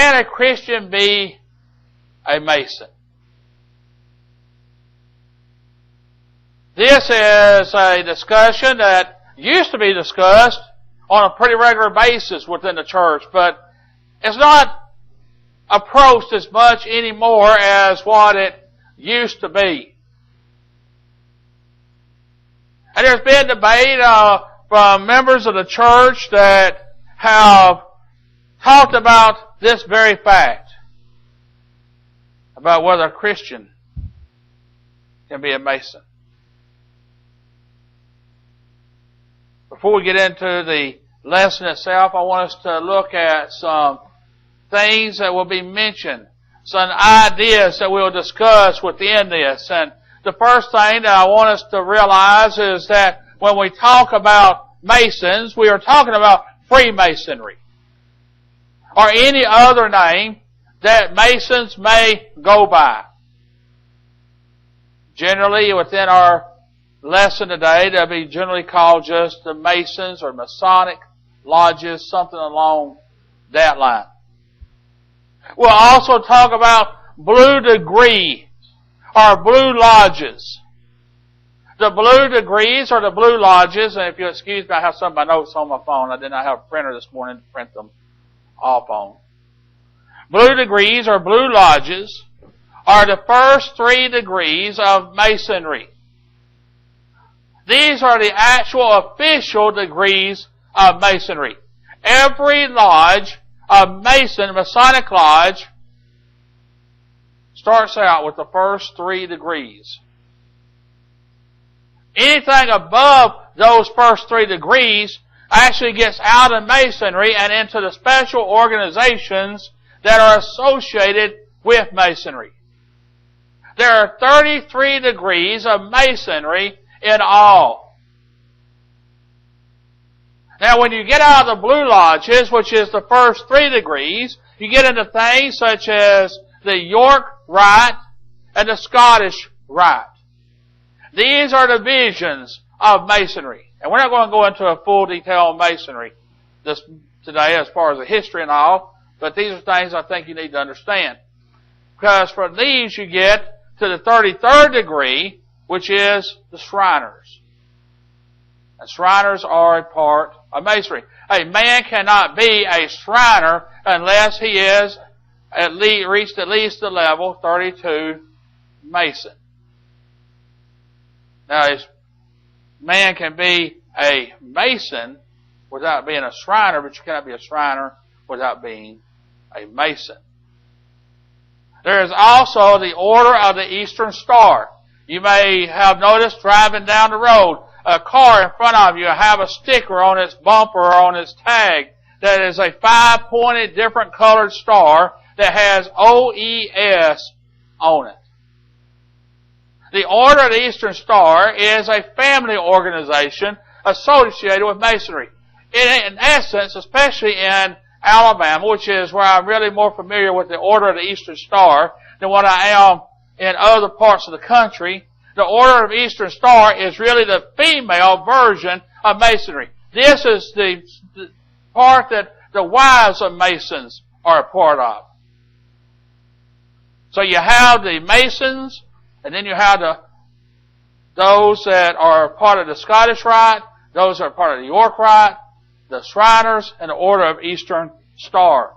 Can a Christian be a Mason? This is a discussion that used to be discussed on a pretty regular basis within the church, but it's not approached as much anymore as what it used to be. And there's been debate from members of the church that have talked about this very fact, about whether a Christian can be a Mason. Before we get into the lesson itself, I want us to look at some things that will be mentioned, some ideas that we'll discuss within this. And the first thing that I want us to realize is that when we talk about Masons, we are talking about Freemasonry, or any other name that Masons may go by. Generally, within our lesson today, they'll be generally called just the Masons or Masonic lodges, something along that line. We'll also talk about blue degrees or blue lodges. The blue degrees or the blue lodges, and if you'll excuse me, I have some of my notes on my phone. I did not have a printer this morning to print them off on. Blue degrees or blue lodges are the first 3 degrees of Masonry. These are the actual official degrees of Masonry. Every lodge, a Masonic lodge, starts out with the first 3 degrees. Anything above those first 3 degrees actually gets out of Masonry and into the special organizations that are associated with Masonry. There are 33 degrees of Masonry in all. Now, when you get out of the blue lodges, which is the first 3 degrees, you get into things such as the York Rite and the Scottish Rite. These are divisions of Masonry. And we're not going to go into a full detail on Masonry today as far as the history and all, but these are things I think you need to understand. Because from these you get to the 33rd degree, which is the Shriners. And Shriners are a part of Masonry. A man cannot be a Shriner unless he is reached at least the level 32 Mason. Now, a man can be a Mason without being a Shriner, but you cannot be a Shriner without being a Mason. There is also the Order of the Eastern Star. You may have noticed driving down the road, a car in front of you have a sticker on its bumper or on its tag that is a 5-pointed different colored star that has OES on it. The Order of the Eastern Star is a family organization associated with Masonry. In essence, especially in Alabama, which is where I'm really more familiar with the Order of the Eastern Star than what I am in other parts of the country, the Order of the Eastern Star is really the female version of Masonry. This is the part that the wives of Masons are a part of. So you have the Masons, and then you have those that are part of the Scottish Rite, those that are part of the York Rite, the Shriners, and the Order of Eastern Star.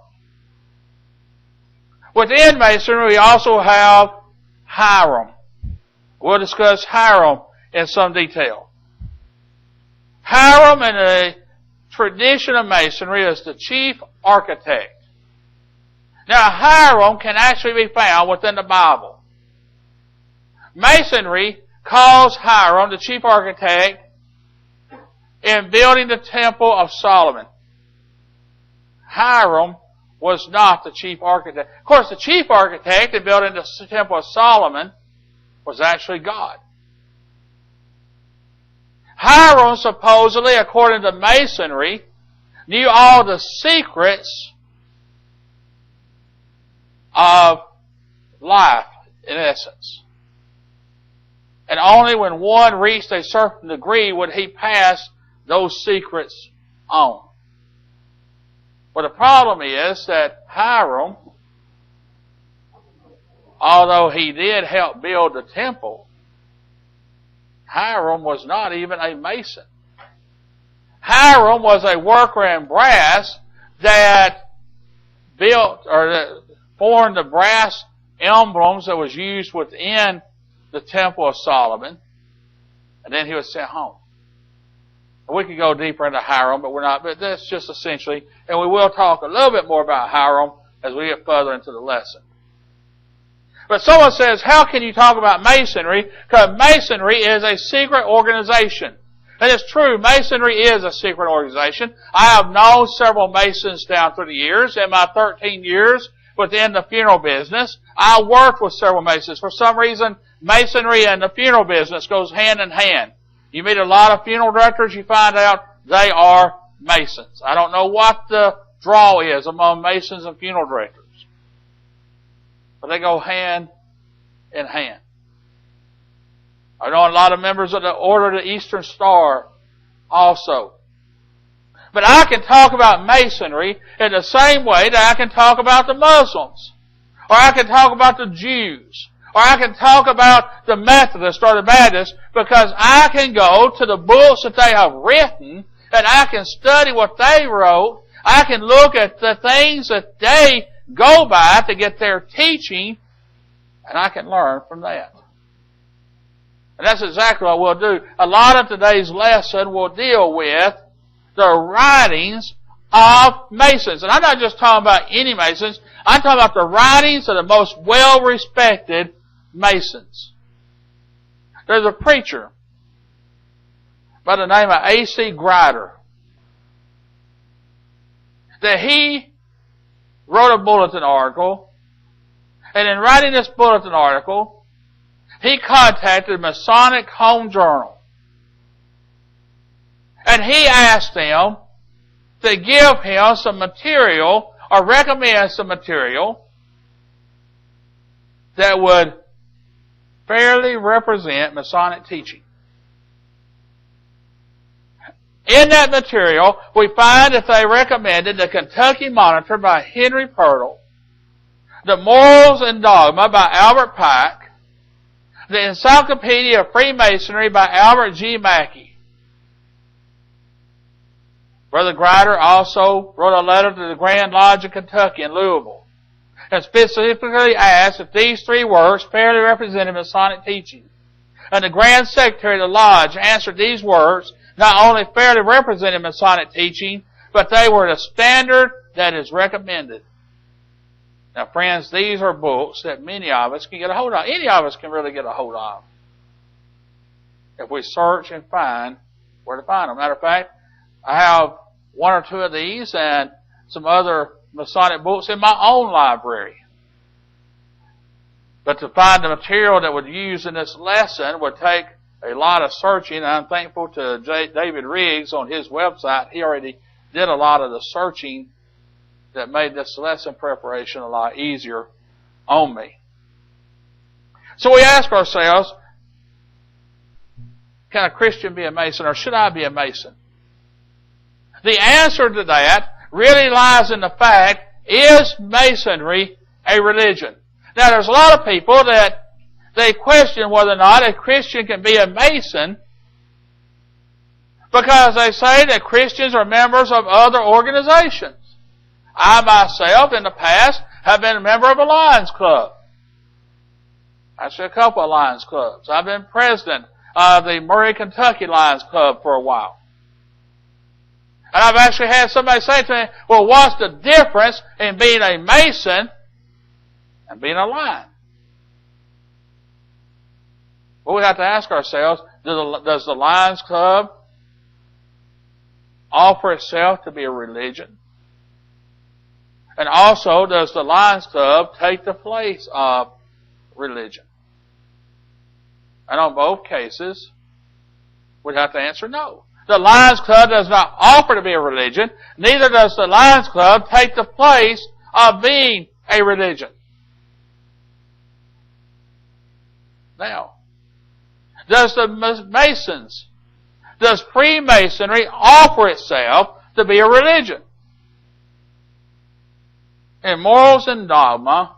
Within Masonry, we also have Hiram. We'll discuss Hiram in some detail. Hiram in the tradition of Masonry is the chief architect. Now, Hiram can actually be found within the Bible. Masonry calls Hiram the chief architect in building the Temple of Solomon. Hiram was not the chief architect. Of course, the chief architect in building the Temple of Solomon was actually God. Hiram supposedly, according to Masonry, knew all the secrets of life, in essence. And only when one reached a certain degree would he pass those secrets on. Well, the problem is that Hiram, although he did help build the temple, Hiram was not even a mason. Hiram was a worker in brass that built or that formed the brass emblems that was used within the Temple of Solomon, and then he was sent home. We could go deeper into Hiram, but we're not. But that's just essentially, and we will talk a little bit more about Hiram as we get further into the lesson. But someone says, how can you talk about Masonry? Because Masonry is a secret organization. And it's true, Masonry is a secret organization. I have known several Masons down through the years. In my 13 years within the funeral business, I worked with several Masons. For some reason, Masonry and the funeral business goes hand in hand. You meet a lot of funeral directors, you find out they are Masons. I don't know what the draw is among Masons and funeral directors, but they go hand in hand. I know a lot of members of the Order of the Eastern Star also. But I can talk about Masonry in the same way that I can talk about the Muslims, or I can talk about the Jews, or I can talk about the Methodists or the Baptists, because I can go to the books that they have written and I can study what they wrote. I can look at the things that they go by to get their teaching, and I can learn from that. And that's exactly what we'll do. A lot of today's lesson will deal with the writings of Masons. And I'm not just talking about any Masons. I'm talking about the writings of the most well-respected Masons. There's a preacher by the name of A.C. Grider that he wrote a bulletin article, and in writing this bulletin article, he contacted Masonic Home Journal. And he asked them to give him some material or recommend some material that would fairly represent Masonic teaching. In that material, we find that they recommended the Kentucky Monitor by Henry Purtle, the Morals and Dogma by Albert Pike, the Encyclopedia of Freemasonry by Albert G. Mackey. Brother Grider also wrote a letter to the Grand Lodge of Kentucky in Louisville and specifically asked if these three works fairly represented Masonic teaching. And the Grand Secretary of the Lodge answered these works not only fairly represented Masonic teaching, but they were the standard that is recommended. Now, friends, these are books that many of us can get a hold of. Any of us can really get a hold of if we search and find where to find them. Matter of fact, I have one or two of these and some other Masonic books in my own library. But to find the material that would use in this lesson would take a lot of searching. I'm thankful to David Riggs on his website. He already did a lot of the searching that made this lesson preparation a lot easier on me. So we ask ourselves, can a Christian be a Mason, or should I be a Mason? The answer to that really lies in the fact, is Masonry a religion? Now, there's a lot of people that they question whether or not a Christian can be a Mason because they say that Christians are members of other organizations. I myself, in the past, have been a member of a Lions Club. Actually, a couple of Lions Clubs. I've been president of the Murray, Kentucky Lions Club for a while. And I've actually had somebody say to me, well, what's the difference in being a Mason and being a Lion? Well, we have to ask ourselves, does the Lions Club offer itself to be a religion? And also, does the Lions Club take the place of religion? And on both cases, we'd have to answer no. The Lions Club does not offer to be a religion. Neither does the Lions Club take the place of being a religion. Now, does the Masons, does Freemasonry offer itself to be a religion? in Morals and Dogma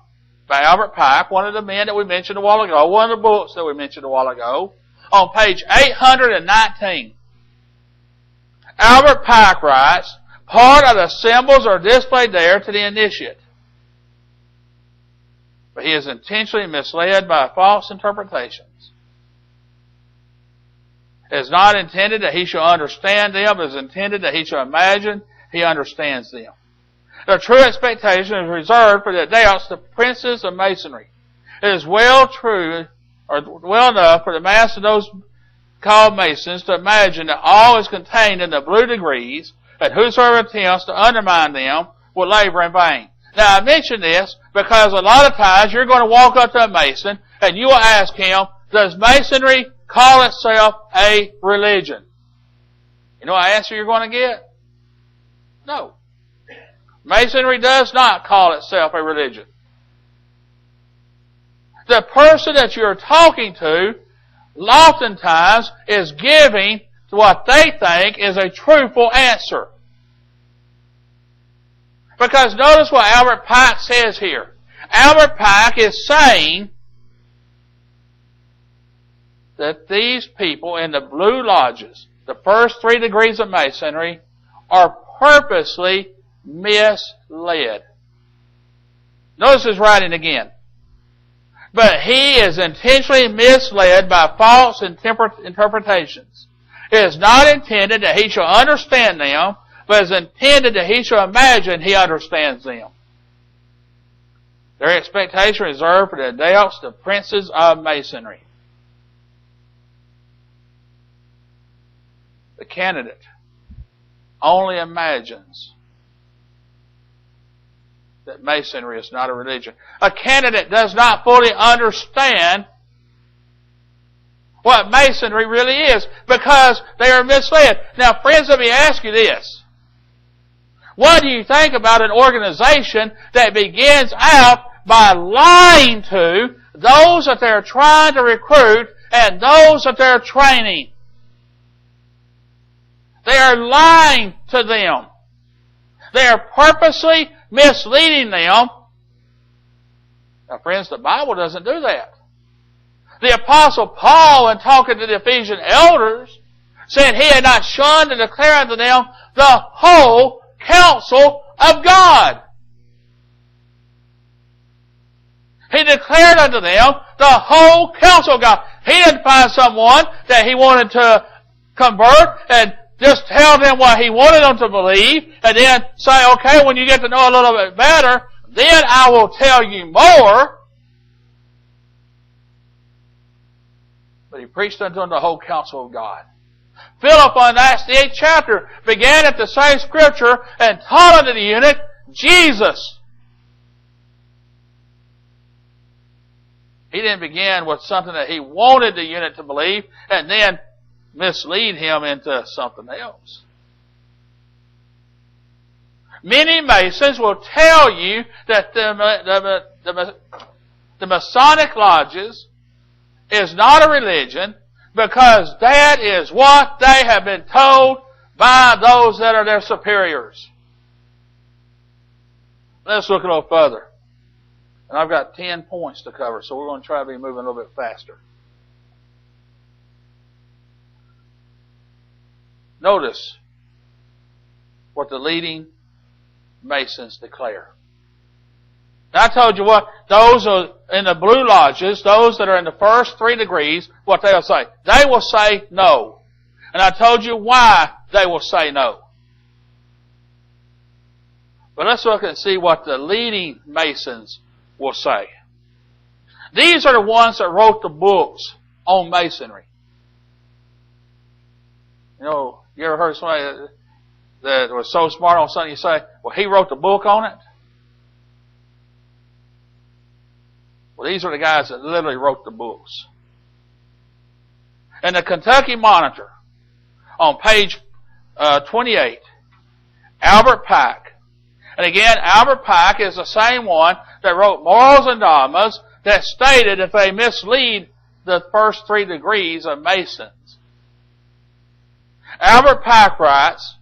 by Albert Pike, one of the men that we mentioned a while ago, one of the books that we mentioned a while ago, on page 819. Albert Pike writes, part of the symbols are displayed there to the initiate. But he is intentionally misled by false interpretations. It is not intended that he shall understand them. It is intended that he shall imagine he understands them. The true expectation is reserved for the adepts, the princes of Masonry. It is well enough for the mass of those called Masons to imagine that all is contained in the blue degrees, and whosoever attempts to undermine them will labor in vain. Now, I mention this because a lot of times you're going to walk up to a Mason and you will ask him, does Masonry call itself a religion? You know what answer you're going to get? No. Masonry does not call itself a religion. The person that you're talking to oftentimes is giving what they think is a truthful answer. Because notice what Albert Pike says here. Albert Pike is saying that these people in the blue lodges, the first 3 degrees of Masonry, are purposely misled. Notice his writing again. But he is intentionally misled by false interpretations. It is not intended that he shall understand them, but is intended that he shall imagine he understands them. Their expectation reserved for the adepts, the princes of Masonry. The candidate only imagines that Masonry is not a religion. A candidate does not fully understand what Masonry really is because they are misled. Now, friends, let me ask you this. What do you think about an organization that begins out by lying to those that they're trying to recruit and those that they're training? They are lying to them. They are purposely misleading them. Now, friends, the Bible doesn't do that. The Apostle Paul, in talking to the Ephesian elders, said he had not shunned to declare unto them the whole counsel of God. He declared unto them the whole counsel of God. He didn't find someone that he wanted to convert and just tell them what he wanted them to believe and then say, okay, when you get to know a little bit better, then I will tell you more. But he preached unto them the whole counsel of God. Philip, in Acts the 8th chapter, began at the same scripture and taught unto the eunuch Jesus. He didn't begin with something that he wanted the eunuch to believe and then mislead him into something else. Many Masons will tell you that the Masonic lodges is not a religion because that is what they have been told by those that are their superiors. Let's look a little further. And I've got 10 points to cover, so we're going to try to be moving a little bit faster. Notice what the leading Masons declare. Now, I told you what, those are in the blue lodges, those that are in the first 3 degrees, what they'll say. They will say no. And I told you why they will say no. But let's look and see what the leading Masons will say. These are the ones that wrote the books on Masonry. You know, you ever heard somebody that was so smart on something, you say, well, he wrote the book on it? Well, these are the guys that literally wrote the books. In the Kentucky Monitor, on page 28, Albert Pike. And again, Albert Pike is the same one that wrote Morals and Dogmas that stated if they mislead the first 3 degrees of Masons. Albert Pike writes,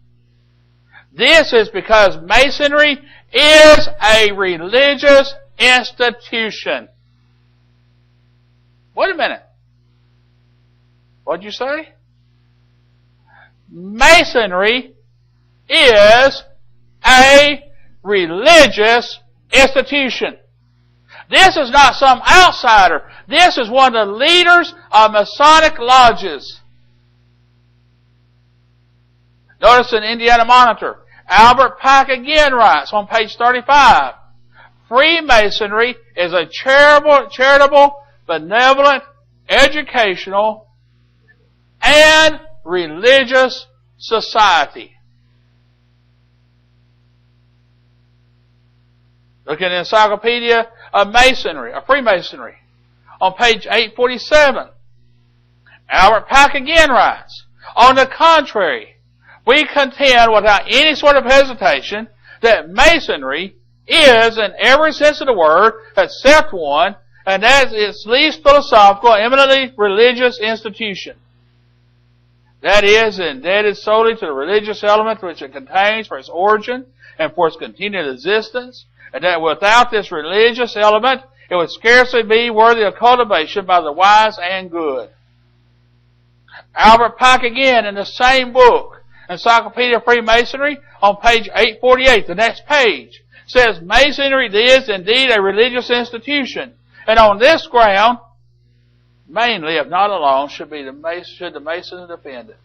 this is because Masonry is a religious institution. Wait a minute. What'd you say? Masonry is a religious institution. This is not some outsider. This is one of the leaders of Masonic lodges. Notice in Indiana Monitor, Albert Pike again writes on page 35, Freemasonry is a charitable, benevolent, educational, and religious society. Look at the Encyclopedia of Masonry, of Freemasonry, on page 847. Albert Pike again writes, on the contrary, we contend without any sort of hesitation that Masonry is, in every sense of the word, except one, and that is its least philosophical, eminently religious institution. That is, indebted solely to the religious element which it contains for its origin and for its continued existence, and that without this religious element, it would scarcely be worthy of cultivation by the wise and good. Albert Pike again in the same book, Encyclopedia of Freemasonry, on page 848, the next page, says Masonry is indeed a religious institution, and on this ground, mainly, if not alone, should the Masons defend it.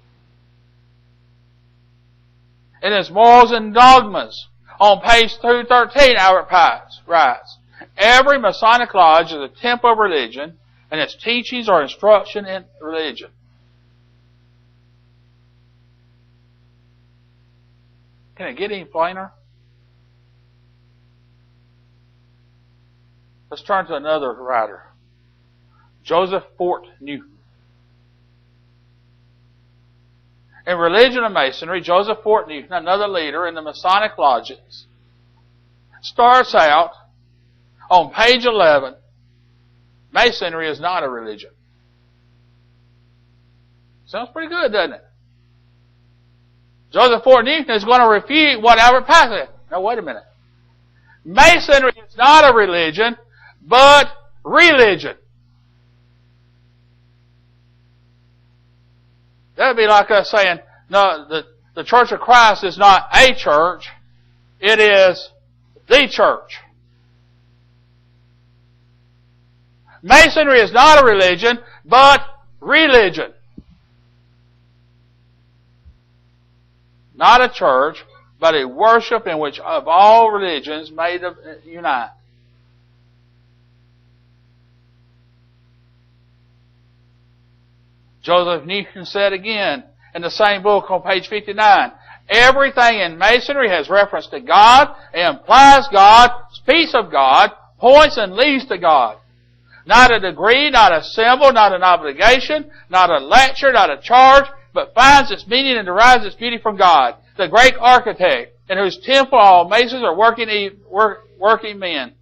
In its Morals and Dogmas, on page 213, Albert Pike writes, every Masonic lodge is a temple of religion, and its teachings are instruction in religion. Can it get any plainer? Let's turn to another writer, Joseph Fort Newton. In Religion and Masonry, Joseph Fort Newton, another leader in the Masonic lodges, starts out on page 11, Masonry is not a religion. Sounds pretty good, doesn't it? Joseph Fort Newton is going to refute what Albert Pike said. No, wait a minute. Masonry is not a religion, but religion. That would be like us saying, no, the Church of Christ is not a church, it is the church. Masonry is not a religion, but religion. Not a church, but a worship in which of all religions may unite. Joseph Newton said again in the same book on page 59, everything in Masonry has reference to God, implies God, speaks of God, points and leads to God. Not a degree, not a symbol, not an obligation, not a lecture, not a charge, but finds its meaning and derives its beauty from God, the great architect, in whose temple all Masons are working men.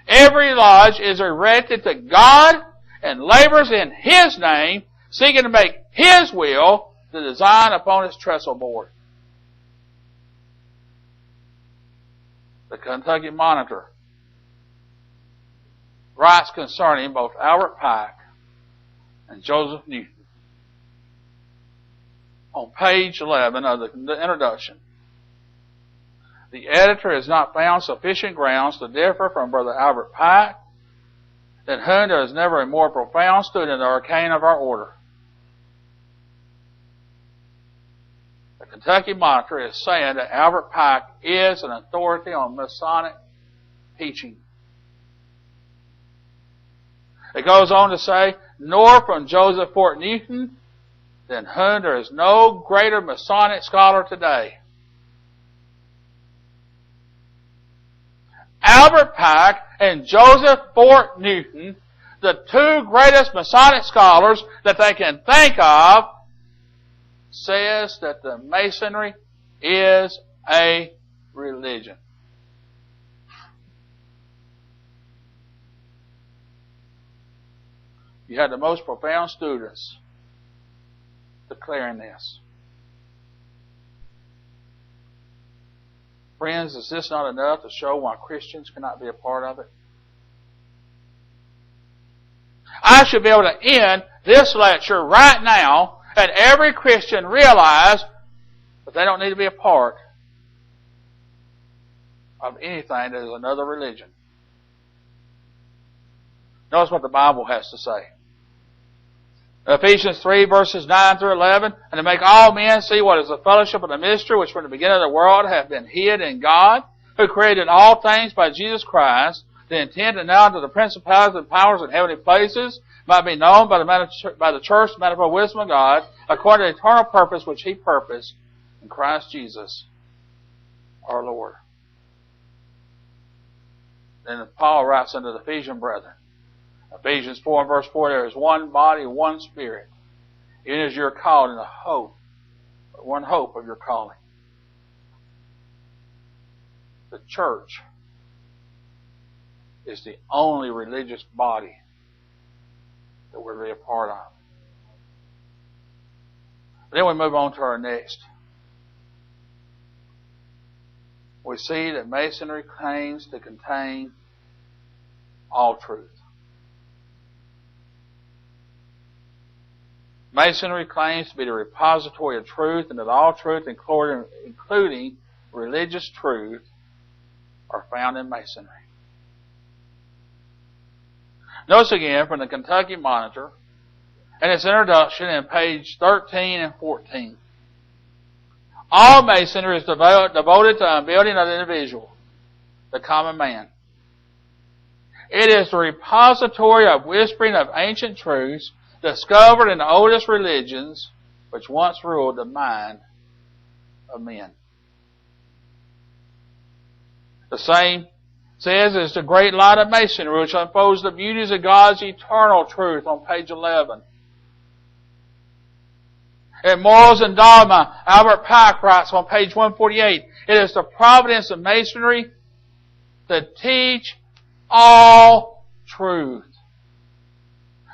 Every lodge is erected to God and labors in His name, seeking to make His will the design upon its trestle board. The Kentucky Monitor writes concerning both Albert Pike and Joseph Newton on page 11 of the introduction. The editor has not found sufficient grounds to differ from Brother Albert Pike, than whom there is never a more profound student in the arcane of our order. The Kentucky Monitor is saying that Albert Pike is an authority on Masonic teaching. It goes on to say, nor from Joseph Fort Newton, than whom there is no greater Masonic scholar today. Albert Pike and Joseph Fort Newton, the two greatest Masonic scholars that they can think of, says that the Masonry is a religion. You had the most profound students declaring this. Friends, is this not enough to show why Christians cannot be a part of it? I should be able to end this lecture right now and every Christian realize that they don't need to be a part of anything that is another religion. Notice what the Bible has to say. Ephesians 3 verses 9 through 11, and to make all men see what is the fellowship of the mystery which from the beginning of the world hath been hid in God, who created all things by Jesus Christ, the intent and now unto the principalities and powers in heavenly places might be known by the church, the manifold wisdom of God, according to the eternal purpose which He purposed in Christ Jesus our Lord. Then Paul writes unto the Ephesian brethren, Ephesians 4 and verse 4, there is one body, one Spirit, even as you're called in the hope, one hope of your calling. The church is the only religious body that we're to be a part of. Then we move on to our next. We see that Masonry claims to contain all truth. Masonry claims to be the repository of truth, and that all truth, including religious truth, are found in Masonry. Notice again from the Kentucky Monitor and its introduction in page 13 and 14. All Masonry is devoted to the unbuilding of the individual, the common man. It is the repository of whispering of ancient truths discovered in the oldest religions which once ruled the mind of men. The same says it's the great light of Masonry which unfolds the beauties of God's eternal truth on page 11. In Morals and Dogma, Albert Pike writes on page 148, it is the providence of Masonry to teach all truth.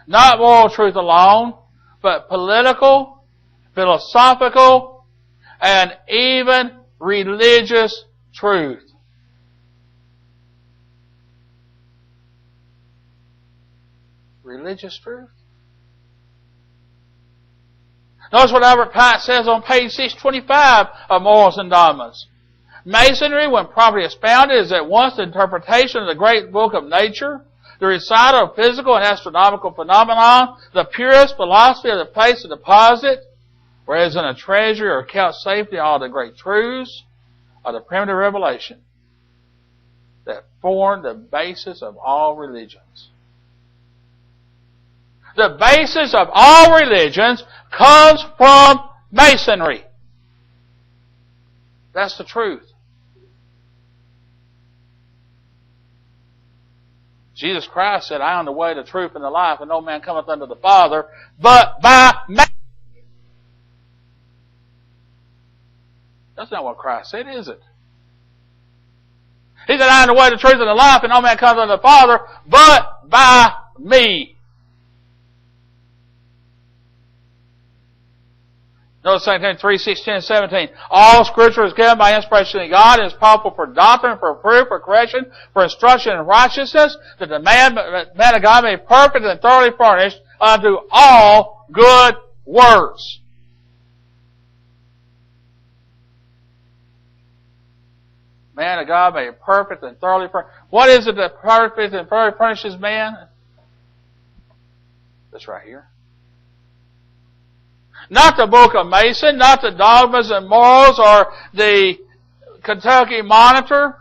Not moral truth alone, but political, philosophical, and even religious truth. Religious truth? Notice what Albert Pike says on page 625 of Morals and Dogmas. Masonry, when properly expounded, is at once the interpretation of the great book of nature, the recital of physical and astronomical phenomena, the purest philosophy of the place of deposit, whereas in a treasury are kept safely all the great truths of the primitive revelation that form the basis of all religions. The basis of all religions comes from Masonry. That's the truth. Jesus Christ said, I am the way, the truth, and the life, and no man cometh unto the Father but by me. That's not what Christ said, is it? He said, I am the way, the truth, and the life, and no man cometh unto the Father but by me. Notice 2 Timothy 3, 16 and 17. All Scripture is given by inspiration of God and is powerful for doctrine, for reproof, for correction, for instruction in righteousness, that the man of God may be perfect and thoroughly furnished unto all good works. Man of God may be perfect and thoroughly furnished. What is it that perfect and thoroughly furnishes man? This right here. Not the Book of Mason, not the Dogmas and Morals or the Kentucky Monitor.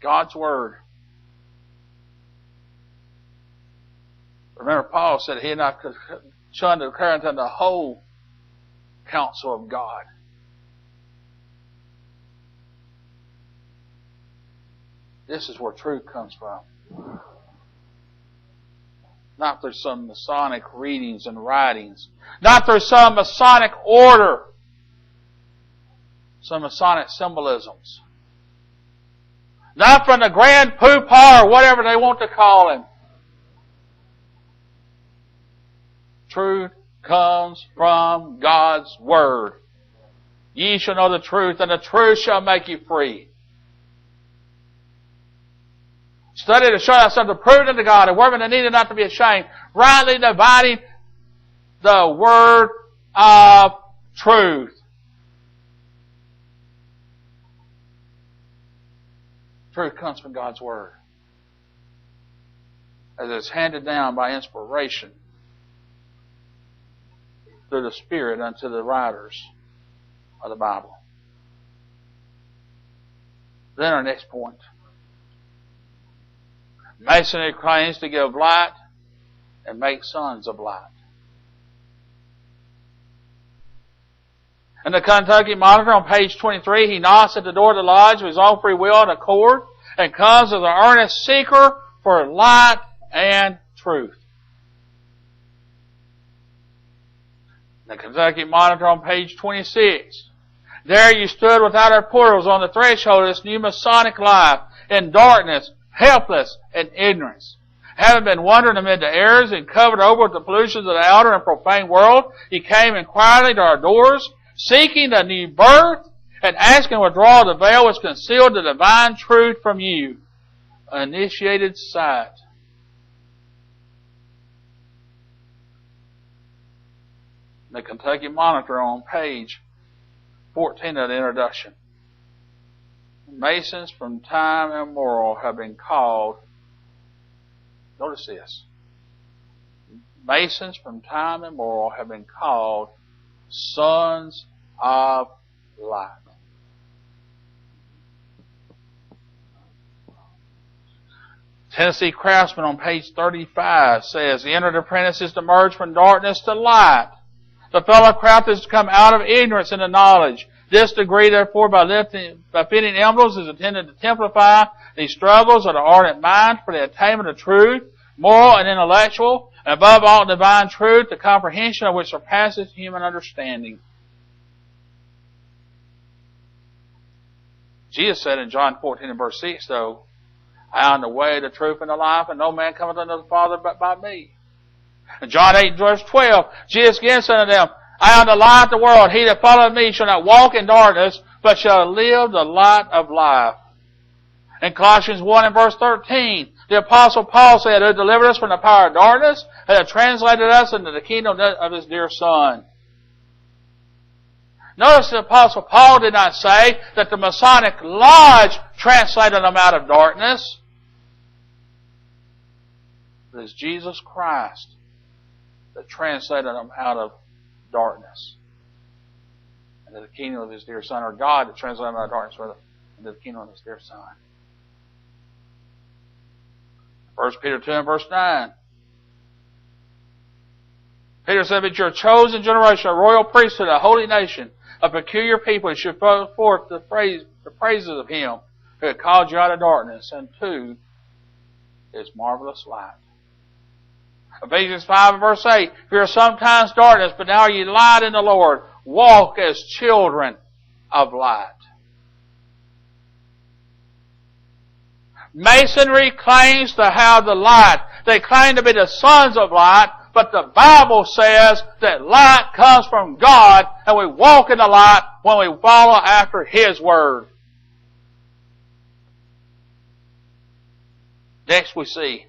God's Word. Remember, Paul said he had not shunned to declare unto the whole counsel of God. This is where truth comes from. Not through some Masonic readings and writings. Not through some Masonic order. Some Masonic symbolisms. Not from the Grand Poobah or whatever they want to call him. Truth comes from God's Word. Ye shall know the truth, and the truth shall make you free. Study to show thyself approved unto God, a workman that needed not to be ashamed, rightly dividing the word of truth. Truth comes from God's Word, as it's handed down by inspiration through the Spirit unto the writers of the Bible. Then our next point. Masonry claims to give light and make sons of light. In the Kentucky Monitor on page 23, he knocks at the door of the lodge of his own free will and accord and comes as an earnest seeker for light and truth. In the Kentucky Monitor on page 26, there you stood without our portals on the threshold of this new Masonic life, in darkness, helpless, and ignorance. Having been wandering amid the errors and covered over with the pollutions of the outer and profane world, he came inquiringly to our doors, seeking a new birth, and asking to withdraw the veil which concealed the divine truth from you. Initiated sight. The Kentucky Monitor on page 14 of the introduction. Masons from time immemorial have been called, notice this, Masons from time immemorial have been called sons of light. Tennessee Craftsman on page 35 says, the entered apprentice is to merge from darkness to light. The fellow craft is to come out of ignorance into knowledge. This degree, therefore, by fitting emblems, is intended to templify the struggles of the ardent mind for the attainment of truth, moral and intellectual, and above all divine truth, the comprehension of which surpasses human understanding. Jesus said in John 14 and verse 6, though, I am the way, the truth, and the life, and no man cometh unto the Father but by me. In John 8 verse 12, Jesus again said unto them, I am the light of the world. He that followeth me shall not walk in darkness, but shall live the light of life. In Colossians 1 and verse 13, the Apostle Paul said, who delivered us from the power of darkness, and hath translated us into the kingdom of his dear Son. Notice the Apostle Paul did not say that the Masonic Lodge translated them out of darkness. It is Jesus Christ that translated them out of darkness into the kingdom of his dear Son, or God that translated them out of darkness into the kingdom of his dear Son. 1 Peter 2 and verse 9. Peter said, but you're a chosen generation, a royal priesthood, a holy nation, a peculiar people, and should put forth the praises of him who had called you out of darkness into his marvelous light. Ephesians 5 and verse 8, for you are sometimes darkness, but now are ye light in the Lord. Walk as children of light. Masonry claims to have the light. They claim to be the sons of light, but the Bible says that light comes from God, and we walk in the light when we follow after His Word. Next we see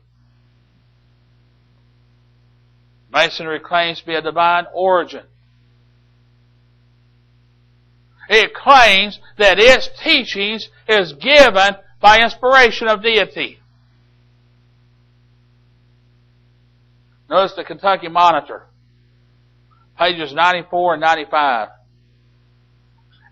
Masonry claims to be a divine origin. It claims that its teachings is given by inspiration of deity. Notice the Kentucky Monitor, pages 94 and 95.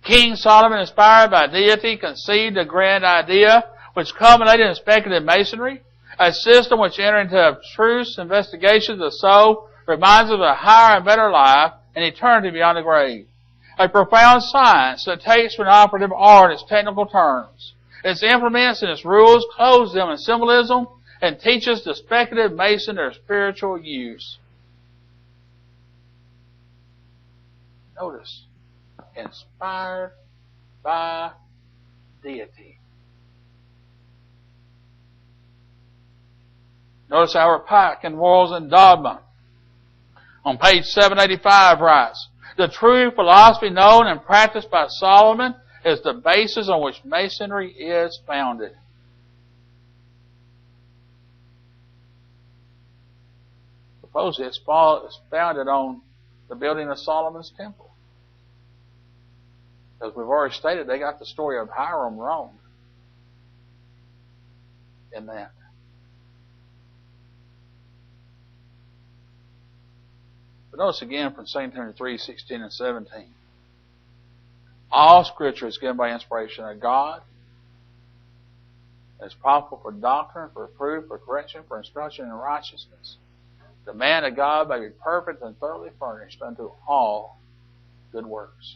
King Solomon, inspired by deity, conceived a grand idea which culminated in speculative masonry, a system which entered into abstruse investigations of the soul, reminds us of a higher and better life and eternity beyond the grave. A profound science that takes from operative art its technical terms, its implements and its rules, clothes them in symbolism, and teaches the speculative mason their spiritual use. Notice, inspired by deity. Notice our Pike and Royals and Dogma on page 785 writes, The true philosophy known and practiced by Solomon is the basis on which Masonry is founded. Supposedly it's founded on the building of Solomon's temple. Because we've already stated they got the story of Hiram wrong in that. But notice again from 2 Timothy 3:16 and 17. All Scripture is given by inspiration of God. It's profitable for doctrine, for reproof, for correction, for instruction in righteousness. The man of God may be perfect and thoroughly furnished unto all good works.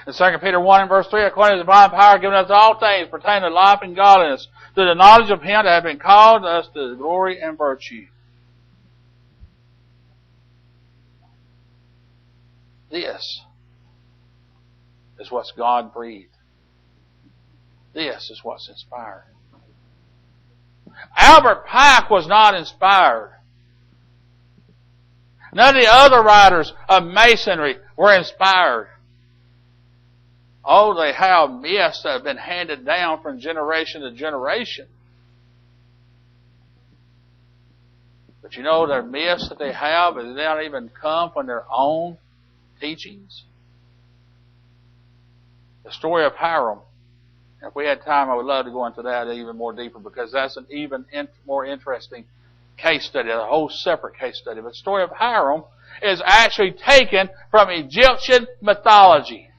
In 2 Peter 1 and verse 3, according to the divine power given us all things pertaining to life and godliness, through the knowledge of Him that hath been called us to glory and virtue. This is what's God breathed. This is what's inspired. Albert Pike was not inspired. None of the other writers of Masonry were inspired. Oh, they have myths that have been handed down from generation to generation. But you know, their myths that they have, they don't even come from their own teachings. The story of Hiram. If we had time, I would love to go into that even more deeper, because that's an even more interesting case study, a whole separate case study. But the story of Hiram is actually taken from Egyptian mythology.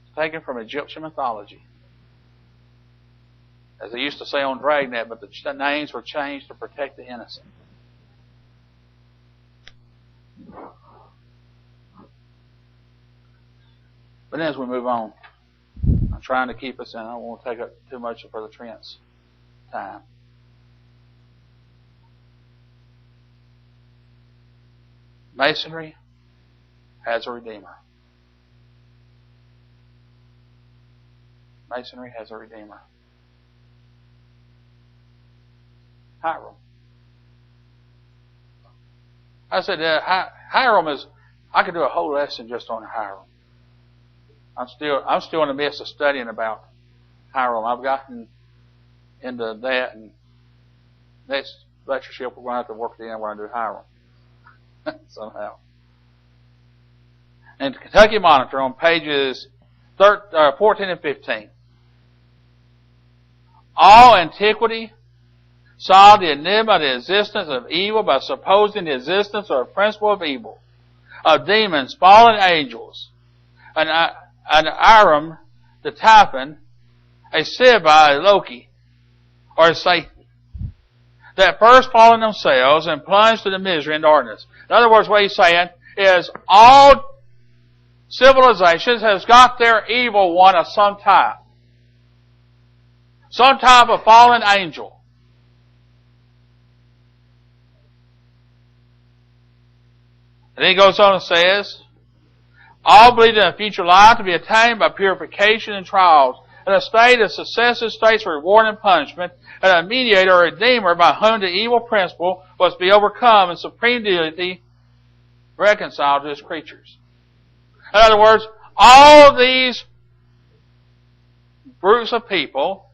It's taken from Egyptian mythology. As they used to say on Dragnet, but the names were changed to protect the innocent. But as we move on, I'm trying to keep us in. I don't want to take up too much of Brother Trent's time. Masonry has a Redeemer. Masonry has a Redeemer. Hiram. I said Hiram is, I could do a whole lesson just on Hiram. I'm still in the midst of studying about Hiram. I've gotten into that, and next lectureship we're going to have to work at the end where I do Hiram. Somehow. And the Kentucky Monitor on pages 14 and 15. All antiquity saw the enigma of the existence of evil by supposing the existence of a principle of evil, of demons, fallen angels, an Aram, the Typhon, a Sibai, a Loki, or a Satan, that first fall in themselves and plunge to the misery and darkness. In other words, what he's saying is all civilizations has got their evil one of some type. Some type of fallen angel. And he goes on and says, all believe in a future life to be attained by purification and trials, and a state of successive states of reward and punishment, and a mediator or redeemer by whom the evil principle was to be overcome and supreme deity reconciled to his creatures. In other words, all these groups of people,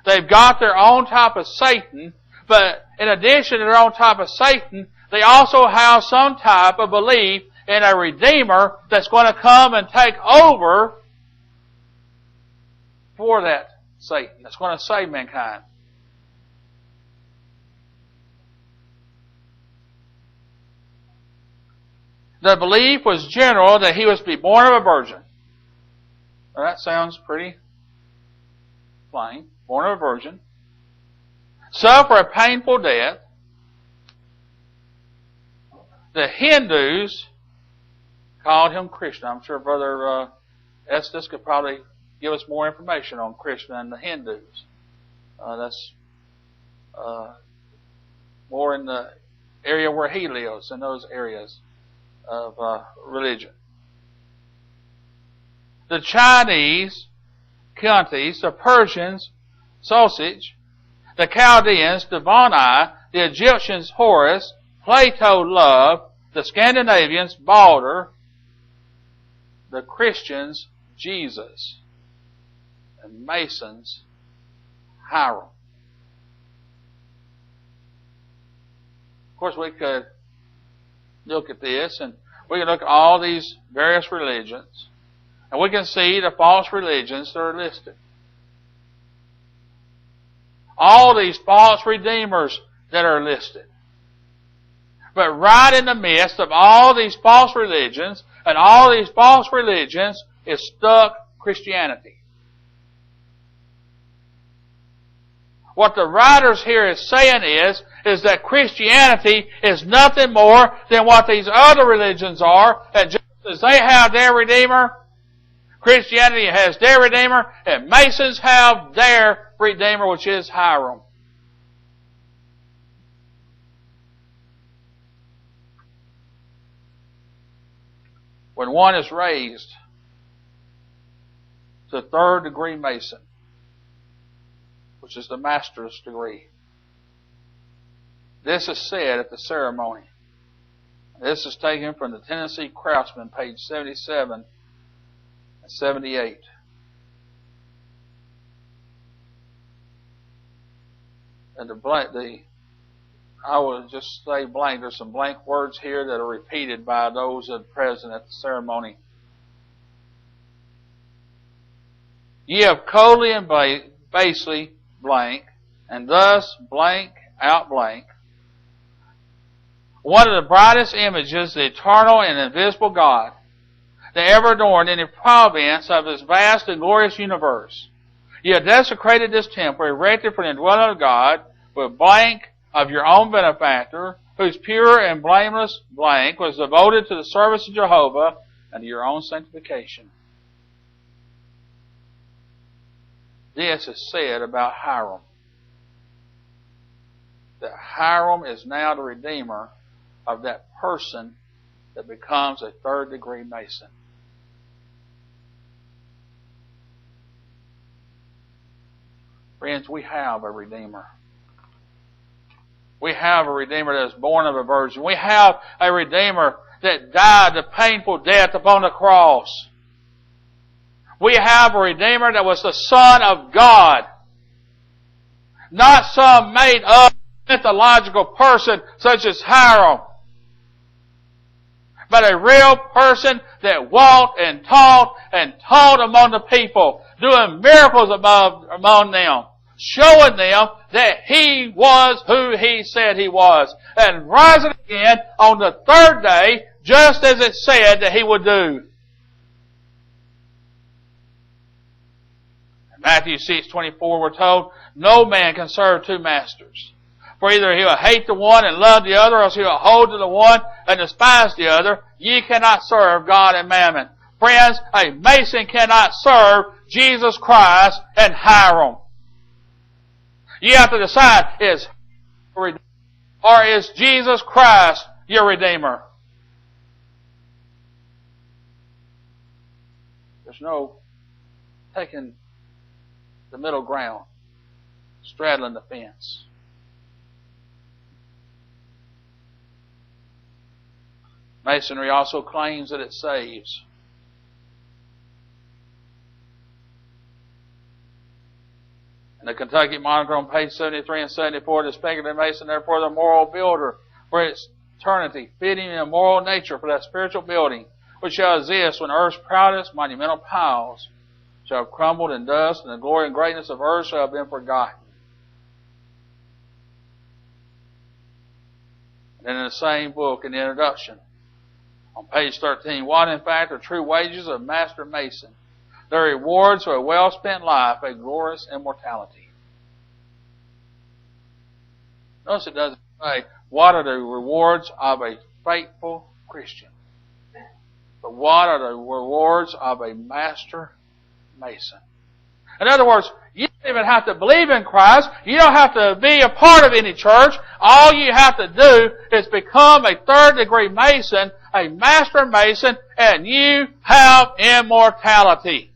they've got their own type of Satan, but in addition to their own type of Satan, they also have some type of belief in a Redeemer that's going to come and take over for that Satan, that's going to save mankind. The belief was general that he was to be born of a virgin. Now that sounds pretty plain. Born of a virgin. Suffer a painful death. The Hindus called him Krishna. I'm sure Brother Estes could probably give us more information on Krishna and the Hindus. That's more in the area where he lives, in those areas of religion. The Chinese, Kuntis, the Persians, Sausage, the Chaldeans, Devoni, the Egyptians, Horus, Plato, Love, The Scandinavians, Balder. The Christians, Jesus. And Masons, Hiram. Of course, we could look at this, and we can look at all these various religions, and we can see the false religions that are listed. All these false redeemers that are listed. But right in the midst of all these false religions and all these false religions is stuck Christianity. What the writers here is saying is that Christianity is nothing more than what these other religions are, and just as they have their Redeemer, Christianity has their Redeemer, and Masons have their Redeemer, which is Hiram. When one is raised to third degree Mason, which is the master's degree, this is said at the ceremony. This is taken from the Tennessee Craftsman, page 77 and 78. And I will just say blank. There's some blank words here that are repeated by those that are present at the ceremony. Ye have coldly and basely blank, and thus blank out blank, one of the brightest images, the eternal and invisible God, that ever adorned any province of His vast and glorious universe. Ye have desecrated this temple, erected for the indwelling of God, with blank of your own benefactor, whose pure and blameless blank was devoted to the service of Jehovah and to your own sanctification. This is said about Hiram. That Hiram is now the Redeemer of that person that becomes a third degree Mason. Friends, we have a Redeemer. We have a Redeemer that is born of a virgin. We have a Redeemer that died the painful death upon the cross. We have a Redeemer that was the Son of God. Not some made up mythological person such as Hiram, but a real person that walked and taught among the people, doing miracles among them, showing them that He was who He said He was, and rising again on the third day, just as it said that He would do. In Matthew 6:24 we're told, no man can serve two masters. For either he will hate the one and love the other, or else he will hold to the one and despise the other. Ye cannot serve God and mammon. Friends, a Mason cannot serve Jesus Christ and Hiram. You have to decide, or is Jesus Christ your Redeemer? There's no taking the middle ground, straddling the fence. Masonry also claims that it saves. In the Kentucky Monitor on page 73 and 74, the speculative Mason, therefore the moral builder for its eternity, fitting in a moral nature for that spiritual building, which shall exist when earth's proudest monumental piles shall have crumbled in dust, and the glory and greatness of earth shall have been forgotten. And in the same book, in the introduction, on page 13, what in fact are true wages of Master Mason? Their rewards for a well-spent life, a glorious immortality. Notice it doesn't say, what are the rewards of a faithful Christian? But what are the rewards of a Master Mason? In other words, you don't even have to believe in Christ. You don't have to be a part of any church. All you have to do is become a third degree Mason, a Master Mason, and you have immortality.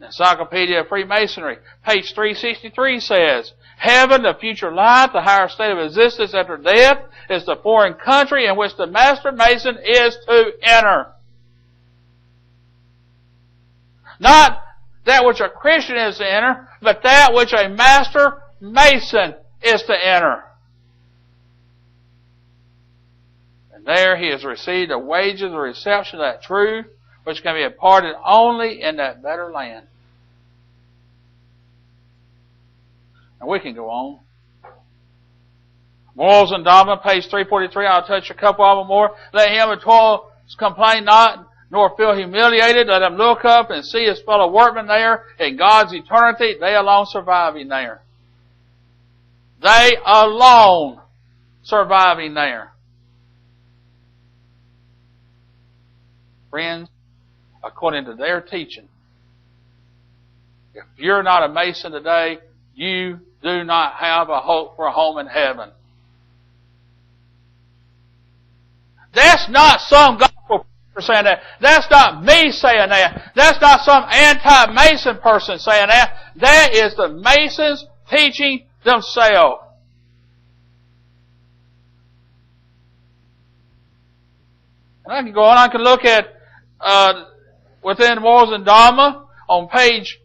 Encyclopedia of Freemasonry, page 363 says, heaven, the future life, the higher state of existence after death, is the foreign country in which the Master Mason is to enter. Not that which a Christian is to enter, but that which a Master Mason is to enter. And there he has received the wages of the reception of that truth, which can be imparted only in that better land. And we can go on. Morals and Dogma, page 343. I'll touch a couple of them more. Let him who toils complain not, nor feel humiliated. Let him look up and see his fellow workmen there in God's eternity, they alone surviving there. They alone surviving there. Friends, according to their teaching, if you're not a Mason today, you do not have a hope for a home in heaven. That's not some gospel preacher saying that. That's not me saying that. That's not some anti-Mason person saying that. That is the Masons teaching themselves. And I can go on. I can look at within Morals and Dogma on page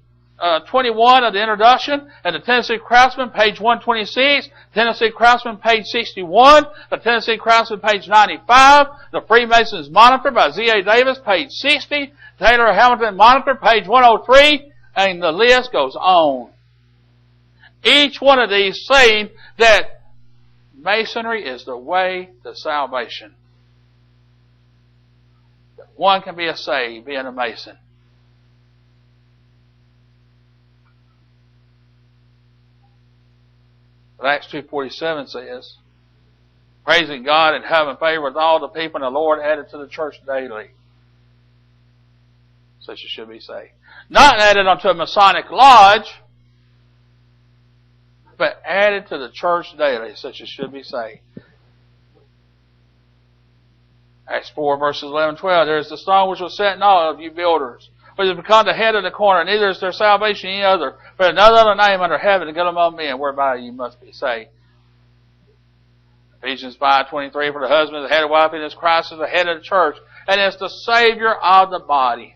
21 of the introduction, and the Tennessee Craftsman, page 126, Tennessee Craftsman, page 61, the Tennessee Craftsman, page 95, the Freemasons Monitor by Z.A. Davis, page 60, Taylor Hamilton Monitor, page 103, and the list goes on. Each one of these saying that Masonry is the way to salvation. That one can be saved being a Mason. But Acts 2:47 says, praising God and having favor with all the people, and the Lord added to the church daily. Such as should be saved. Not added unto a Masonic lodge, but added to the church daily, such as should be saved. Acts 4 verses 11 and 12. There is the stone which was set in awe of you builders, which has become the head of the corner. Neither is there salvation in any other, but another other name under heaven to get among men, whereby you must be saved. Ephesians 5:23. For the husband is the head of the wife, and as Christ is the head of the church, and is the Savior of the body.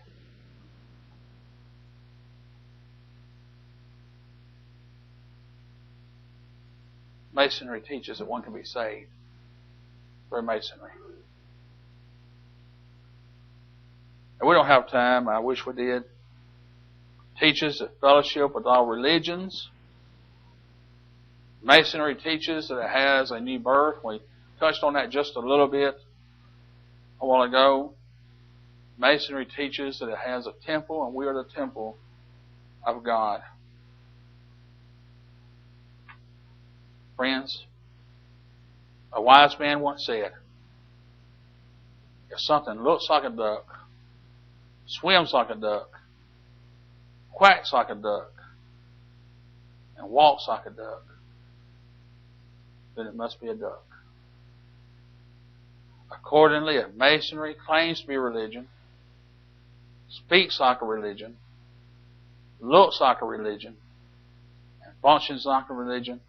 Masonry teaches that one can be saved through Masonry. And we don't have time. I wish we did. Teaches that fellowship with all religions. Masonry teaches that it has a new birth. We touched on that just a little bit a while ago. Masonry teaches that it has a temple, and we are the temple of God. Friends, a wise man once said, if something looks like a duck, swims like a duck, quacks like a duck, and walks like a duck, then it must be a duck. Accordingly, if Masonry claims to be religion, speaks like a religion, looks like a religion, and functions like a religion,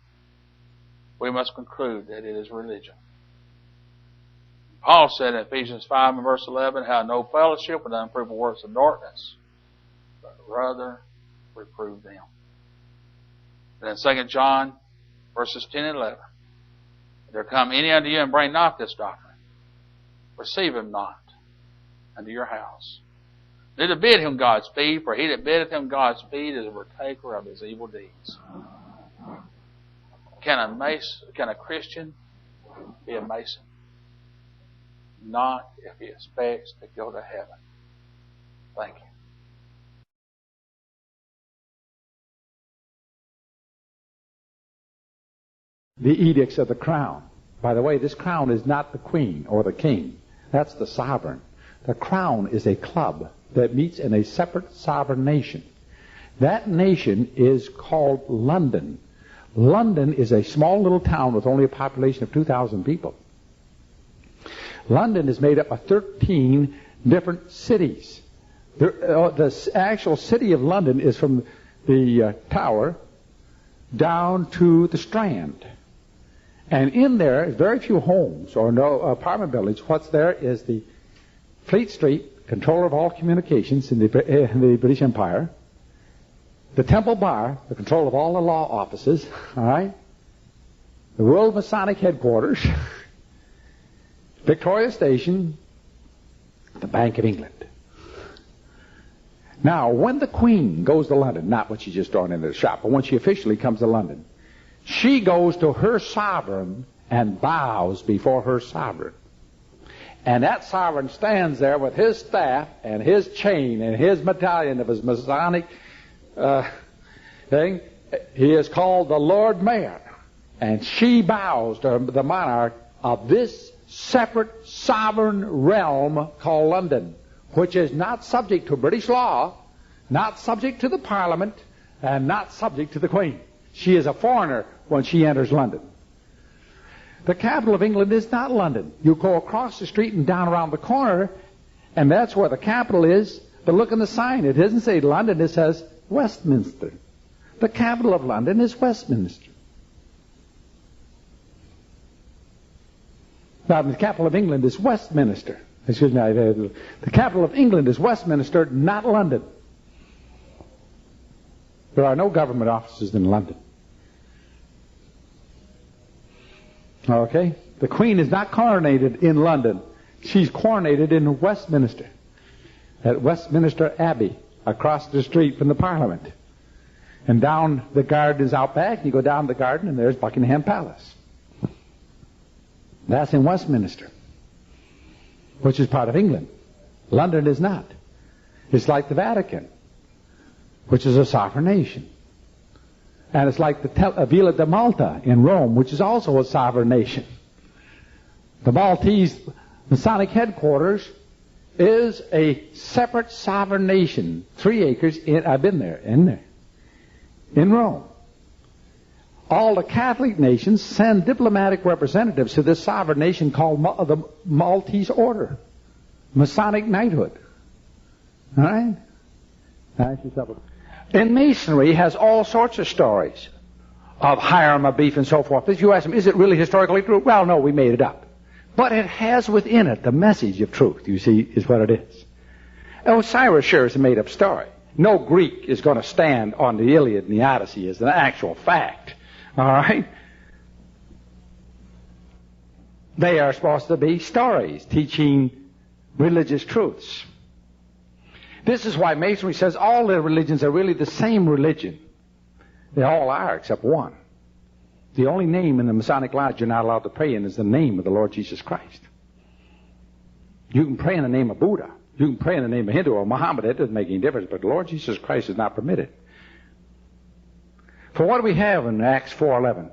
we must conclude that it is religion. Paul said in Ephesians 5 and verse 11, have no fellowship with the unprovable works of darkness, but rather reprove them. And then 2 John verses 10 and 11, if there come any unto you and bring not this doctrine, receive him not unto your house. Neither bid him Godspeed, for he that biddeth him Godspeed is a partaker of his evil deeds. Can a Christian be a Mason? Not if he expects to go to heaven. Thank you. The edicts of the crown. By the way, this crown is not the queen or the king. That's the sovereign. The crown is a club that meets in a separate sovereign nation. That nation is called London. London is a small little town with only a population of 2,000 people. London is made up of 13 different cities. The actual city of London is from the Tower down to the Strand. And in there, very few homes or no apartment buildings. What's there is the Fleet Street, controller of all communications in the British Empire. The Temple Bar, the control of all the law offices, all right? The World Masonic Headquarters, Victoria Station, the Bank of England. Now, when the Queen goes to London, not when she's just thrown into the shop, but when she officially comes to London, she goes to her sovereign and bows before her sovereign. And that sovereign stands there with his staff and his chain and his medallion of his Masonic thing. He is called the Lord Mayor. And she bows to the monarch of this separate sovereign realm called London, which is not subject to British law, not subject to the Parliament, and not subject to the Queen. She is a foreigner when she enters London. The capital of England is not London. You go across the street and down around the corner, and that's where the capital is. But look in the sign. It doesn't say London. It says Westminster. The capital of London is Westminster. Now, the capital of England is Westminster. Excuse me. The capital of England is Westminster, not London. There are no government offices in London. Okay? The Queen is not coronated in London. She's coronated in Westminster, at Westminster Abbey, across the street from the Parliament. And down the garden is out back, and you go down the garden, and there's Buckingham Palace. That's in Westminster, which is part of England. London is not. It's like the Vatican, which is a sovereign nation. And it's like the Villa de Malta in Rome, which is also a sovereign nation. The Maltese Masonic headquarters is a separate sovereign nation. 3 acres, I've been there, in Rome. All the Catholic nations send diplomatic representatives to this sovereign nation called the Maltese Order. Masonic knighthood. All right? And Masonry has all sorts of stories of Hiram, of beef, and so forth. If you ask them, is it really historically true? Well, no, we made it up. But it has within it the message of truth, you see, is what it is. Osiris sure is a made-up story. No Greek is going to stand on the Iliad and the Odyssey as an actual fact. All right? They are supposed to be stories teaching religious truths. This is why Masonry says all the religions are really the same religion. They all are except one. The only name in the Masonic Lodge you're not allowed to pray in is the name of the Lord Jesus Christ. You can pray in the name of Buddha. You can pray in the name of Hindu or Muhammad. It doesn't make any difference, but the Lord Jesus Christ is not permitted. For what do we have in Acts 4:11?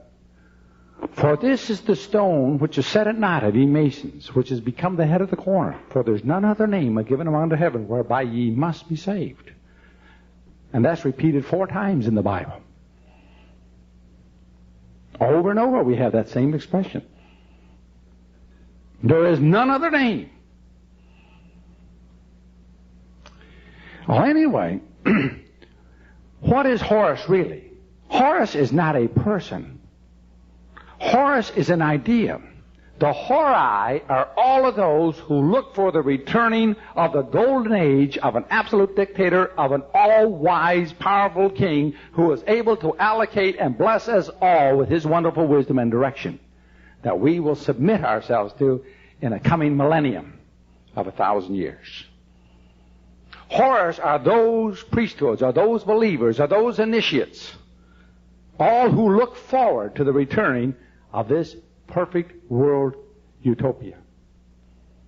For this is the stone which is set at naught of ye masons, which has become the head of the corner. For there's none other name given among heaven whereby ye must be saved. And that's repeated 4 times in the Bible. Over and over we have that same expression. There is none other name. Well, anyway, what is Horus really? Horus is not a person. Horus is an idea. The Horai are all of those who look for the returning of the golden age of an absolute dictator, of an all-wise, powerful king who is able to allocate and bless us all with his wonderful wisdom and direction that we will submit ourselves to in a coming millennium of 1,000 years. Horus are those priesthoods, are those believers, are those initiates, all who look forward to the returning of this perfect world utopia.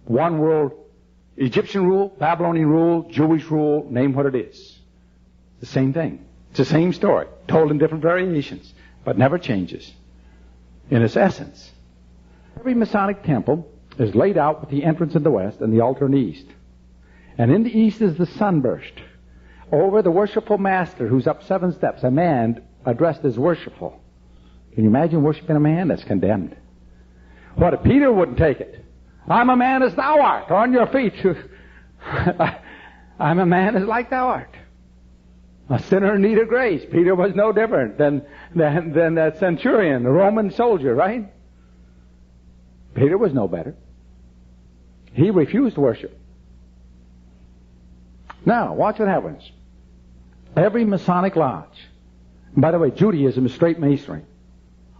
One world, Egyptian rule, Babylonian rule, Jewish rule, name what it is. The same thing. It's the same story, told in different variations, but never changes in its essence. Every Masonic temple is laid out with the entrance in the west and the altar in the east. And in the east is the sunburst. Over the worshipful master who's up 7 steps, a man addressed as worshipful. Can you imagine worshiping a man? That's condemned. What if Peter wouldn't take it? I'm a man as thou art, on your feet. I'm a man as like thou art, a sinner in need of grace. Peter was no different than that centurion, the Roman soldier, right? Peter was no better. He refused worship. Now, watch what happens. Every Masonic lodge, by the way, Judaism is straight Masonry,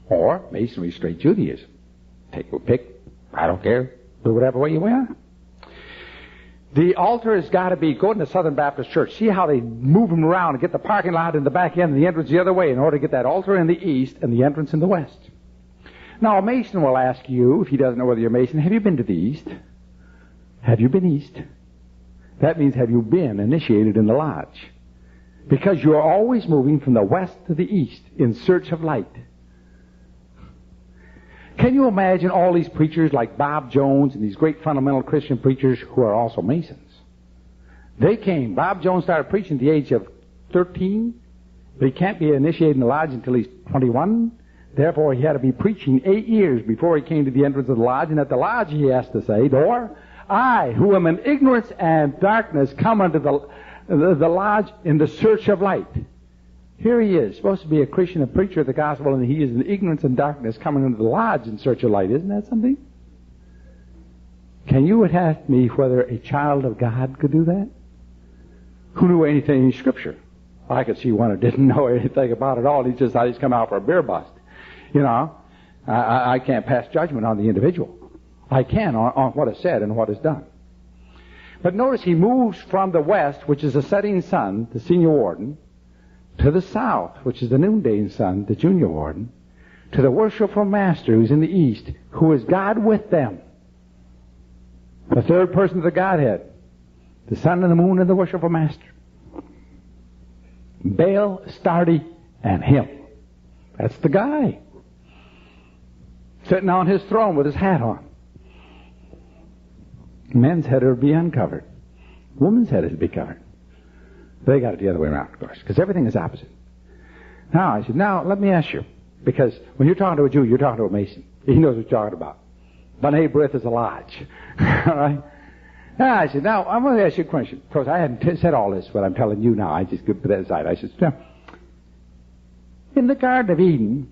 or Masonry is straight Judaism. Take your pick. I don't care. Do whatever way you want. The altar has got to be, go to the Southern Baptist Church. See how they move them around and get the parking lot in the back end and the entrance the other way in order to get that altar in the east and the entrance in the west. Now, a Mason will ask you, if he doesn't know whether you're a Mason, have you been to the east? Have you been east? That means have you been initiated in the lodge? Because you're always moving from the west to the east in search of light. Can you imagine all these preachers like Bob Jones and these great fundamental Christian preachers who are also Masons? They came. Bob Jones started preaching at the age of 13, but he can't be initiated in the lodge until he's 21. Therefore, he had to be preaching 8 years before he came to the entrance of the lodge. And at the lodge, he has to say, "Door, I, who am in ignorance and darkness, come unto the lodge in the search of light." Here he is, supposed to be a Christian, a preacher of the gospel, and he is in ignorance and darkness coming into the lodge in search of light. Isn't that something? Can you ask me whether a child of God could do that? Who knew anything in Scripture? I could see one who didn't know anything about it all. He just thought he's come out for a beer bust. You know, I can't pass judgment on the individual. I can on what is said and what is done. But notice he moves from the west, which is the setting sun, the senior warden, to the south, which is the noonday sun, the junior warden, to the worshipful master who's in the east, who is God with them. The third person of the Godhead, the sun and the moon and the worshipful master. Baal, Astarte, and him. That's the guy. Sitting on his throne with his hat on. Men's head would be uncovered. Woman's head is to be covered. They got it the other way around, of course, because everything is opposite. Now, I said, now, let me ask you, because when you're talking to a Jew, you're talking to a Mason. He knows what you're talking about. B'nai B'rith is a lodge. All right? Now, I said, now, I'm going to ask you a question. Of course, I hadn't said all this, but I'm telling you now. I just put that aside. I said, now, in the Garden of Eden,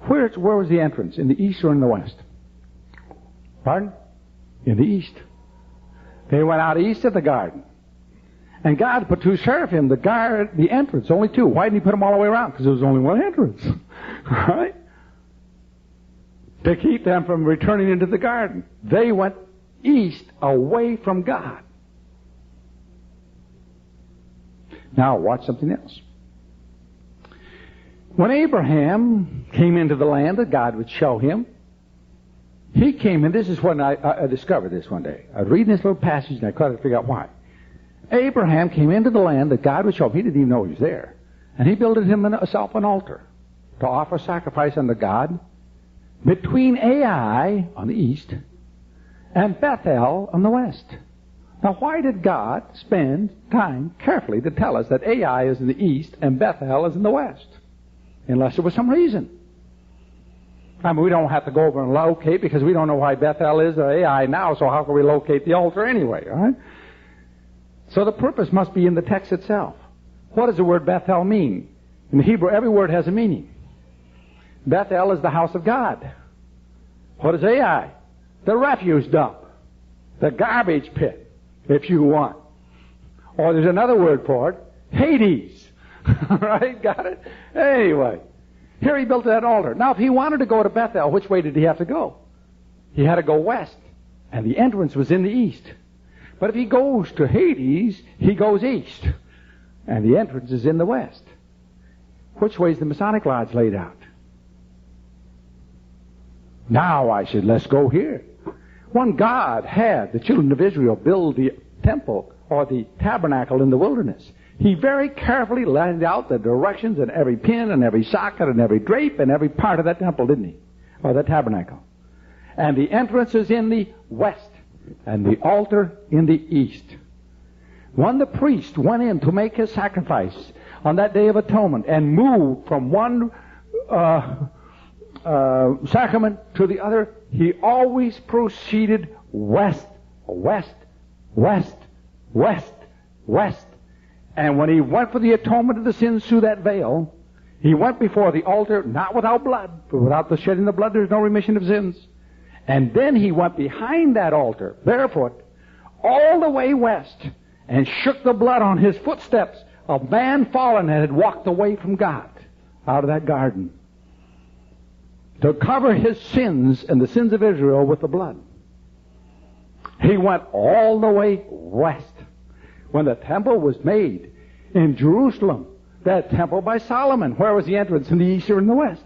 where was the entrance? In the east or in the west? Pardon? In the east. They went out east of the garden. And God put two seraphim, the entrance, only two. Why didn't he put them all the way around? Because there was only one entrance. All right? To keep them from returning into the garden. They went east, away from God. Now, watch something else. When Abraham came into the land that God would show him, he came, and this is when I discovered this one day. I was reading this little passage, and I couldn't figure out why. Abraham came into the land that God would show him. He didn't even know he was there. And he built himself an altar to offer sacrifice unto God between Ai on the east and Bethel on the west. Now, why did God spend time carefully to tell us that Ai is in the east and Bethel is in the west? Unless there was some reason. I mean, we don't have to go over and locate because we don't know why Bethel is or Ai now, so how can we locate the altar anyway, all right? So the purpose must be in the text itself. What does the word Bethel mean? In the Hebrew, every word has a meaning. Bethel is the house of God. What is Ai? The refuse dump. The garbage pit, if you want. Or there's another word for it, Hades. Right? Got it? Anyway, here he built that altar. Now, if he wanted to go to Bethel, which way did he have to go? He had to go west, and the entrance was in the east. But if he goes to Hades, he goes east, and the entrance is in the west. Which way is the Masonic Lodge laid out? Now I said, let's go here. When God had the children of Israel build the temple or the tabernacle in the wilderness, he very carefully laid out the directions and every pin and every socket and every drape and every part of that temple, didn't he? Or the tabernacle. And the entrance is in the west and the altar in the east. When the priest went in to make his sacrifice on that Day of Atonement and moved from one sacrament to the other, he always proceeded west, west, west, west, west. And when he went for the atonement of the sins through that veil, he went before the altar, not without blood, for without the shedding of blood there's no remission of sins. And then he went behind that altar, barefoot, all the way west, and shook the blood on his footsteps of man fallen that had walked away from God out of that garden, to cover his sins and the sins of Israel with the blood. He went all the way west. When the temple was made in Jerusalem, that temple by Solomon, where was the entrance? In the east or in the west?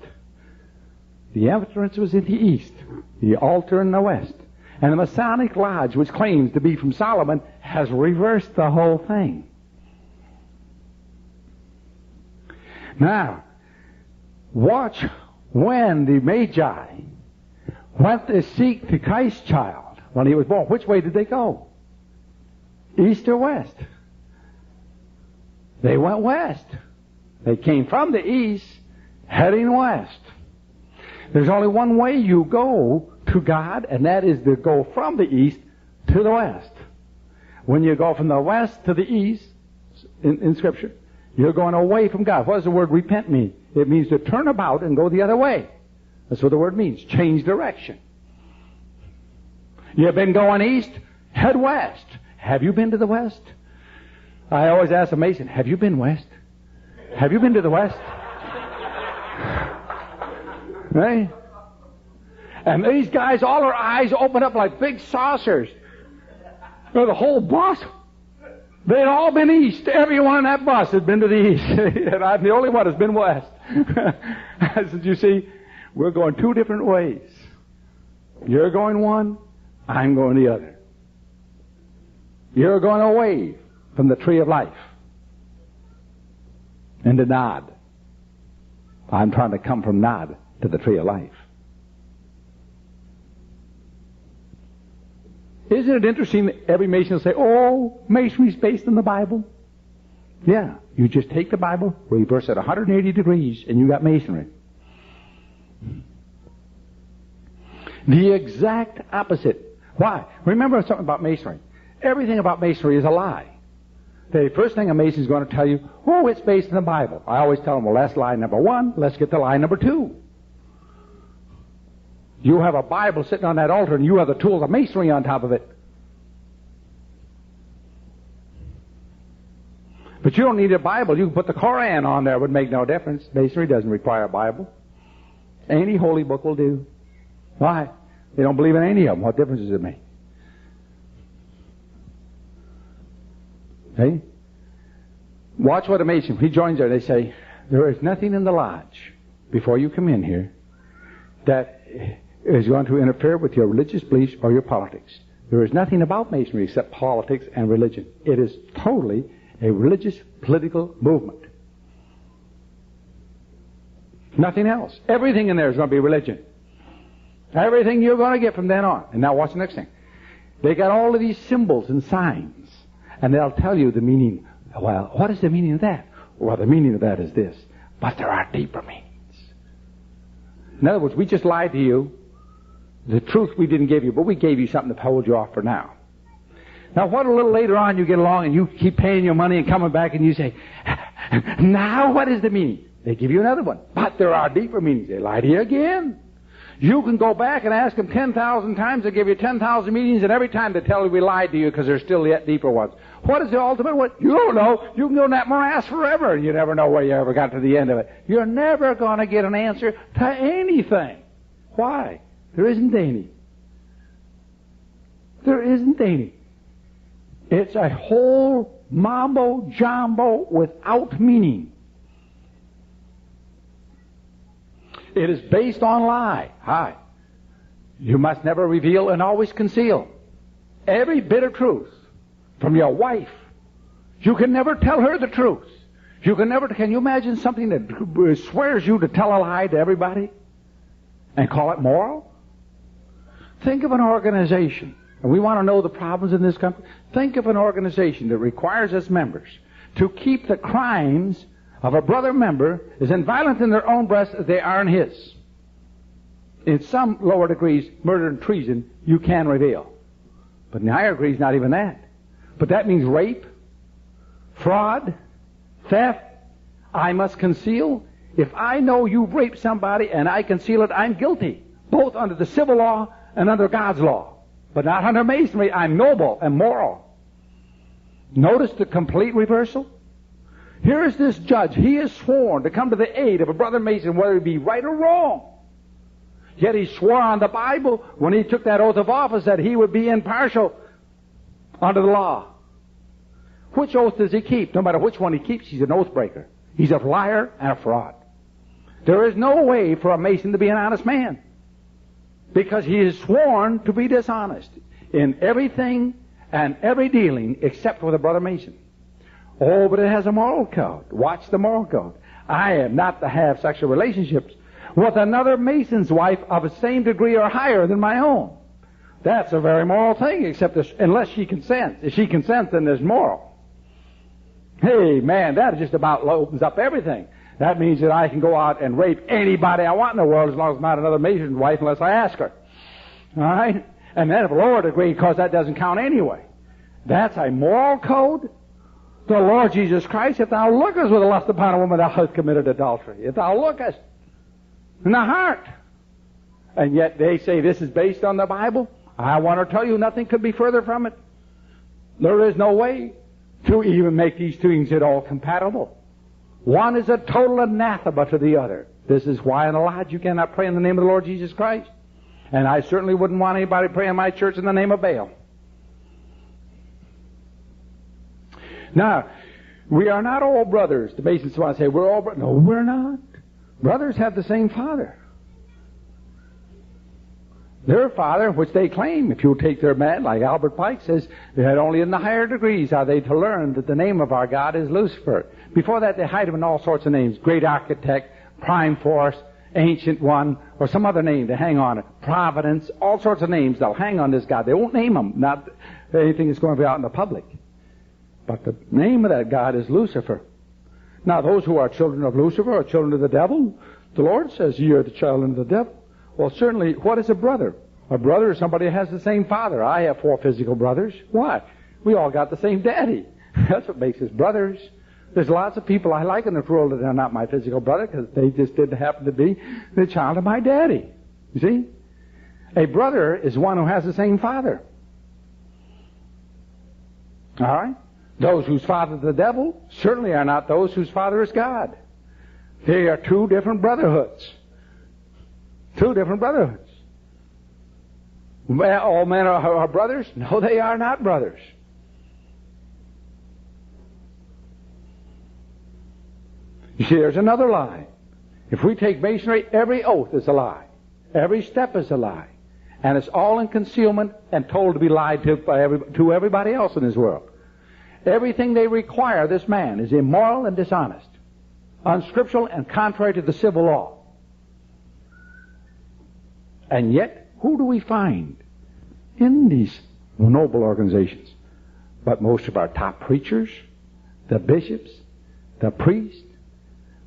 The entrance was in the east, the altar in the west. And the Masonic Lodge, which claims to be from Solomon, has reversed the whole thing. Now, watch when the Magi went to seek the Christ child when he was born. Which way did they go? East or west? They went west. They came from the east, heading west. There's only one way you go to God, and that is to go from the east to the west. When you go from the west to the east, in Scripture, you're going away from God. What does the word repent mean? It means to turn about and go the other way. That's what the word means. Change direction. You've been going east, head west. Have you been to the west? I always ask a Mason, have you been west? Have you been to the west? Right? And these guys, all their eyes open up like big saucers. The whole bus, they'd all been east. Everyone in that bus had been to the east. And I'm the only one that's been west. I said, you see, we're going two different ways. You're going one, I'm going the other. You're going away from the tree of life into Nod. I'm trying to come from Nod to the tree of life. Isn't it interesting that every Mason will say, oh, Masonry's based on the Bible? Yeah, you just take the Bible, reverse it 180 degrees, and you got Masonry. The exact opposite. Why? Remember something about Masonry. Everything about Masonry is a lie. The first thing a Mason is going to tell you, oh, it's based on the Bible. I always tell them, well, that's lie number one. Let's get to lie number two. You have a Bible sitting on that altar, and you have the tools of Masonry on top of it. But you don't need a Bible. You can put the Koran on there. It would make no difference. Masonry doesn't require a Bible. Any holy book will do. Why? They don't believe in any of them. What difference does it make? Hey? Watch what a Mason, he joins there, they say, there is nothing in the lodge before you come in here that is going to interfere with your religious beliefs or your politics. There is nothing about Masonry except politics and religion. It is totally a religious political movement. Nothing else. Everything in there is going to be religion. Everything you're going to get from then on. And now watch the next thing. They got all of these symbols and signs, and they'll tell you the meaning. Well, what is the meaning of that? Well, the meaning of that is this. But there are deeper meanings. In other words, we just lied to you. The truth we didn't give you, but we gave you something to hold you off for now. Now, what a little later on you get along and you keep paying your money and coming back and you say, now what is the meaning? They give you another one. But there are deeper meanings. They lie to you again. You can go back and ask them 10,000 times. They give you 10,000 meanings, and every time they tell you we lied to you because there's still yet deeper ones. What is the ultimate one? You don't know. You can go in that morass forever, and you never know where you ever got to the end of it. You're never going to get an answer to anything. Why? There isn't any. There isn't any. It's a whole mambo-jumbo without meaning. It is based on lie. Hi. You must never reveal and always conceal every bit of truth from your wife. You can never tell her the truth. You can never. Can you imagine something that swears you to tell a lie to everybody and call it moral? Think of an organization, and we want to know the problems in this country. Think of an organization that requires its members to keep the crimes of a brother member as violent in their own breast as they are in his. In some lower degrees, murder and treason, you can reveal. But in higher degrees, not even that. But that means rape, fraud, theft. I must conceal. If I know you've raped somebody and I conceal it, I'm guilty, both under the civil law and under God's law. But not under Masonry. I'm noble and moral. Notice the complete reversal. Here is this judge. He is sworn to come to the aid of a brother Mason, whether it be right or wrong. Yet he swore on the Bible when he took that oath of office that he would be impartial under the law. Which oath does he keep? No matter which one he keeps, he's an oath breaker. He's a liar and a fraud. There is no way for a Mason to be an honest man, because he is sworn to be dishonest in everything and every dealing except with a brother Mason. Oh, but it has a moral code. Watch the moral code. I am not to have sexual relationships with another Mason's wife of the same degree or higher than my own. That's a very moral thing, except unless she consents. If she consents, then there's moral. Hey, man, that just about opens up everything. That means that I can go out and rape anybody I want in the world as long as it's not another Mason's wife unless I ask her. All right? And then of a lower degree, because that doesn't count anyway. That's a moral code. The Lord Jesus Christ, if thou lookest with a lust upon a woman, thou hast committed adultery. If thou lookest in the heart. And yet they say this is based on the Bible. I want to tell you, nothing could be further from it. There is no way to even make these two things at all compatible. One is a total anathema to the other. This is why in the lodge you cannot pray in the name of the Lord Jesus Christ. And I certainly wouldn't want anybody praying in my church in the name of Baal. Now, we are not all brothers. The Masons want to say we're all brothers. No, we're not. Brothers have the same father. Their father, which they claim, if you'll take their man, like Albert Pike says, that only in the higher degrees are they to learn that the name of our God is Lucifer. Before that, they hide him in all sorts of names. Great Architect, Prime Force, Ancient One, or some other name to hang on it. Providence, all sorts of names they'll hang on this God. They won't name him, not anything that's going to be out in the public. But the name of that God is Lucifer. Now, those who are children of Lucifer are children of the devil. The Lord says, ye are the children of the devil. Well, certainly, what is a brother? A brother is somebody who has the same father. I have 4 physical brothers. Why? We all got the same daddy. That's what makes us brothers. There's lots of people I like in this world that are not my physical brother because they just didn't happen to be the child of my daddy. You see? A brother is one who has the same father. All right? Those whose father is the devil certainly are not those whose father is God. They are 2 different brotherhoods. 2 different brotherhoods. All men are brothers? No, they are not brothers. You see, there's another lie. If we take Masonry, every oath is a lie. Every step is a lie. And it's all in concealment and told to be lied to by everybody else in this world. Everything they require this man is immoral and dishonest, unscriptural and contrary to the civil law. And yet, who do we find in these noble organizations? But most of our top preachers, the bishops, the priests,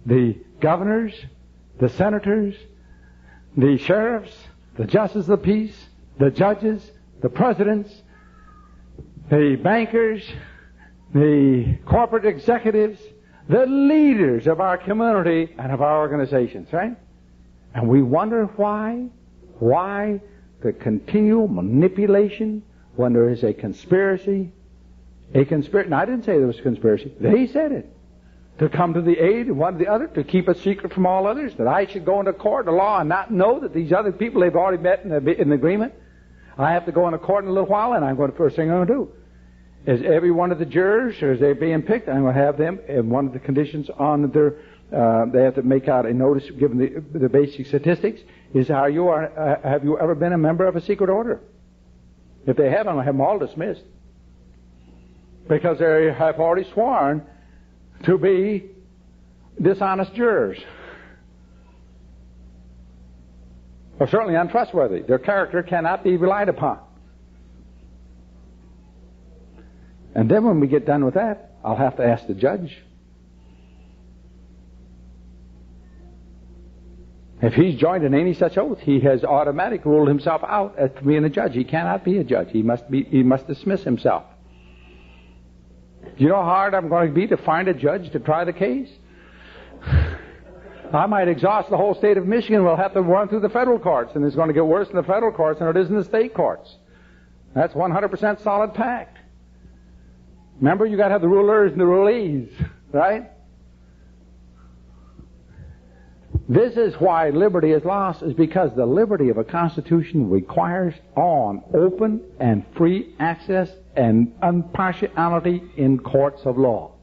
the governors, the senators, the sheriffs, the justices of the peace, the judges, the presidents, the bankers, the corporate executives, the leaders of our community and of our organizations, right? And we wonder why the continual manipulation when there is a conspiracy. Now, I didn't say there was a conspiracy. They said it. To come to the aid of one or the other, to keep a secret from all others, that I should go into court of law and not know that these other people they've already met in agreement. I have to go into court in a little while, and I'm going to, first thing I'm going to do is every one of the jurors, as they're being picked, I'm going to have them, and one of the conditions on their, they have to make out a notice, given the basic statistics, is have you ever been a member of a secret order? If they haven't, I'll have them all dismissed. Because they have already sworn to be dishonest jurors. Or certainly untrustworthy. Their character cannot be relied upon. And then when we get done with that, I'll have to ask the judge. If he's joined in any such oath, he has automatically ruled himself out as being a judge. He cannot be a judge. He must dismiss himself. You know how hard I'm going to be to find a judge to try the case? I might exhaust the whole state of Michigan. We'll have to run through the federal courts, and it's going to get worse in the federal courts than it is in the state courts. That's 100% solid fact. Remember, you got to have the rulers and the rulees, right? This is why liberty is lost, is because the liberty of a constitution requires on open and free access and impartiality in courts of law.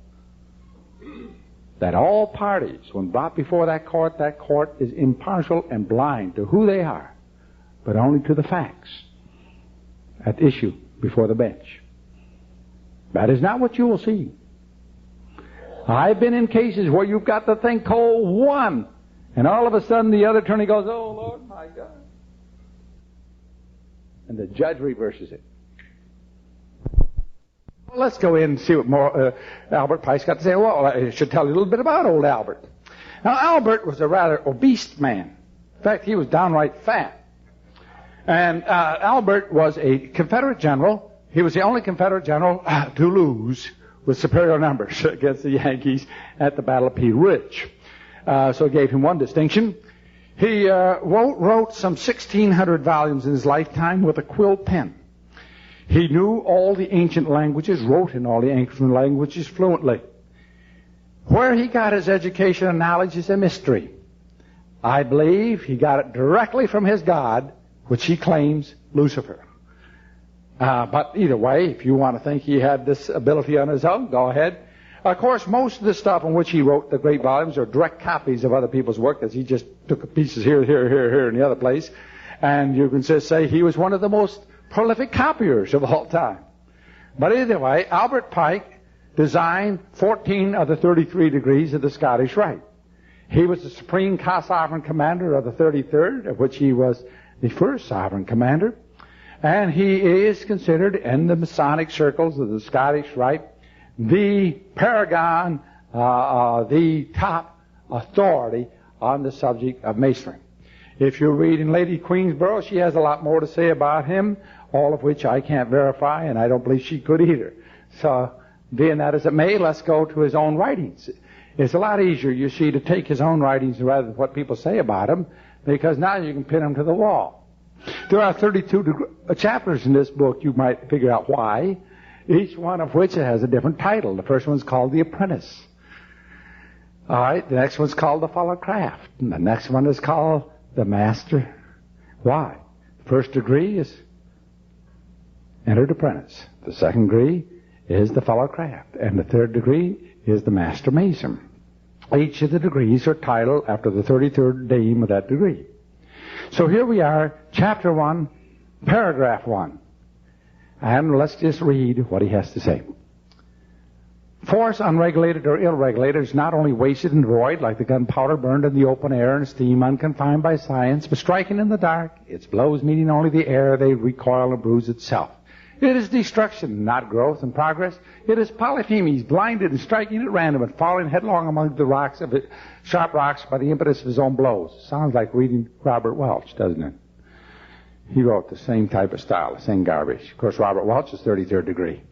That all parties, when brought before that court is impartial and blind to who they are, but only to the facts at issue before the bench. That is not what you will see. I've been in cases where you've got the thing called one, and all of a sudden the other attorney goes, "Oh, Lord, my God." And the judge reverses it. Well, let's go in and see what more Albert Pike's got to say. Well, I should tell you a little bit about old Albert. Now, Albert was a rather obese man. In fact, he was downright fat. And Albert was a Confederate general. He was the only Confederate general to lose with superior numbers against the Yankees at the Battle of Pea Ridge. So it gave him one distinction. He wrote some 1,600 volumes in his lifetime with a quill pen. He knew all the ancient languages, wrote in all the ancient languages fluently. Where he got his education and knowledge is a mystery. I believe he got it directly from his God, which he claims Lucifer. But either way, if you want to think he had this ability on his own, go ahead. Of course, most of the stuff in which he wrote the great volumes are direct copies of other people's work, as he just took pieces here, and the other place. And you can just say he was one of the most prolific copiers of all time. But either way, Albert Pike designed 14 of the 33 degrees of the Scottish Rite. He was the supreme sovereign commander of the 33rd, of which he was the first sovereign commander. And he is considered in the Masonic circles of the Scottish Rite the paragon, the top authority on the subject of Masonry. If you read in Lady Queensborough, she has a lot more to say about him, all of which I can't verify, and I don't believe she could either. So, being that as it may, let's go to his own writings. It's a lot easier, you see, to take his own writings rather than what people say about him, because now you can pin him to the wall. There are 32 chapters in this book. You might figure out why, each one of which has a different title. The first one's called The Apprentice. All right, the next one's called The Follow Craft, and the next one is called The Master. Why? The first degree is Entered Apprentice. The second degree is the Follow Craft, and the third degree is the Master Mason. Each of the degrees are titled after the 33rd name of that degree. So here we are, chapter 1, paragraph 1. And let's just read what he has to say. Force, unregulated or ill-regulated, is not only wasted and void, like the gunpowder burned in the open air and steam unconfined by science, but striking in the dark, its blows meeting only the air, they recoil and bruise itself. It is destruction, not growth and progress. It is Polyphemus, blinded and striking at random and falling headlong among the rocks of it, sharp rocks by the impetus of his own blows. Sounds like reading Robert Welch, doesn't it? He wrote the same type of style, the same garbage. Of course, Robert Welch is 33rd degree.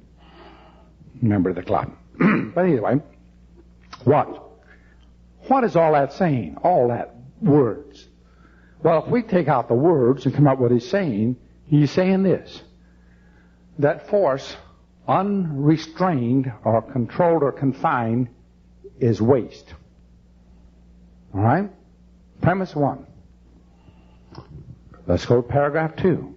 Member of the club. But anyway, what is all that saying? All that words. Well, if we take out the words and come up with what he's saying this. That force, unrestrained or controlled or confined, is waste. All right? Premise 1. Let's go to paragraph 2.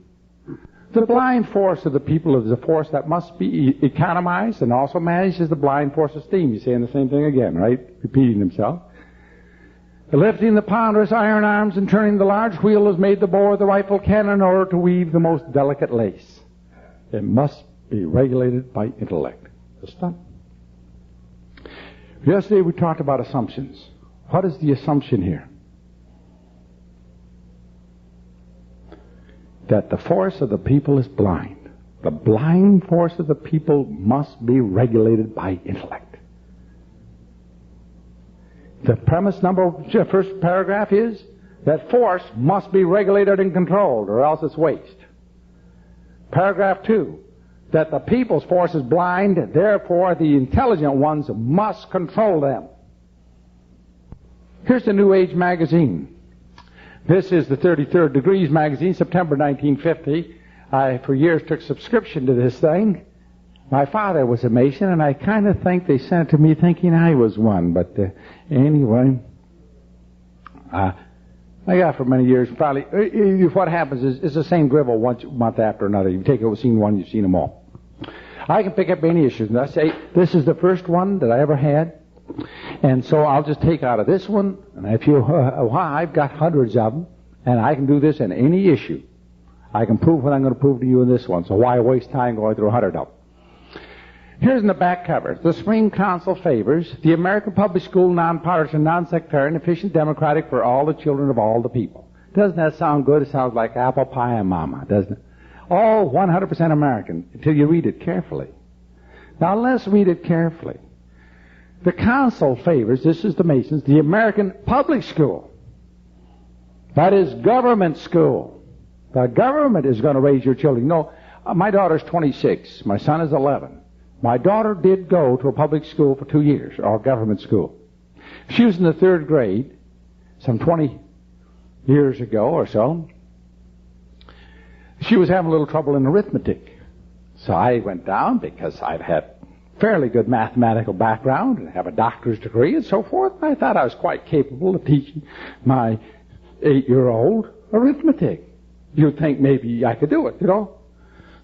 The blind force of the people is a force that must be economized and also managed as the blind force of steam. He's saying the same thing again, right? Repeating himself. Lifting the ponderous iron arms and turning the large wheel has made the bow of the rifle cannon in order to weave the most delicate lace. It must be regulated by intellect. Stop. Yesterday we talked about assumptions. What is the assumption here? That the force of the people is blind. The blind force of the people must be regulated by intellect. The premise first paragraph is that force must be regulated and controlled, or else it's waste. Paragraph 2, that the people's force is blind, therefore the intelligent ones must control them. Here's the New Age magazine. This is the 33rd Degrees magazine, September 1950. I, for years, took subscription to this thing. My father was a Mason, and I kind of think they sent it to me thinking I was one. But anyway, I got for many years. Probably what happens is it's the same drivel one month after another. You take it, seen one, you've seen them all. I can pick up any issues, and I say this is the first one that I ever had, and so I'll just take out of this one. And if you, I've got hundreds of them, and I can do this in any issue. I can prove what I'm going to prove to you in this one. So why waste time going through 100 of them? Here's in the back cover. The Supreme Council favors the American public school, nonpartisan, non-sectarian, efficient, democratic for all the children of all the people. Doesn't that sound good? It sounds like apple pie and mama, doesn't it? All 100% American until you read it carefully. Now let's read it carefully. The Council favors, this is the Masons, the American public school. That is government school. The government is going to raise your children. No, my daughter's 26. My son is 11. My daughter did go to a public school for 2 years, or government school. She was in the 3rd grade, some 20 years ago or so. She was having a little trouble in arithmetic. So I went down because I've had fairly good mathematical background and have a doctor's degree and so forth. I thought I was quite capable of teaching my 8-year-old arithmetic. You'd think maybe I could do it, you know.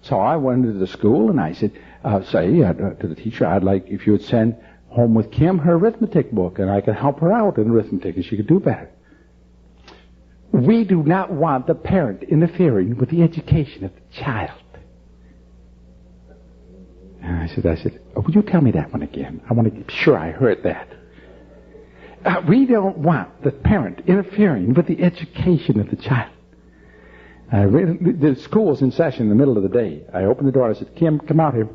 So I went into the school and I said, to the teacher, I'd like if you would send home with Kim her arithmetic book and I could help her out in arithmetic and she could do better. We do not want the parent interfering with the education of the child. And I said, oh, would you tell me that one again? I want to be sure I heard that. We don't want the parent interfering with the education of the child. The school's in session in the middle of the day. I opened the door. I said, Kim, come out here.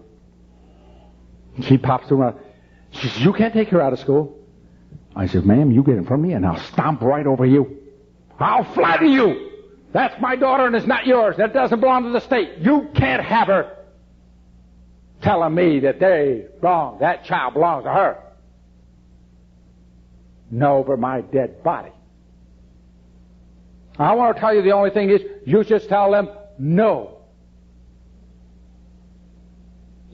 She pops around. She says, you can't take her out of school. I said, ma'am, you get in front of me and I'll stomp right over you. I'll flatter you. That's my daughter and it's not yours. That doesn't belong to the state. You can't have her. Telling me that they wrong. That child belongs to her. No, over my dead body. I want to tell you the only thing is, you just tell them no.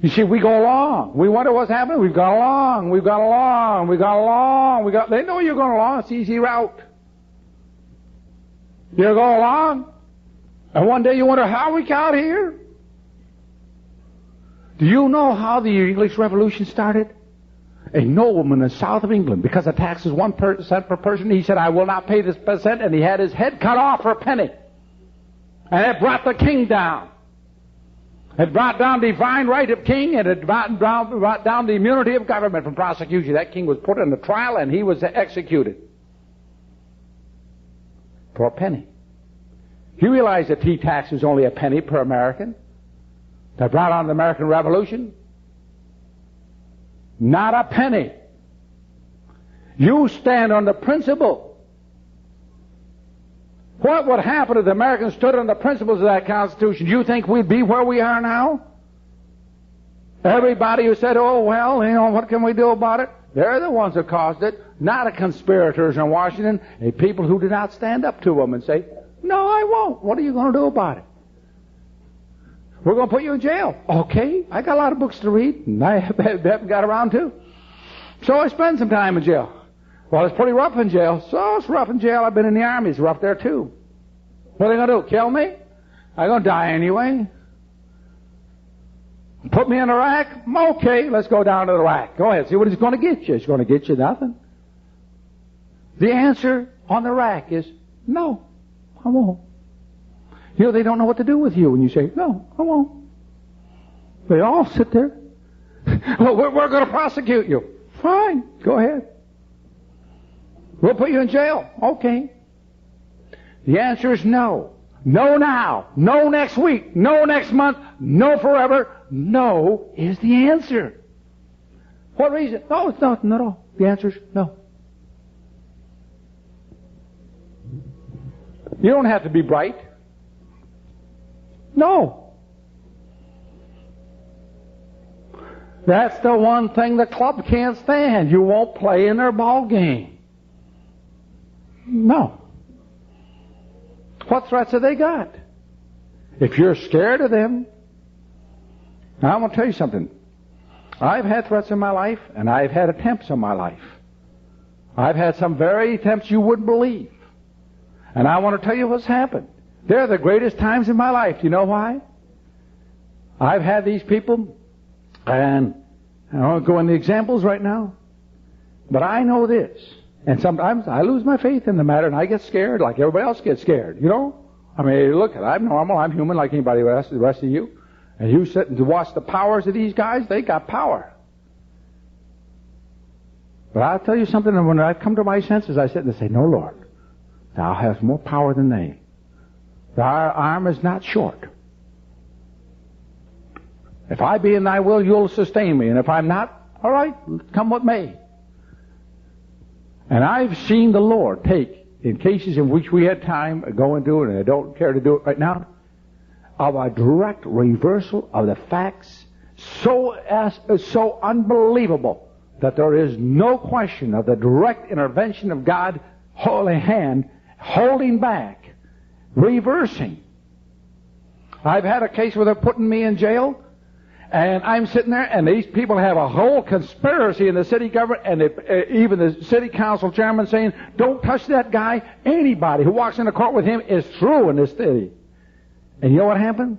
You see, we go along. We wonder what's happening. We've gone along. We've gone along. We've gone along. They know you're going along. It's the easy route. You go along, and one day you wonder how we got here. Do you know how the English Revolution started? A nobleman in the south of England, because the tax is 1% per person, he said, I will not pay this percent, and he had his head cut off for a penny. And it brought the king down. It brought down divine right of king, and it brought down the immunity of government from prosecution. That king was put in the trial, and he was executed. For a penny. You realize the tea tax was only a penny per American? That brought on the American Revolution? Not a penny. You stand on the principle. What would happen if the Americans stood on the principles of that Constitution? Do you think we'd be where we are now? Everybody who said, oh, well, you know, what can we do about it? They're the ones who caused it, not the conspirators in Washington, the people who did not stand up to them and say, no, I won't. What are you going to do about it? We're going to put you in jail. Okay, I got a lot of books to read, and I haven't got around to. So I spend some time in jail. Well, it's pretty rough in jail. So it's rough in jail. I've been in the Army. It's rough there, too. What are they going to do, kill me? I'm going to die anyway. Put me in a rack? Okay, let's go down to the rack. Go ahead, see what he's going to get you. He's going to get you nothing. The answer on the rack is, no, I won't. You know, they don't know what to do with you when you say, no, I won't. They all sit there. Well, we're going to prosecute you. Fine, go ahead. We'll put you in jail. Okay. The answer is no. No now. No next week. No next month. No forever. No is the answer. What reason? No, it's nothing at all. The answer is no. You don't have to be bright. No. That's the one thing the club can't stand. You won't play in their ball game. No. What threats have they got? If you're scared of them, now I'm going to tell you something. I've had threats in my life, and I've had attempts in my life. I've had some very attempts you wouldn't believe. And I want to tell you what's happened. They're the greatest times in my life. Do you know why? I've had these people, and I won't go into examples right now, but I know this. And sometimes I lose my faith in the matter, and I get scared like everybody else gets scared, you know? I mean, look, I'm normal, I'm human like anybody else, the rest of you. And you sit and watch the powers of these guys, they got power. But I'll tell you something, and when I come to my senses, I sit and say, no, Lord, thou hast more power than they. Thy arm is not short. If I be in thy will, you'll sustain me. And if I'm not, all right, come what may. And I've seen the Lord take, in cases in which we had time, go and do it, and I don't care to do it right now, of a direct reversal of the facts so unbelievable that there is no question of the direct intervention of God, holy hand, holding back, reversing. I've had a case where they're putting me in jail, and I'm sitting there, and these people have a whole conspiracy in the city government, and even the city council chairman saying, don't touch that guy. Anybody who walks in the court with him is through in this city. And you know what happened?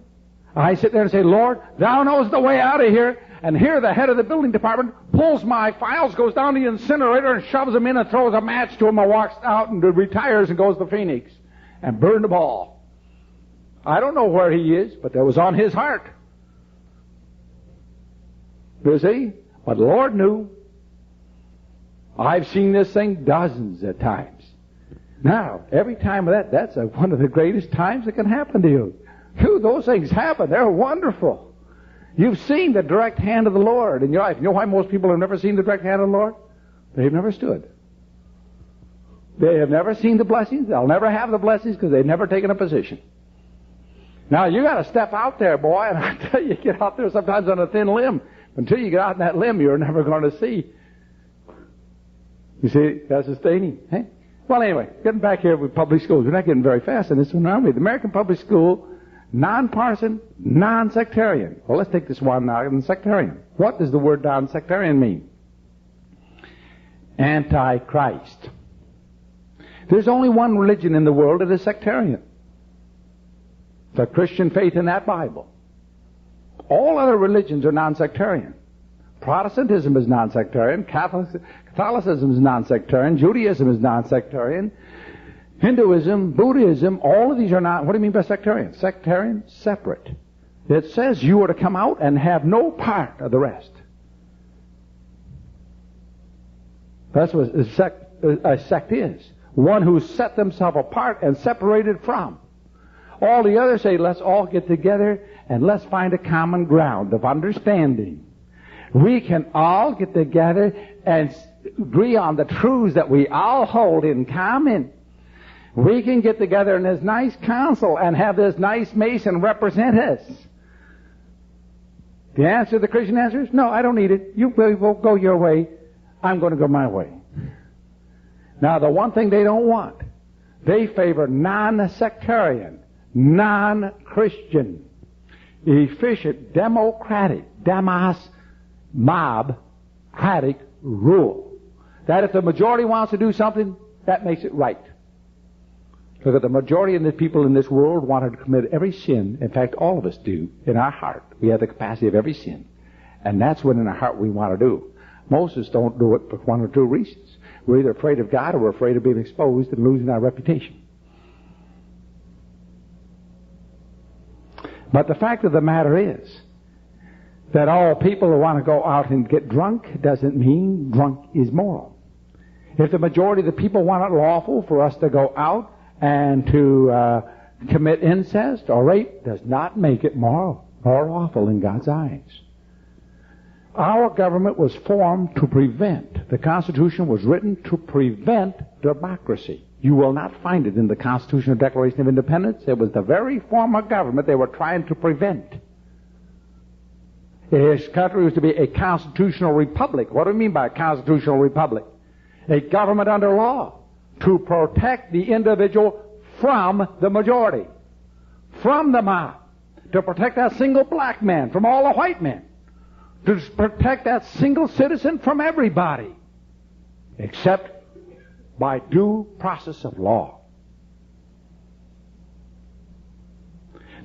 I sit there and say, Lord, thou knows the way out of here. And here the head of the building department pulls my files, goes down to the incinerator and shoves them in and throws a match to him and walks out and retires and goes to Phoenix and burned them all. I don't know where he is, but that was on his heart. You see? But the Lord knew. I've seen this thing dozens of times. Now, every time of that's one of the greatest times that can happen to you. Phew, those things happen. They're wonderful. You've seen the direct hand of the Lord in your life. You know why most people have never seen the direct hand of the Lord? They've never stood. They have never seen the blessings. They'll never have the blessings because they've never taken a position. Now, you got to step out there, boy, and I tell you, you get out there sometimes on a thin limb. Until you get out on that limb, you're never going to see. You see, that's sustaining. Hey? Well, anyway, getting back here with public schools. We're not getting very fast in this one, are we? The American public school, non-partisan, non-sectarian. Well, let's take this one now, sectarian. What does the word non-sectarian mean? Antichrist. There's only one religion in the world that is sectarian. The Christian faith in that Bible. All other religions are non-sectarian. Protestantism is non-sectarian. Catholicism is non-sectarian. Judaism is non-sectarian. Hinduism, Buddhism, all of these are not. What do you mean by sectarian? Sectarian, separate. It says you are to come out and have no part of the rest. That's what a sect is. One who set themselves apart and separated from. All the others say, let's all get together and let's find a common ground of understanding. We can all get together and agree on the truths that we all hold in common. We can get together in this nice council and have this nice Mason represent us. The answer, the Christian answer is, no, I don't need it. You will go your way. I'm going to go my way. Now, the one thing they don't want, they favor non-sectarian, non-Christian, efficient, democratic, mob-cratic rule. That if the majority wants to do something, that makes it right. Look at the majority of the people in this world wanted to commit every sin. In fact, all of us do in our heart. We have the capacity of every sin. And that's what in our heart we want to do. Most of us don't do it for one or two reasons. We're either afraid of God or we're afraid of being exposed and losing our reputation. But the fact of the matter is that all people who want to go out and get drunk doesn't mean drunk is moral. If the majority of the people want it lawful for us to go out and to commit incest or rape, does not make it moral or lawful in God's eyes. Our government was formed to prevent. The Constitution was written to prevent democracy. You will not find it in the Constitutional Declaration of Independence. It was the very form of government they were trying to prevent. This country was to be a constitutional republic. What do we mean by a constitutional republic? A government under law to protect the individual from the majority, from the mob, to protect that single black man from all the white men, to protect that single citizen from everybody, except by due process of law.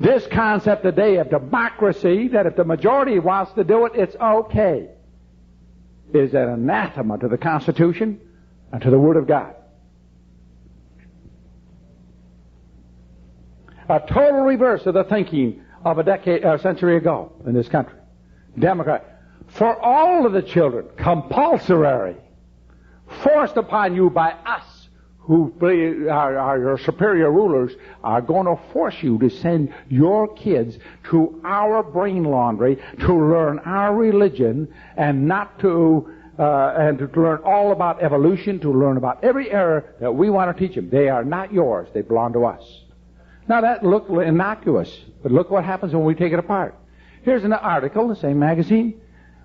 This concept today of democracy, that if the majority wants to do it, it's okay, is an anathema to the Constitution and to the Word of God. A total reverse of the thinking of a century ago in this country. Democrat. For all of the children, compulsory, forced upon you by us, who are your superior rulers, are going to force you to send your kids to our brain laundry to learn our religion and not to and to learn all about evolution, to learn about every error that we want to teach them. They are not yours. They belong to us. Now that looked innocuous, but look what happens when we take it apart. Here's an article, the same magazine,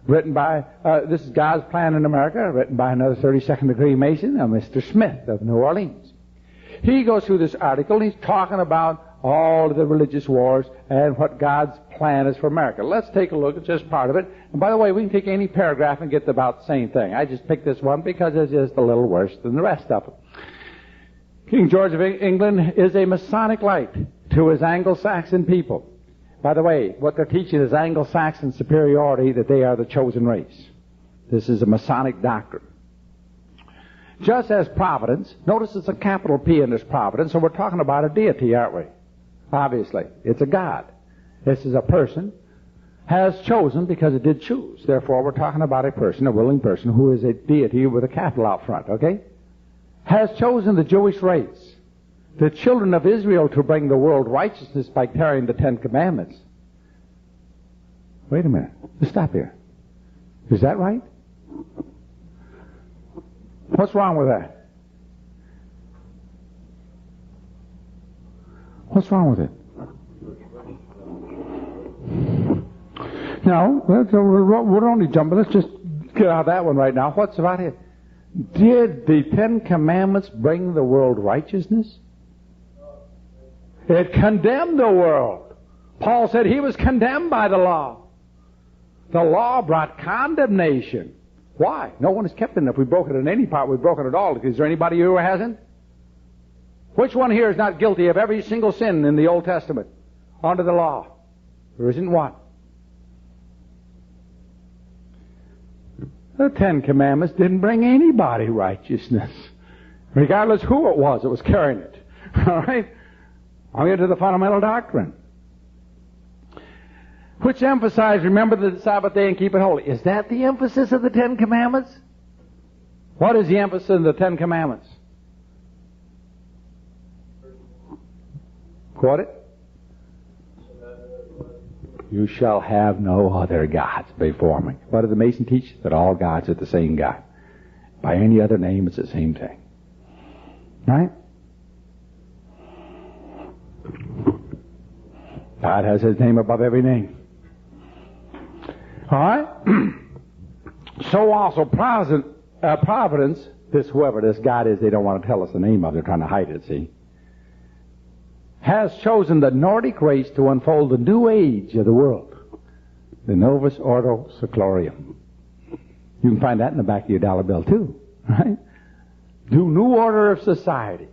written by, this is God's Plan in America, written by another 32nd degree Mason, Mr. Smith of New Orleans. He goes through this article, and he's talking about all of the religious wars and what God's plan is for America. Let's take a look at just part of it. And by the way, we can take any paragraph and get about the same thing. I just picked this one because it's just a little worse than the rest of them. King George of England is a Masonic light to his Anglo-Saxon people. By the way, what they're teaching is Anglo-Saxon superiority, that they are the chosen race. This is a Masonic doctrine. Just as providence, notice it's a capital P in this providence, so we're talking about a deity, aren't we? Obviously, it's a God. This is a person, has chosen because it did choose. Therefore, we're talking about a person, a willing person, who is a deity with a capital out front, okay? Has chosen the Jewish race, the children of Israel, to bring the world righteousness by carrying the Ten Commandments. Wait a minute. Let's stop here. Is that right? What's wrong with that? What's wrong with it? No, we're only jumping. Let's just get out of that one right now. What's about it? Did the Ten Commandments bring the world righteousness? It condemned the world. Paul said he was condemned by the law. The law brought condemnation. Why? No one has kept it. If we broke it in any part, we've broken it all. Is there anybody who hasn't? Which one here is not guilty of every single sin in the Old Testament under the law? There isn't one. The Ten Commandments didn't bring anybody righteousness, regardless who it was carrying it. All right? I'll get to the fundamental doctrine, which emphasize, remember the Sabbath day and keep it holy. Is that the emphasis of the Ten Commandments? What is the emphasis of the Ten Commandments? Quote it. You shall have no other gods before me. What does the Mason teach? That all gods are the same God. By any other name, it's the same thing. Right? God has his name above every name. All right? So also providence, whoever this God is, they don't want to tell us the name of. They're trying to hide it, see? Has chosen the Nordic race to unfold the new age of the world, the Novus Ordo Seclorum. You can find that in the back of your dollar bill too, right? The new order of society.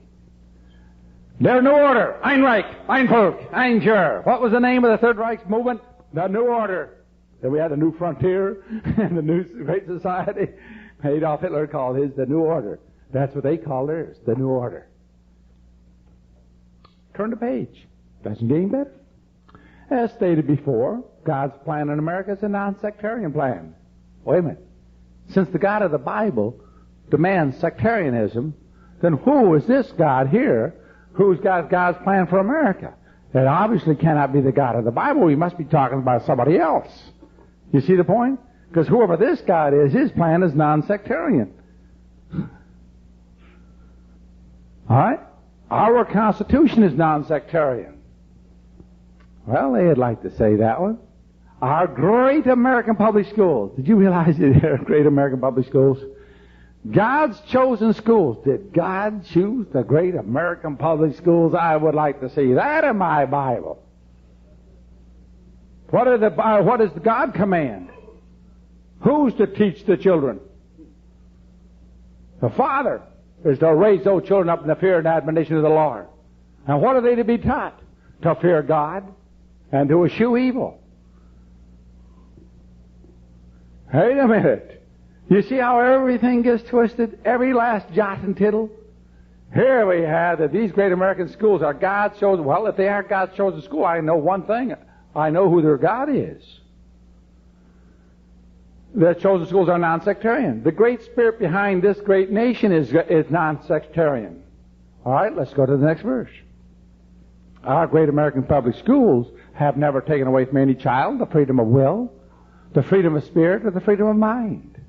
Their new order, Ein Reich, Ein Volk, Ein Jur. What was the name of the Third Reich movement? The New Order. Then we had the New Frontier and the New Great Society. Adolf Hitler called his the New Order. That's what they call theirs, the New Order. Turn the page. Doesn't get any better. As stated before, God's plan in America is a non-sectarian plan. Wait a minute. Since the God of the Bible demands sectarianism, then who is this God here who's got God's plan for America? It obviously cannot be the God of the Bible. We must be talking about somebody else. You see the point? Because whoever this God is, his plan is non-sectarian. All right? Our Constitution is non-sectarian. Well, they'd like to say that one. Our great American public schools. Did you realize that there are great American public schools? God's chosen schools. Did God choose the great American public schools? I would like to see that in my Bible. What does God command? Who's to teach the children? The Father is to raise those children up in the fear and admonition of the Lord. And what are they to be taught? To fear God and to eschew evil. Wait a minute. You see how everything gets twisted? Every last jot and tittle? Here we have that these great American schools are God's chosen. Well, if they are God's chosen school, I know one thing. I know who their God is. Their chosen schools are non-sectarian. The great spirit behind this great nation is non-sectarian. All right, let's go to the next verse. Our great American public schools have never taken away from any child the freedom of will, the freedom of spirit, or the freedom of mind.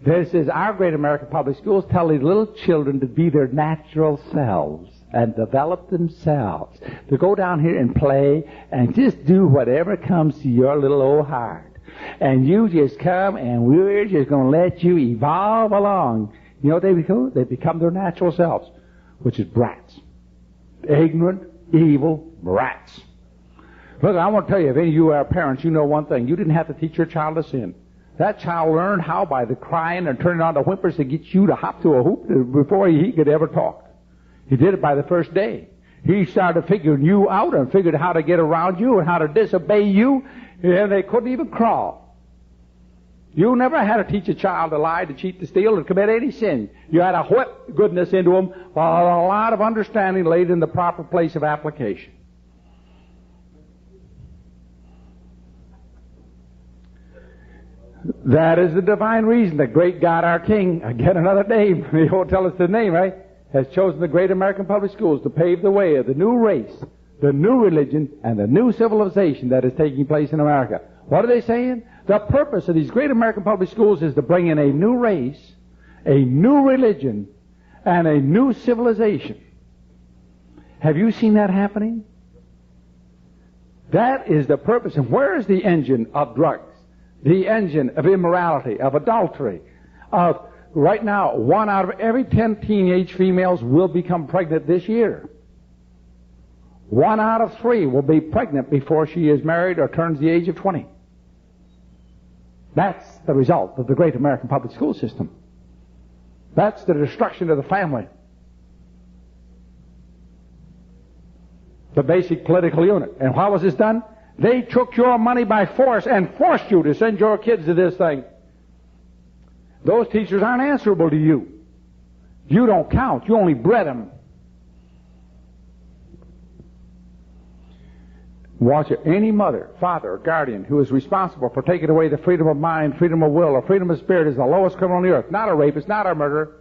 This is our great American public schools tell these little children to be their natural selves and develop themselves, to go down here and play and just do whatever comes to your little old heart. And you just come and we're just going to let you evolve along. You know what they become? They become their natural selves, which is brats. Ignorant, evil brats. Look, I want to tell you, if any of you are parents, you know one thing. You didn't have to teach your child to sin. That child learned how by the crying and turning on the whimpers to get you to hop to a hoop before he could ever talk. He did it by the first day. He started figuring you out and figured how to get around you and how to disobey you, and they couldn't even crawl. You never had to teach a child to lie, to cheat, to steal, to commit any sin. You had to whip goodness into them while a lot of understanding laid in the proper place of application. That is the divine reason the great God, our King, again another name, he won't tell us the name, right, has chosen the great American public schools to pave the way of the new race, the new religion, and the new civilization that is taking place in America. What are they saying? The purpose of these great American public schools is to bring in a new race, a new religion, and a new civilization. Have you seen that happening? That is the purpose. And where is the engine of drugs? The engine of immorality, of adultery, of right now, 1 out of every 10 teenage females will become pregnant this year. 1 out of 3 will be pregnant before she is married or turns the age of 20. That's the result of the great American public school system. That's the destruction of the family. The basic political unit. And how was this done? They took your money by force and forced you to send your kids to this thing. Those teachers aren't answerable to you. You don't count. You only bred them. Watch it. Any mother, father, or guardian who is responsible for taking away the freedom of mind, freedom of will, or freedom of spirit is the lowest criminal on the earth. Not a rapist, not a murderer,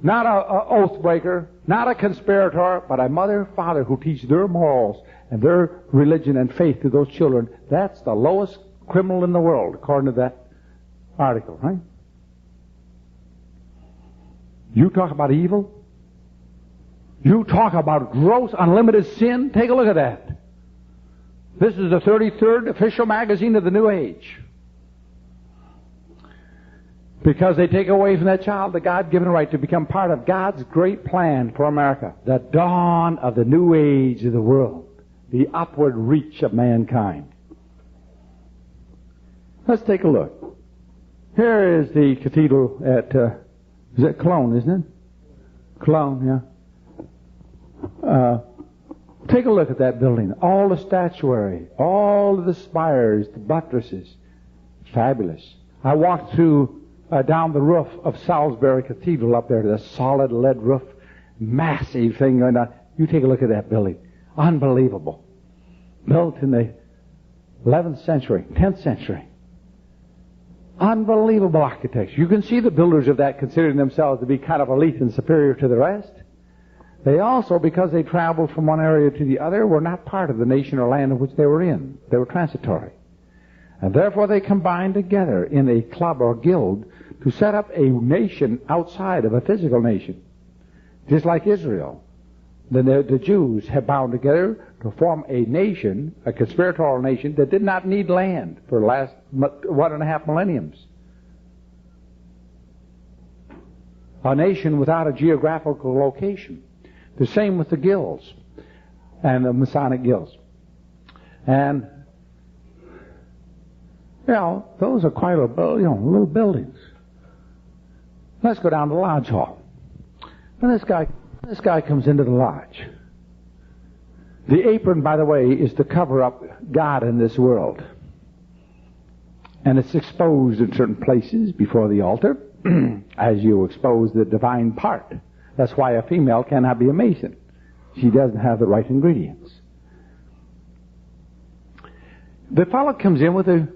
not a oath breaker, not a conspirator, but a mother, father who teach their morals and their religion and faith to those children. That's the lowest criminal in the world, according to that article, right? You talk about evil? You talk about gross, unlimited sin? Take a look at that. This is the 33rd official magazine of the New Age. Because they take away from that child the God-given right to become part of God's great plan for America. The dawn of the new age of the world. The upward reach of mankind. Let's take a look. Here is the cathedral at, is it Cologne, isn't it? Cologne, yeah. Take a look at that building. All the statuary, all the spires, the buttresses. Fabulous. I walked through down the roof of Salisbury Cathedral up there, the solid lead roof, massive thing going on. You take a look at that building. Unbelievable. Built in the 11th century, 10th century. Unbelievable architecture. You can see the builders of that considering themselves to be kind of elite and superior to the rest. They also, because they traveled from one area to the other, were not part of the nation or land in which they were in. They were transitory. And therefore they combined together in a club or guild to set up a nation outside of a physical nation. Just like Israel the Jews have bound together to form a nation, a conspiratorial nation, that did not need land for the last 1.5 millenniums. A nation without a geographical location. The same with the guilds and the Masonic guilds. And, those are quite little buildings. Let's go down to the lodge hall. And this guy comes into the lodge. The apron, by the way, is to cover up God in this world. And it's exposed in certain places before the altar as you expose the divine part. That's why a female cannot be a Mason. She doesn't have the right ingredients. The fellow comes in with a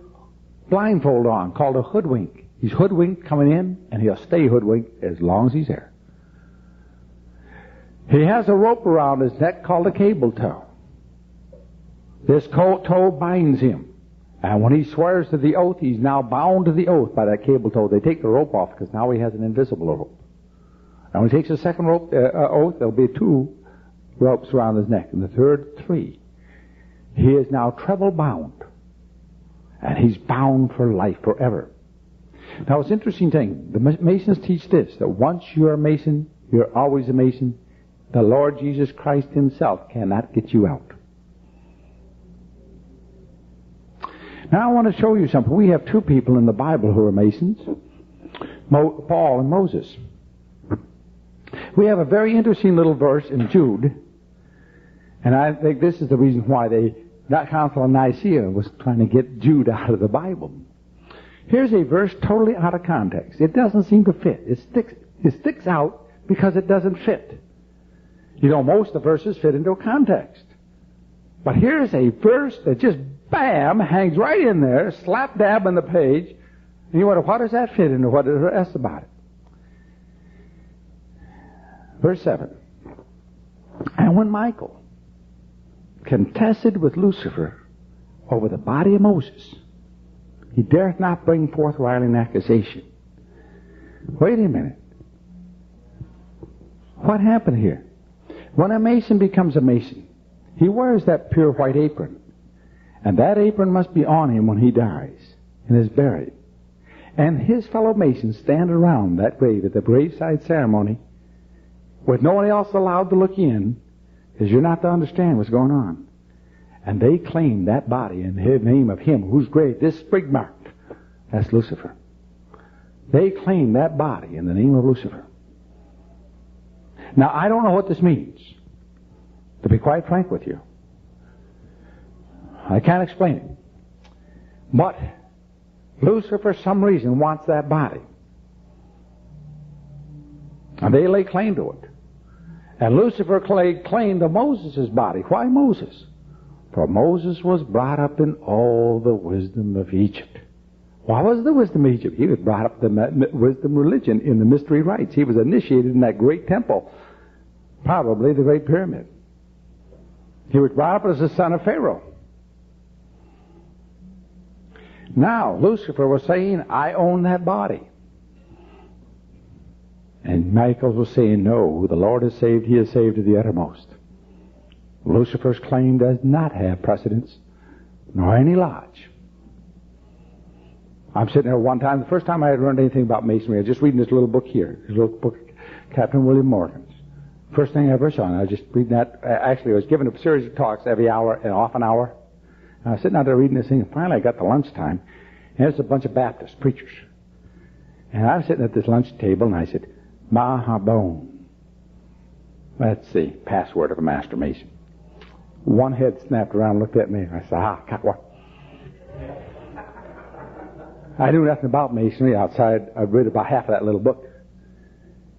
blindfold on, called a hoodwink. He's hoodwinked coming in, and he'll stay hoodwinked as long as he's there. He has a rope around his neck called a cable tow. This toe binds him. And when he swears to the oath, he's now bound to the oath by that cable tow. They take the rope off because now he has an invisible rope. And when he takes the second oath, there'll be 2 ropes around his neck, and the third 3. He is now treble bound. And he's bound for life, forever. Now, it's an interesting thing. The Masons teach this, that once you're a Mason, you're always a Mason. The Lord Jesus Christ himself cannot get you out. Now I want to show you something. We have 2 people in the Bible who are Masons, Paul and Moses. We have a very interesting little verse in Jude, and I think this is the reason why that Council of Nicaea was trying to get Jude out of the Bible. Here's a verse totally out of context. It doesn't seem to fit. It sticks out because it doesn't fit. Most of the verses fit into a context. But here's a verse that just, bam, hangs right in there, slap dab on the page, and you wonder, what does that fit into? What is the rest about it? Verse 7. And when Michael contested with Lucifer over the body of Moses, he dared not bring forth riling accusation. Wait a minute. What happened here? When a Mason becomes a Mason, he wears that pure white apron. And that apron must be on him when he dies and is buried. And his fellow Masons stand around that grave at the graveside ceremony with no one else allowed to look in, because you're not to understand what's going on. And they claim that body in the name of him whose grave this sprig marked. That's Lucifer. They claim that body in the name of Lucifer. Now, I don't know what this means, to be quite frank with you. I can't explain it. But Lucifer, for some reason, wants that body. And they lay claim to it. And Lucifer laid claim to Moses' body. Why Moses? For Moses was brought up in all the wisdom of Egypt. What was the wisdom of Egypt? He was brought up in the wisdom religion in the mystery rites. He was initiated in that great temple, probably the Great Pyramid. He was brought up as the son of Pharaoh. Now, Lucifer was saying, I own that body. And Michael was saying, no, the Lord has saved, he is saved to the uttermost. Lucifer's claim does not have precedence, nor any lodge. I'm sitting there one time, the first time I had learned anything about Masonry, I was just reading this little book here, this little book, Captain William Morgan's. First thing I ever saw, and I was just reading that. Actually, I was given a series of talks every hour, and off an hour. And I was sitting out there reading this thing, and finally I got to lunchtime, and there's a bunch of Baptist preachers. And I was sitting at this lunch table, and I said, Mahabone. That's the password of a master mason. One head snapped around and looked at me, and I said, Katwa. I knew nothing about masonry outside. I'd read about half of that little book.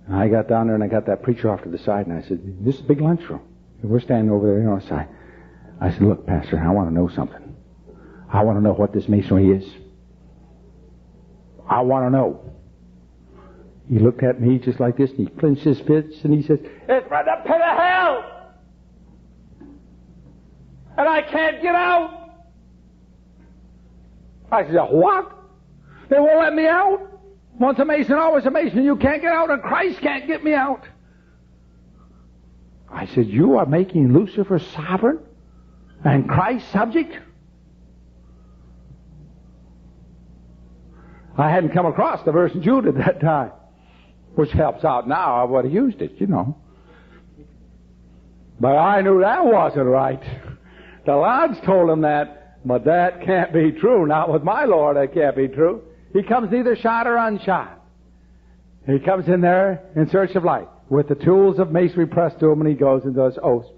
And I got down there, and I got that preacher off to the side, and I said, this is a big lunchroom. And we're standing over there, on the side. I said, look, Pastor, I want to know something. I want to know what this masonry is. I want to know. He looked at me just like this, and he clenched his fists, and he says, it's right up to the hell! And I can't get out! I said, what? They won't let me out? Once a Mason, always a Mason. You can't get out, and Christ can't get me out. I said, you are making Lucifer sovereign and Christ subject? I hadn't come across the verse in Jude at that time, which helps out now. I would have used it, you know. But I knew that wasn't right. The Lodge told him that, but that can't be true. Not with my Lord, that can't be true. He comes either shot or unshot. He comes in there in search of light with the tools of masonry pressed to him, and he goes and does oaths.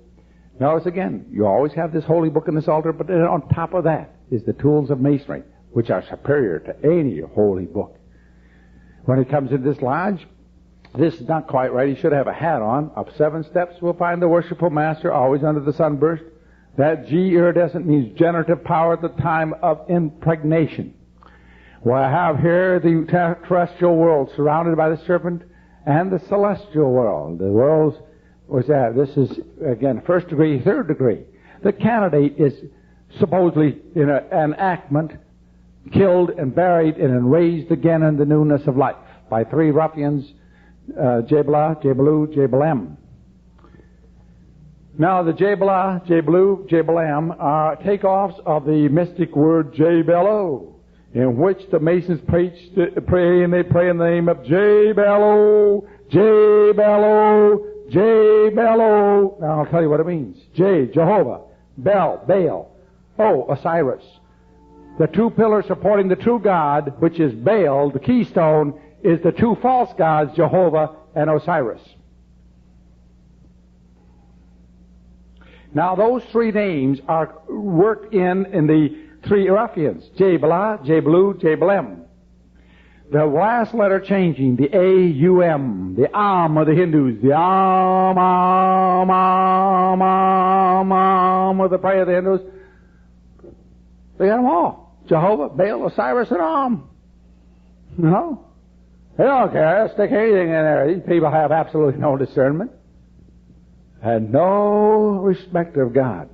Notice again, you always have this holy book in this altar, but then on top of that is the tools of masonry, which are superior to any holy book. When he comes into this lodge, this is not quite right. He should have a hat on. Up 7 steps, we'll find the worshipful master, always under the sunburst. That G iridescent means generative power at the time of impregnation. Well, I have here the terrestrial world surrounded by the serpent and the celestial world. The worlds, what's that? This is, again, 1st degree, 3rd degree. The candidate is supposedly in an enactment, killed and buried and then raised again in the newness of life by 3 ruffians, Jabala, Jabalu, Jabalem. Now, the Jabala, Jabalu, Jabalem are takeoffs of the mystic word Jabelo, in which the Masons pray, and they pray in the name of Jabelo, Jabelo, Jabelo. Now, I'll tell you what it means. J, Jehovah, Bel, Baal, O, Osiris. The 2 pillars supporting the true God, which is Baal, the keystone, is the 2 false gods, Jehovah and Osiris. Now, those 3 names are worked in the 3 ruffians, Jabala, Jabalu, Jabalem. The last letter changing, the A-U-M, the Am of the Hindus, the Am of the prayer of the Hindus. They got them all. Jehovah, Baal, Osiris, and Am. You know? They don't care. They'll stick anything in there. These people have absolutely no discernment and no respect of God.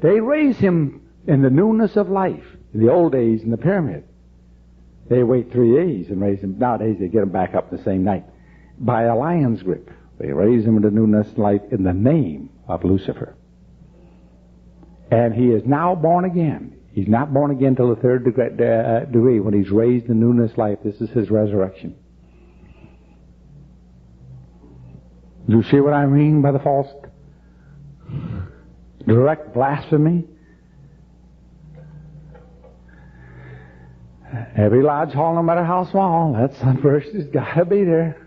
They raise him in the newness of life. In the old days, in the pyramid, they wait 3 days and raise him. Nowadays, they get him back up the same night by a lion's grip. They raise him in the newness of life in the name of Lucifer. And he is now born again. He's not born again till the 3rd degree when he's raised in newness life. This is his resurrection. Do you see what I mean by the false direct blasphemy? Every lodge hall, no matter how small, that sunburst has got to be there.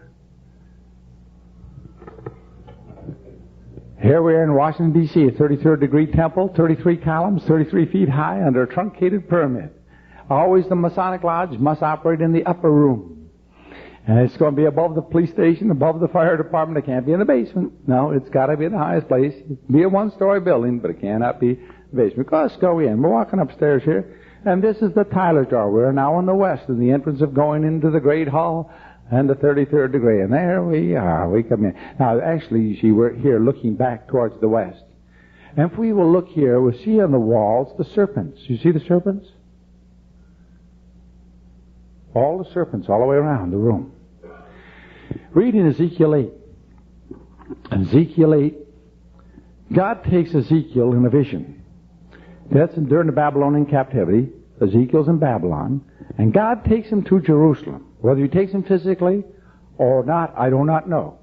Here we are in Washington, D.C., a 33rd degree temple, 33 columns, 33 feet high, under a truncated pyramid. Always the Masonic Lodge must operate in the upper room. And it's going to be above the police station, above the fire department. It can't be in the basement. No, it's got to be in the highest place. It can be a 1-story building, but it cannot be the basement. Let's go in. We're walking upstairs here, and this is the Tyler's door. We're now in the west, in the entrance of going into the Great Hall and the 33rd degree. And there we are. We come in. Now, actually, you see, we're here looking back towards the west. And if we will look here, we'll see on the walls the serpents. You see the serpents? All the serpents all the way around the room. Read in Ezekiel 8. Ezekiel 8, God takes Ezekiel in a vision. That's during the Babylonian captivity. Ezekiel's in Babylon. And God takes him to Jerusalem. Whether he takes him physically or not, I do not know.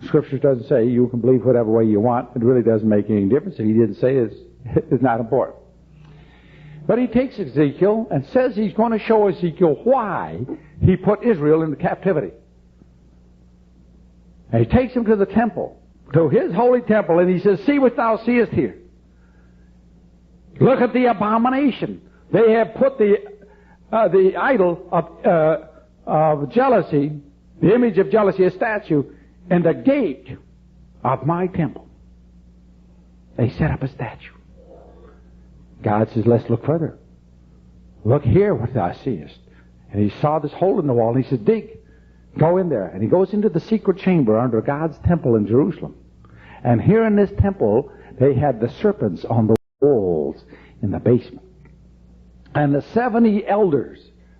Scripture doesn't say you can believe whatever way you want. It really doesn't make any difference. If he didn't say it, it's not important. But he takes Ezekiel and says he's going to show Ezekiel why he put Israel into captivity. And he takes him to the temple, to his holy temple, and he says, see what thou seest here. Look at the abomination. They have put the idol of jealousy, the image of jealousy, a statue, in the gate of my temple. They set up a statue. God says, let's look further. Look here what thou seest. And he saw this hole in the wall, and he says, dig. Go in there. And he goes into the secret chamber under God's temple in Jerusalem. And here in this temple, they had the serpents on the walls in the basement. And the 70 elders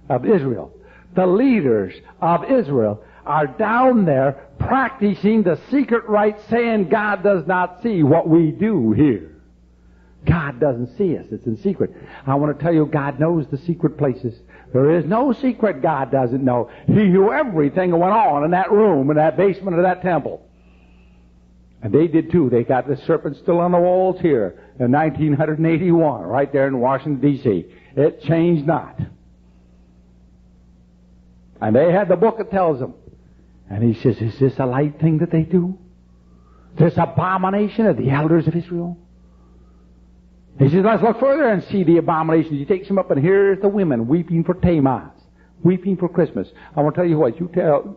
of Israel the leaders of Israel are down there practicing the secret rites, saying God does not see what we do here. God doesn't see us. It's in secret. I want to tell you, God knows the secret places. There is no secret God doesn't know. He knew everything that went on in that room, in that basement of that temple. And they did too. They got the serpent still on the walls here in 1981, right there in Washington, D.C. It changed not. And they had the book that tells them. And he says, is this a light thing that they do? This abomination of the elders of Israel? He says, let's look further and see the abominations. He takes them up, and here's the women weeping for Tammuz, weeping for Christmas. I want to tell you what, you tell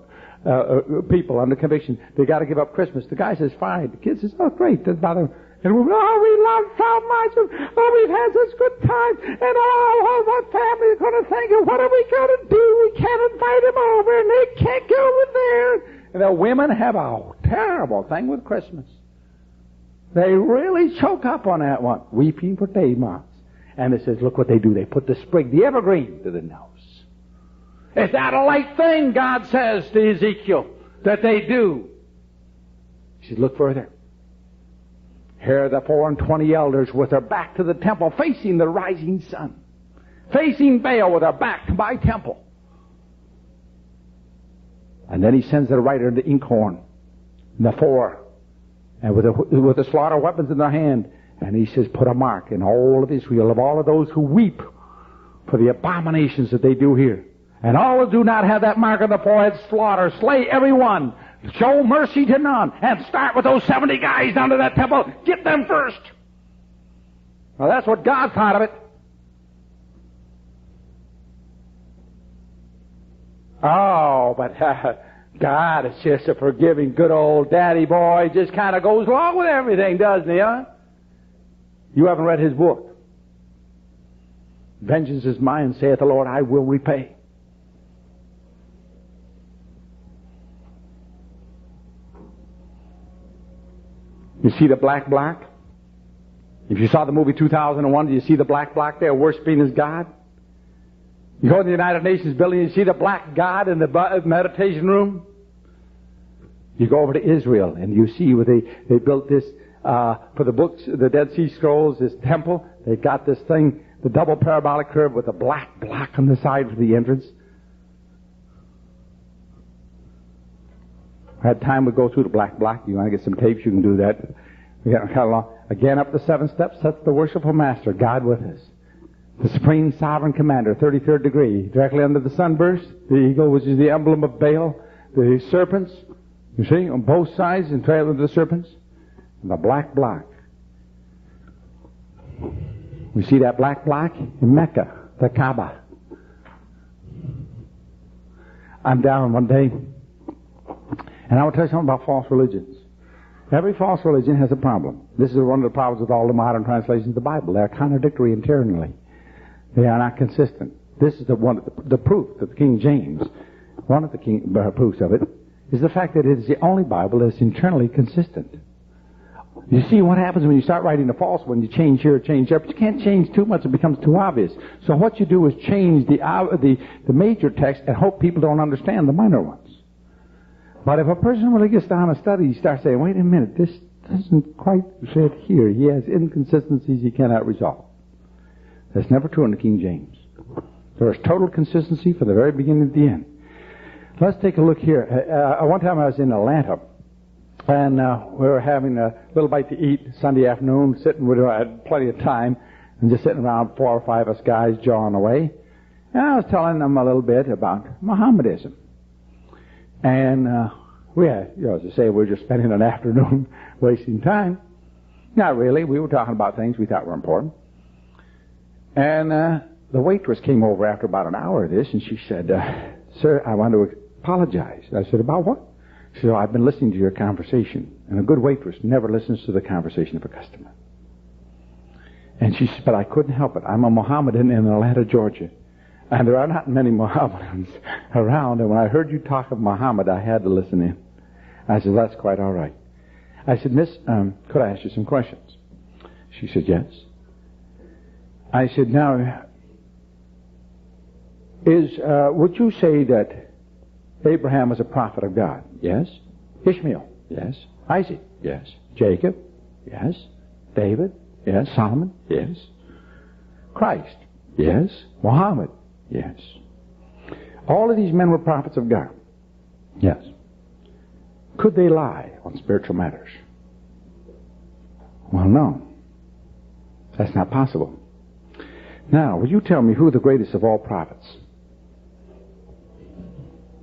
people under conviction, they got to give up Christmas. The guy says, fine. The kid says, oh, great, doesn't bother him. And we love so much. We've had such good time. And what family's going to think? And what are we going to do? We can't invite them over, and they can't go over there. And the women have a terrible thing with Christmas. They really choke up on that one, weeping for Tammuz. And it says, look what they do. They put the sprig, the evergreen, to the nose. Is that a light thing, God says to Ezekiel, that they do? He says, look further. Here are the 24 elders with their back to the temple, facing the rising sun. Facing Baal with their back to my temple. And then he sends the writer the inkhorn, and the four, and with the slaughter weapons in their hand. And he says, put a mark in all of Israel, of all of those who weep for the abominations that they do here. And all who do not have that mark on the forehead, slaughter, slay everyone. Show mercy to none. And start with those 70 guys down to that temple. Get them first. Well, that's what God thought of it. Oh, but God is just a forgiving, good old daddy boy. Just kind of goes along with everything, doesn't he, huh? You haven't read his book. Vengeance is mine, saith the Lord, I will repay. You see the black? If you saw the movie 2001, do you see the black there worshiping his God? You go in the United Nations building, you see the black God in the meditation room? You go over to Israel, and you see where they built this, for the books, the Dead Sea Scrolls, this temple. They got this thing, the double parabolic curve with a black block on the side for the entrance. I had time to go through the black block. You want to get some tapes, you can do that. We got kind of long. Again, up the 7 steps, that's the worshipful master, God with us. The supreme sovereign commander, 33rd degree, directly under the sunburst, the eagle, which is the emblem of Baal, the serpents, you see, on both sides, and trail of the serpents, and the black block. We see that black block in Mecca, the Kaaba. I'm down one day, and I will tell you something about false religions. Every false religion has a problem. This is one of the problems with all the modern translations of the Bible. They are contradictory internally. They are not consistent. This is the proof that the King James, one of the proofs of it, is the fact that it is the only Bible that is internally consistent. You see what happens when you start writing a false one, you change here, change there, but you can't change too much, it becomes too obvious. So what you do is change the major text and hope people don't understand the minor ones. But if a person really gets down and studies, he starts saying, wait a minute, this doesn't quite fit here. He has inconsistencies he cannot resolve. That's never true in the King James. There is total consistency from the very beginning to the end. Let's take a look here. One time I was in Atlanta, and we were having a little bite to eat Sunday afternoon, I had plenty of time, and just sitting around 4 or 5 of us guys jawing away. And I was telling them a little bit about Mohammedanism. And we had, as I say, we were just spending an afternoon wasting time. Not really. We were talking about things we thought were important. And the waitress came over after about an hour of this, and she said, sir, I want to apologize. I said, about what? She said, I've been listening to your conversation, and a good waitress never listens to the conversation of a customer. And she said, but I couldn't help it. I'm a Mohammedan in Atlanta, Georgia. And there are not many Mohammedans around, and when I heard you talk of Muhammad, I had to listen in. I said, that's quite all right. I said, Miss, could I ask you some questions? She said, yes. I said, now, Would you say that Abraham was a prophet of God? Yes. Ishmael? Yes. Isaac? Yes. Jacob? Yes. David? Yes. Solomon? Yes. Christ? Yes. Muhammad? Yes. All of these men were prophets of God. Yes. Could they lie on spiritual matters? Well, no. That's not possible. Now, will you tell me who the greatest of all prophets?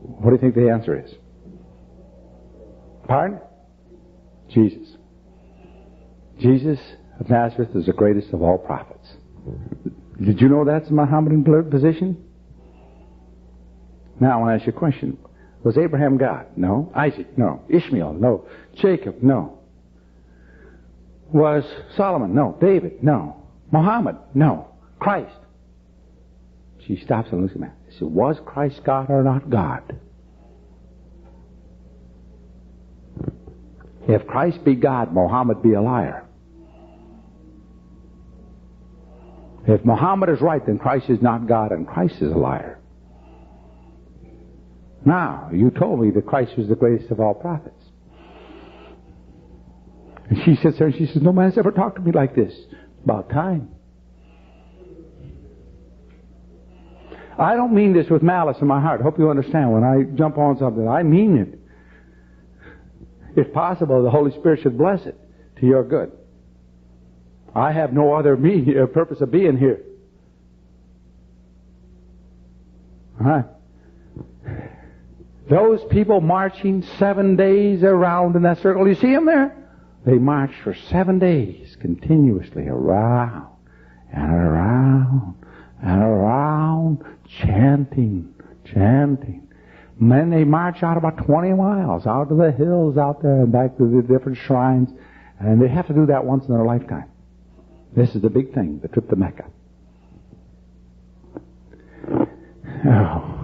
What do you think the answer is? Pardon? Jesus. Jesus of Nazareth is the greatest of all prophets. Did you know that's the Mohammedan position? Now I want to ask you a question. Was Abraham God? No. Isaac? No. Ishmael? No. Jacob? No. Was Solomon? No. David? No. Muhammad? No. Christ? She stops and looks at me. She said, was Christ God or not God? If Christ be God, Muhammad be a liar. If Muhammad is right, then Christ is not God and Christ is a liar. Now, you told me that Christ was the greatest of all prophets. And she sits there and she says, no man's ever talked to me like this. About time. I don't mean this with malice in my heart. I hope you understand. When I jump on something, I mean it. If possible, the Holy Spirit should bless it to your good. I have no other purpose of being here. All right. Those people marching 7 days around in that circle, you see them there? They marched for 7 days continuously around and around and around, chanting. And then they march out about 20 miles, out to the hills out there and back to the different shrines. And they have to do that once in their lifetime. This is the big thing, the trip to Mecca. Oh.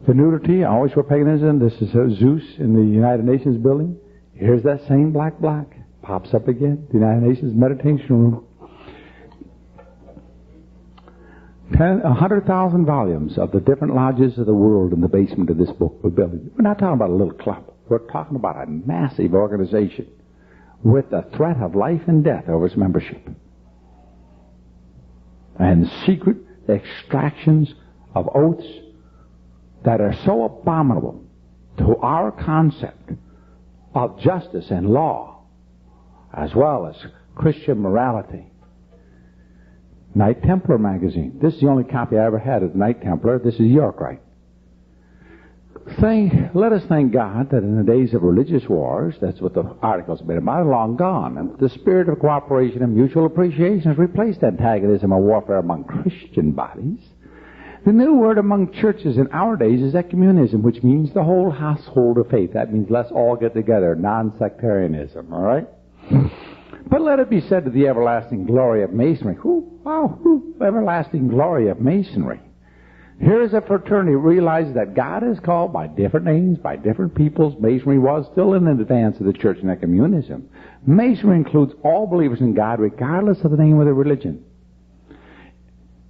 The nudity, always for paganism. This is Zeus in the United Nations building. Here's that same black. Pops up again. The United Nations meditation room. 100,000 volumes of the different lodges of the world in the basement of this book we're building. We're not talking about a little club. We're talking about a massive organization with the threat of life and death over its membership. And secret extractions of oaths that are so abominable to our concept of justice and law, as well as Christian morality. Knight Templar magazine. This is the only copy I ever had of the Knight Templar. This is York, right? Let us thank God that in the days of religious wars, that's what the article's been about, long gone. And the spirit of cooperation and mutual appreciation has replaced antagonism and warfare among Christian bodies. The new word among churches in our days is ecumenism, which means the whole household of faith. That means let's all get together, non-sectarianism, all right? But let it be said to the everlasting glory of Masonry. Everlasting glory of Masonry. Here is a fraternity realizes that God is called by different names, by different peoples. Masonry was still in advance of the church in ecumenism. Masonry includes all believers in God, regardless of the name of their religion.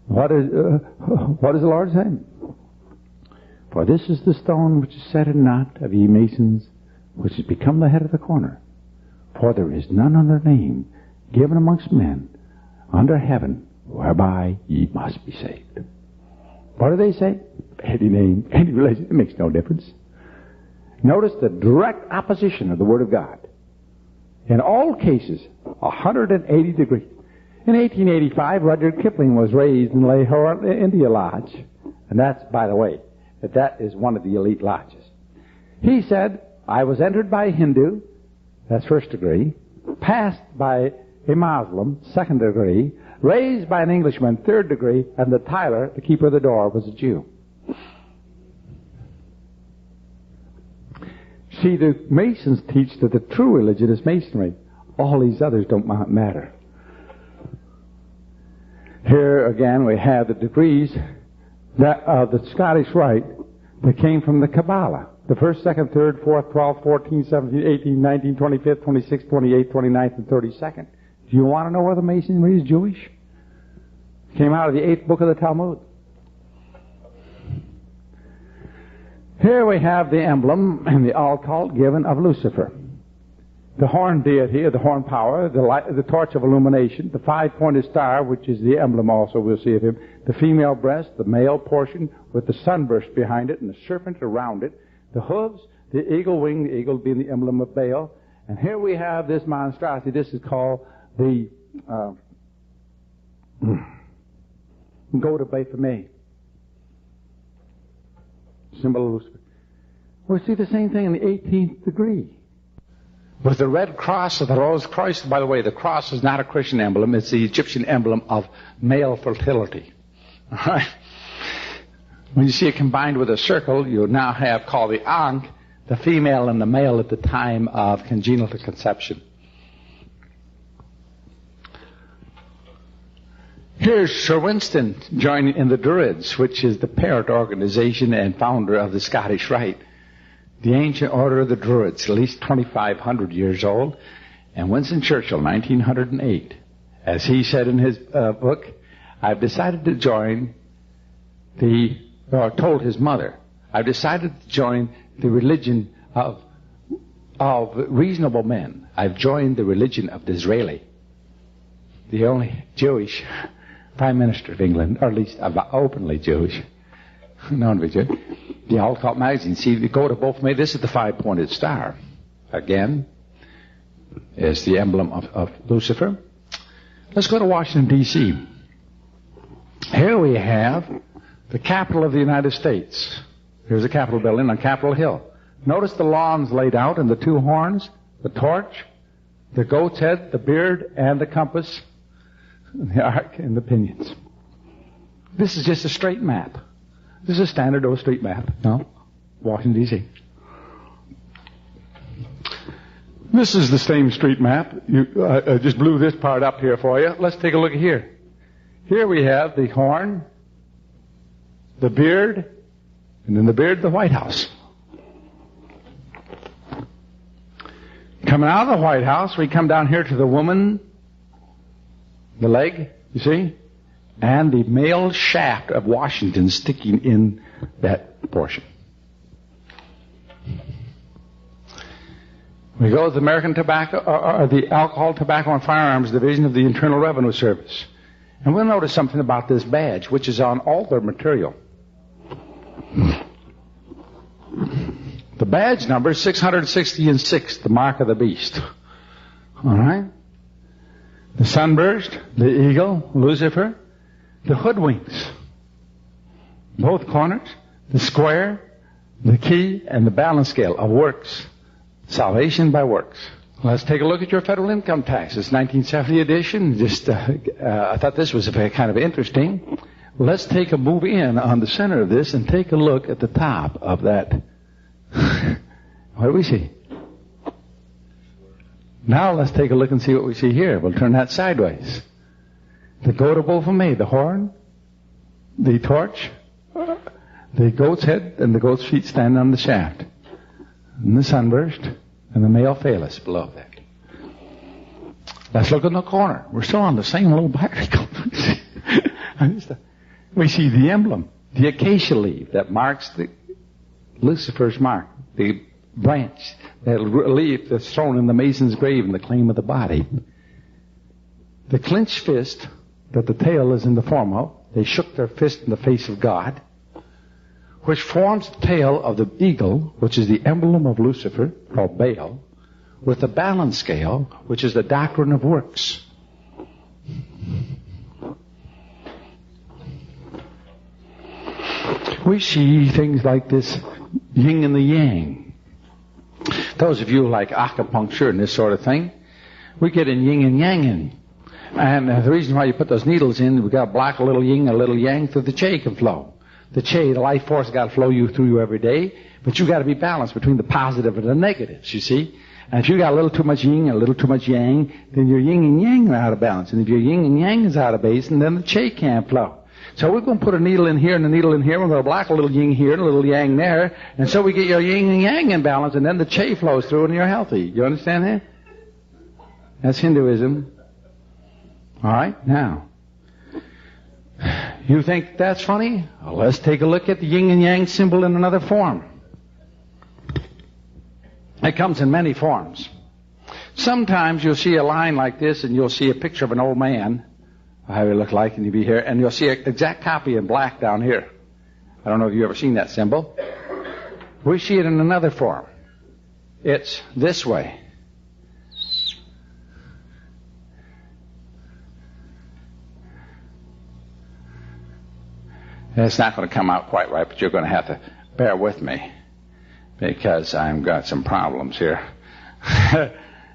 What is the Lord saying? For this is the stone which is set in knot of ye masons, which has become the head of the corner. For there is none other name given amongst men under heaven whereby ye must be saved. What do they say? Any name, any religion, it makes no difference. Notice the direct opposition of the Word of God. In all cases, 180 degrees. In 1885, Rudyard Kipling was raised in Lahore India Lodge. And that's, by the way, that is one of the elite lodges. He said, I was entered by a Hindu, that's first degree, passed by a Muslim, second degree, raised by an Englishman, third degree, and the Tyler, the keeper of the door, was a Jew. See, the Masons teach that the true religion is Masonry. All these others don't matter. Here again we have the degrees that the Scottish Rite that came from the Kabbalah. The 1st, 2nd, 3rd, 4th, 12th, 14th, 17th, 18th, 19th, 25th, 26th, 28th, 29th, and 32nd. Do you want to know whether Masonry is Jewish? Came out of the 8th book of the Talmud. Here we have the emblem in the occult given of Lucifer. The horn deity, or the horn power, the torch of illumination, the five-pointed star, which is the emblem also we'll see of him, the female breast, the male portion with the sunburst behind it and the serpent around it, the hooves, the eagle wing, the eagle being the emblem of Baal. And here we have this monstrosity. This is called the goat of Baphomet, symbol of Lucifer. We see the same thing in the 18th degree. With the red cross of the Rose Christ, by the way, the cross is not a Christian emblem. It's the Egyptian emblem of male fertility. All right? When you see it combined with a circle, you now have called the Ankh, the female and the male at the time of congenital conception. Here's Sir Winston joining in the Druids, which is the parent organization and founder of the Scottish Rite. The ancient order of the Druids, at least 2,500 years old. And Winston Churchill, 1908, as he said in his book, I've decided to join told his mother, I've decided to join the religion of reasonable men. I've joined the religion of Disraeli, the only Jewish Prime Minister of England, or at least openly Jewish, known to be Jewish. The occult magazine, see, the goat of Baphomet, this is the five-pointed star. Again, is the emblem of Lucifer. Let's go to Washington, D.C. Here we have the capital of the United States. Here's the Capitol building on Capitol Hill. Notice the lawns laid out and the two horns, the torch, the goat's head, the beard, and the compass, the ark, and the pinions. This is just a straight map. This is a standard old street map. No? Washington, D.C. This is the same street map. I just blew this part up here for you. Let's take a look here. Here we have the horn, the beard, and in the beard, the White House. Coming out of the White House, we come down here to the woman, the leg, you see? And the male shaft of Washington sticking in that portion. We go to the American Tobacco, or the Alcohol, Tobacco, and Firearms Division of the Internal Revenue Service. And we'll notice something about this badge, which is on all their material. The badge number is 666, the mark of the beast. All right? The sunburst, the eagle, Lucifer, the hoodwinks, both corners, the square, the key, and the balance scale of works. Salvation by works. Let's take a look at your federal income tax. It's 1970 edition. I thought this was kind of interesting. Let's take a move in on the center of this and take a look at the top of that. What do we see? Now let's take a look and see what we see here. We'll turn that sideways. The goat of Baphomet, the horn, the torch, the goat's head, and the goat's feet stand on the shaft. And the sunburst, and the male phallus below that. Let's look in the corner. We're still on the same little particle. We see the emblem, the acacia leaf that marks Lucifer's mark, the branch, that leaf that's thrown in the mason's grave in the claim of the body. The clenched fist that the tail is in the form of, they shook their fist in the face of God, which forms the tail of the eagle, which is the emblem of Lucifer, called Baal, with the balance scale, which is the doctrine of works. We see things like this yin and the yang. Those of you who like acupuncture and this sort of thing, we get in yin and yang in. And the reason why you put those needles in, we've got to block a little yin, a little yang, so the chi can flow. The chi, the life force, got to flow through you every day, but you got to be balanced between the positive and the negatives, you see. And if you got a little too much yin, a little too much yang, then your yin and yang are out of balance. And if your yin and yang is out of base, then the chi can't flow. So we're going to put a needle in here and a needle in here. We're going to block a little yin here and a little yang there. And so we get your yin and yang in balance, and then the chi flows through and you're healthy. You understand that? That's Hinduism. All right, now. You think that's funny? Well, let's take a look at the yin and yang symbol in another form. It comes in many forms. Sometimes you'll see a line like this, and you'll see a picture of an old man, how he look like, and you'll be here, and you'll see an exact copy in black down here. I don't know if you've ever seen that symbol. We see it in another form. It's this way. It's not going to come out quite right, but you're going to have to bear with me because I've got some problems here.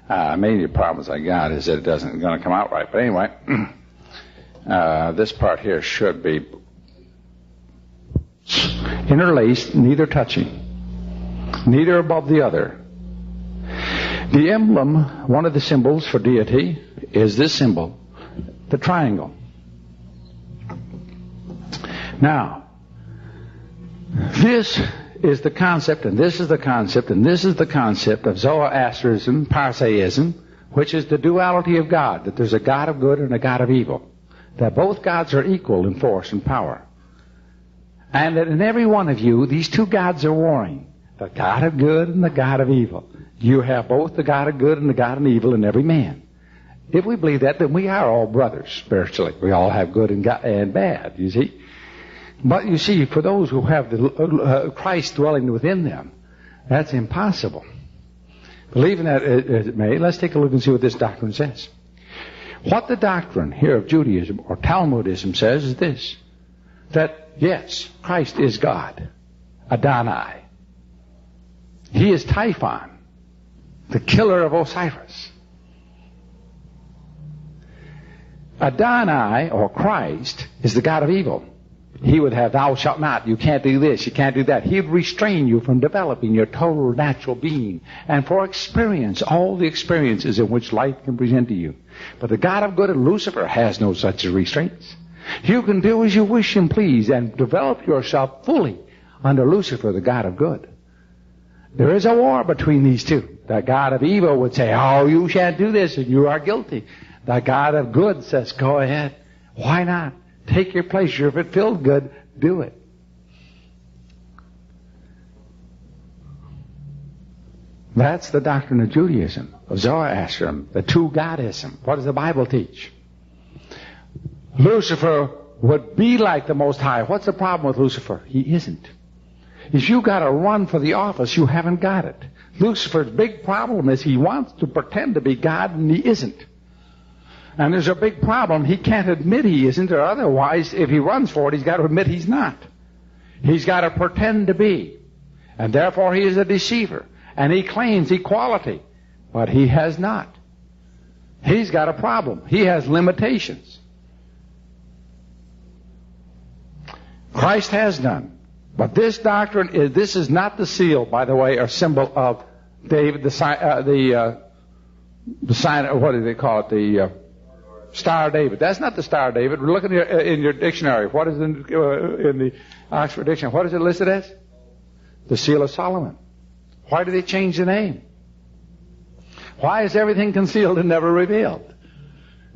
Major problems I got is that it doesn't going to come out right. But anyway, this part here should be interlaced, neither touching, neither above the other. The emblem, one of the symbols for deity, is this symbol, the triangle. Now, this is the concept, and this is the concept, and this is the concept of Zoroastrianism, Parsaism, which is the duality of God, that there's a God of good and a God of evil, that both gods are equal in force and power, and that in every one of you, these two gods are warring, the God of good and the God of evil. You have both the God of good and the God of evil in every man. If we believe that, then we are all brothers spiritually. We all have good and bad, you see. But you see, for those who have the Christ dwelling within them, that's impossible. Believing that as it may, let's take a look and see what this doctrine says. What the doctrine here of Judaism or Talmudism says is this, that yes, Christ is God, Adonai. He is Typhon, the killer of Osiris. Adonai, or Christ, is the God of evil. He would have, thou shalt not, you can't do this, you can't do that. He would restrain you from developing your total natural being and for experience, all the experiences in which life can present to you. But the God of good, Lucifer, has no such restraints. You can do as you wish and please and develop yourself fully under Lucifer, the God of good. There is a war between these two. The God of evil would say, oh, you shan't do this and you are guilty. The God of good says, go ahead. Why not? Take your pleasure. If it feels good, do it. That's the doctrine of Judaism, of Zoroastrianism, the two godism. What does the Bible teach? Lucifer would be like the Most High. What's the problem with Lucifer? He isn't. If you got to run for the office, you haven't got it. Lucifer's big problem is he wants to pretend to be God and he isn't. And there's a big problem. He can't admit he isn't, or otherwise, if he runs for it, he's got to admit he's not. He's got to pretend to be. And therefore he is a deceiver. And he claims equality, but he has not. He's got a problem. He has limitations. Christ has none. But this doctrine is, this is not the seal, by the way, or symbol of David, the sign, what do they call it? The Star of David. That's not the Star of David. Look in your dictionary. What is in the Oxford Dictionary? What is it listed as? The Seal of Solomon. Why do they change the name? Why is everything concealed and never revealed?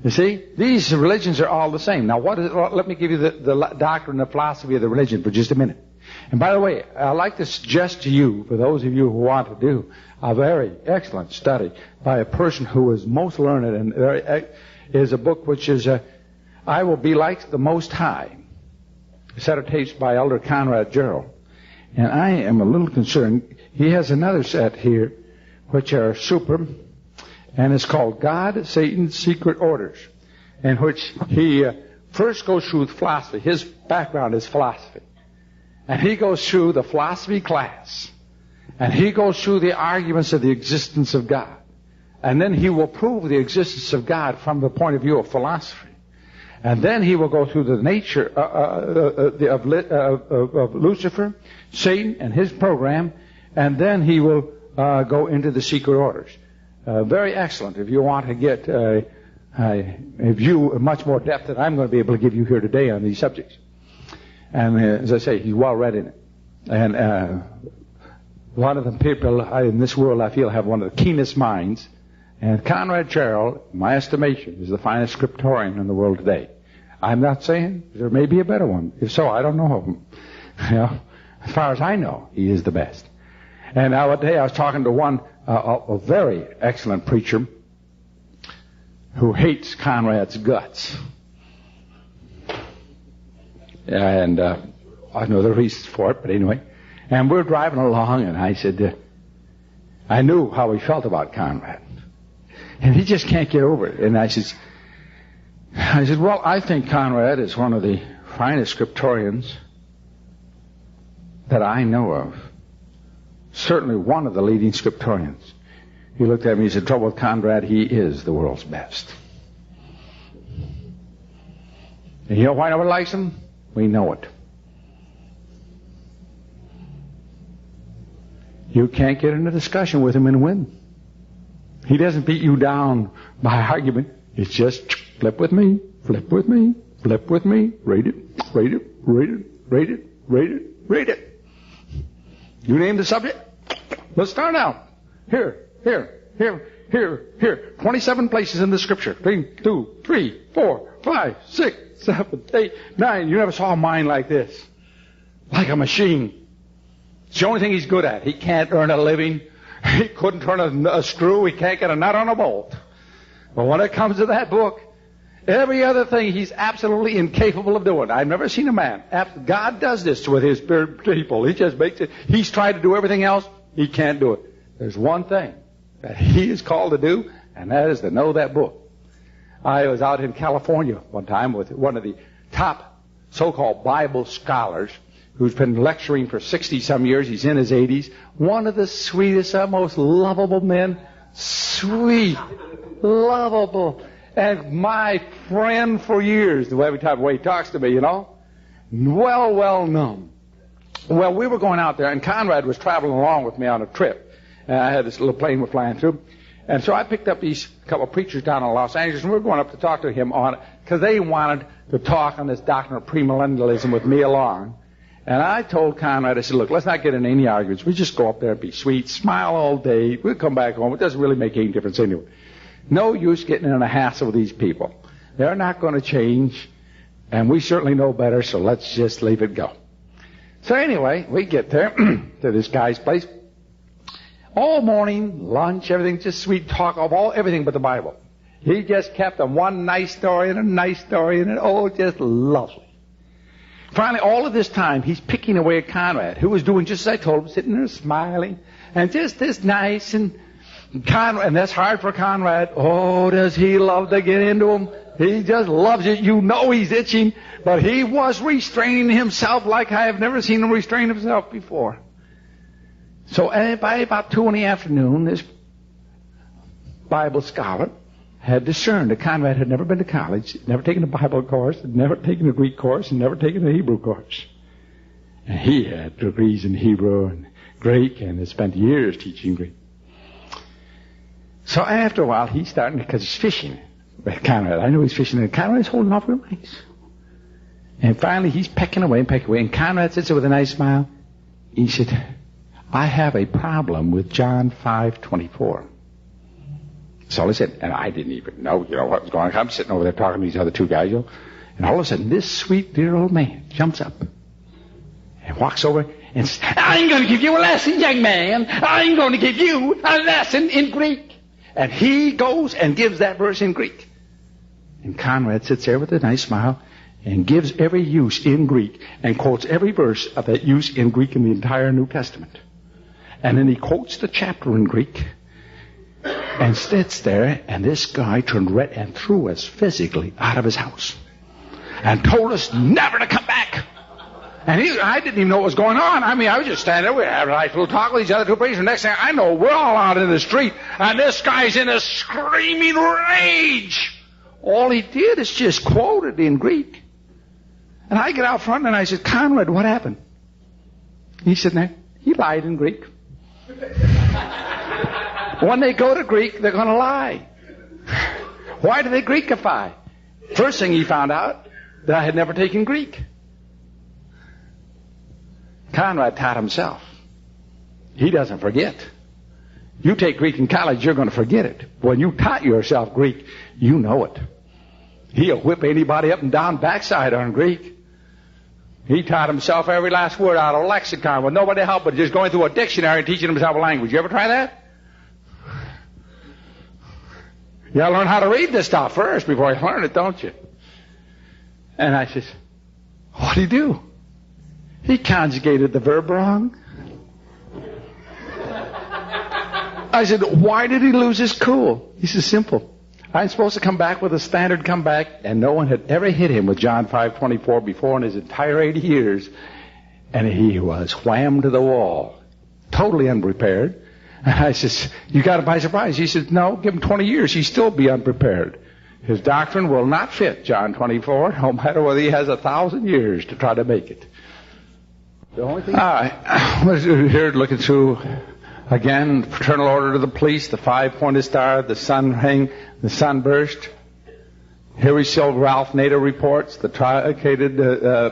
You see, these religions are all the same. Now, let me give you the doctrine and philosophy of the religion for just a minute. And by the way, I'd like to suggest to you, for those of you who want to do a very excellent study by a person who is most learned and is a book which is I Will Be Like the Most High, a set of tapes by Elder Conrad Gerald. And I am a little concerned. He has another set here which are super, and it's called God, Satan's Secret Orders, in which he first goes through philosophy. His background is philosophy. And he goes through the philosophy class. And he goes through the arguments of the existence of God. And then he will prove the existence of God from the point of view of philosophy. And then he will go through the nature of Lucifer, Satan, and his program. And then he will go into the secret orders. Very excellent if you want to get a view of much more depth than I'm going to be able to give you here today on these subjects. And as I say, he's well read in it. And one of the people in this world, I feel, have one of the keenest minds. And Conrad Gerald, in my estimation, is the finest scriptorian in the world today. I'm not saying there may be a better one. If so, I don't know of him. You know, as far as I know, he is the best. And one day I was talking to one, a very excellent preacher who hates Conrad's guts. And I know the reasons for it, but anyway. And we're driving along, and I said, I knew how he felt about Conrad. And he just can't get over it. And I said, well, I think Conrad is one of the finest scriptorians that I know of. Certainly one of the leading scriptorians. He looked at me and said, trouble with Conrad, he is the world's best. And you know why nobody likes him? We know it. You can't get in a discussion with him and win. He doesn't beat you down by argument. It's just flip with me, flip with me, flip with me, rate it, rate it, rate it, rate it, rate it, rate it. You name the subject. Let's start out. Here. 27 places in the scripture. 1, 2, 3, 4, 5, 6, 7, 8, 9. You never saw a mind like this. Like a machine. It's the only thing he's good at. He can't earn a living. He couldn't turn a screw. He can't get a nut on a bolt. But when it comes to that book, every other thing he's absolutely incapable of doing. I've never seen a man. God does this with his people. He just makes it. He's tried to do everything else. He can't do it. There's one thing that he is called to do, and that is to know that book. I was out in California one time with one of the top so-called Bible scholars who's been lecturing for 60-some years. He's in his 80s. One of the sweetest, most lovable men. Sweet, lovable, and my friend for years, the way he talks to me, you know. Well known. Well, we were going out there, and Conrad was traveling along with me on a trip. And I had this little plane we're flying through. And so I picked up these couple of preachers down in Los Angeles, and we were going up to talk to him on it, because they wanted to talk on this doctrine of premillennialism with me along. And I told Conrad, I said, look, let's not get into any arguments. We just go up there and be sweet, smile all day. We'll come back home. It doesn't really make any difference anyway. No use getting in a hassle with these people. They're not going to change, and we certainly know better, so let's just leave it go. So anyway, we get there to this guy's place. All morning, lunch, everything, just sweet talk of everything but the Bible. He just kept them one nice story and a nice story, and just lovely. Finally, all of this time, he's picking away at Conrad, who was doing just as I told him, sitting there smiling, and just this nice, and that's hard for Conrad. Oh, does he love to get into him? He just loves it. You know he's itching, but he was restraining himself like I have never seen him restrain himself before. So by about 2 in the afternoon, this Bible scholar had discerned that Conrad had never been to college, never taken a Bible course, had never taken a Greek course, and never taken a Hebrew course. And he had degrees in Hebrew and Greek and had spent years teaching Greek. So after a while, he's starting, because he's fishing with Conrad. I know he's fishing, and Conrad's holding off real nice. And finally, he's pecking away, and Conrad sits there with a nice smile. He said, I have a problem with John 5:24. So he said, and I didn't even know, what was going on. I'm sitting over there talking to these other two guys, and all of a sudden, this sweet, dear old man jumps up and walks over and says, I'm going to give you a lesson, young man. I'm going to give you a lesson in Greek. And he goes and gives that verse in Greek. And Conrad sits there with a nice smile and gives every use in Greek and quotes every verse of that use in Greek in the entire New Testament. And then he quotes the chapter in Greek and sits there, and this guy turned red and threw us physically out of his house and told us never to come back. And I didn't even know what was going on. I was just standing there. We had a nice little talk with these other two preachers. The next thing I know, we're all out in the street, and this guy's in a screaming rage. All he did is just quote it in Greek. And I get out front, and I said, Conrad, what happened? He's sitting there. He lied in Greek. When they go to Greek, they're going to lie. Why do they Greekify? First thing he found out, that I had never taken Greek. Conrad taught himself. He doesn't forget. You take Greek in college, you're going to forget it. When you taught yourself Greek, you know it. He'll whip anybody up and down backside on Greek. He taught himself every last word out of a lexicon with nobody to help but just going through a dictionary and teaching himself a language. You ever try that? You gotta learn how to read this stuff first before you learn it, don't you? And I says, what'd he do? He conjugated the verb wrong. I said, why did he lose his cool? He says, simple. I'm supposed to come back with a standard comeback, and no one had ever hit him with John 5:24 before in his entire 80 years. And he was whammed to the wall, totally unprepared. And I says, you got it by surprise. He says, no, give him 20 years. He'd still be unprepared. His doctrine will not fit John 24, no matter whether he has 1,000 years to try to make it. The only thing... All right, we're here looking through... Again, fraternal order to the police, the 5-pointed star, the sun ring, the sunburst. Here we show Ralph Nader reports, the truncated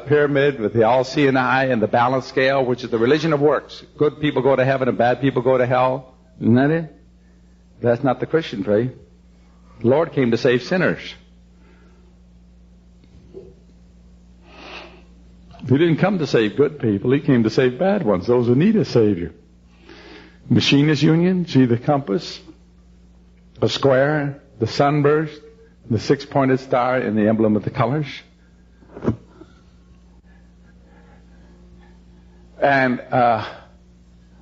pyramid with the all-seeing eye and the balance scale, which is the religion of works. Good people go to heaven and bad people go to hell. Isn't that it? That's not the Christian faith. The Lord came to save sinners. He didn't come to save good people. He came to save bad ones, those who need a Savior. Machinist union, see the compass, a square, the sunburst, the 6-pointed star, and the emblem of the colors. And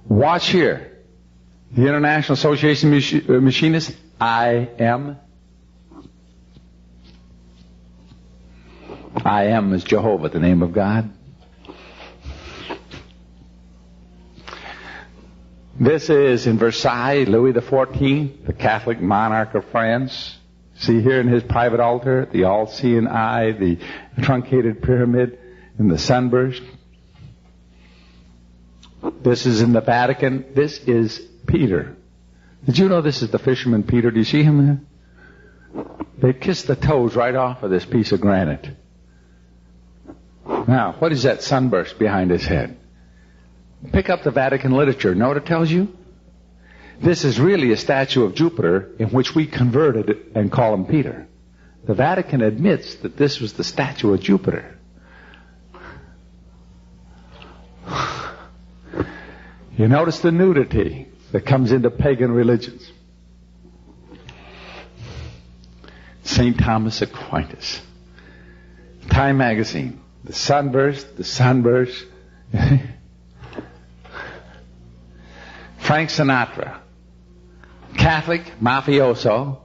watch here. The International Association of Machinists, I am. I am is Jehovah, the name of God. This is in Versailles, Louis XIV, the Catholic monarch of France. See here in his private altar, the all-seeing eye, the truncated pyramid, and the sunburst. This is in the Vatican. This is Peter. Did you know this is the fisherman Peter? Do you see him there? They kissed the toes right off of this piece of granite. Now, what is that sunburst behind his head? Pick up the Vatican literature. Know what it tells you? This is really a statue of Jupiter in which we converted it and call him Peter. The Vatican admits that this was the statue of Jupiter. You notice the nudity that comes into pagan religions. St. Thomas Aquinas. Time magazine. The sunburst, the sunburst. Frank Sinatra, Catholic mafioso,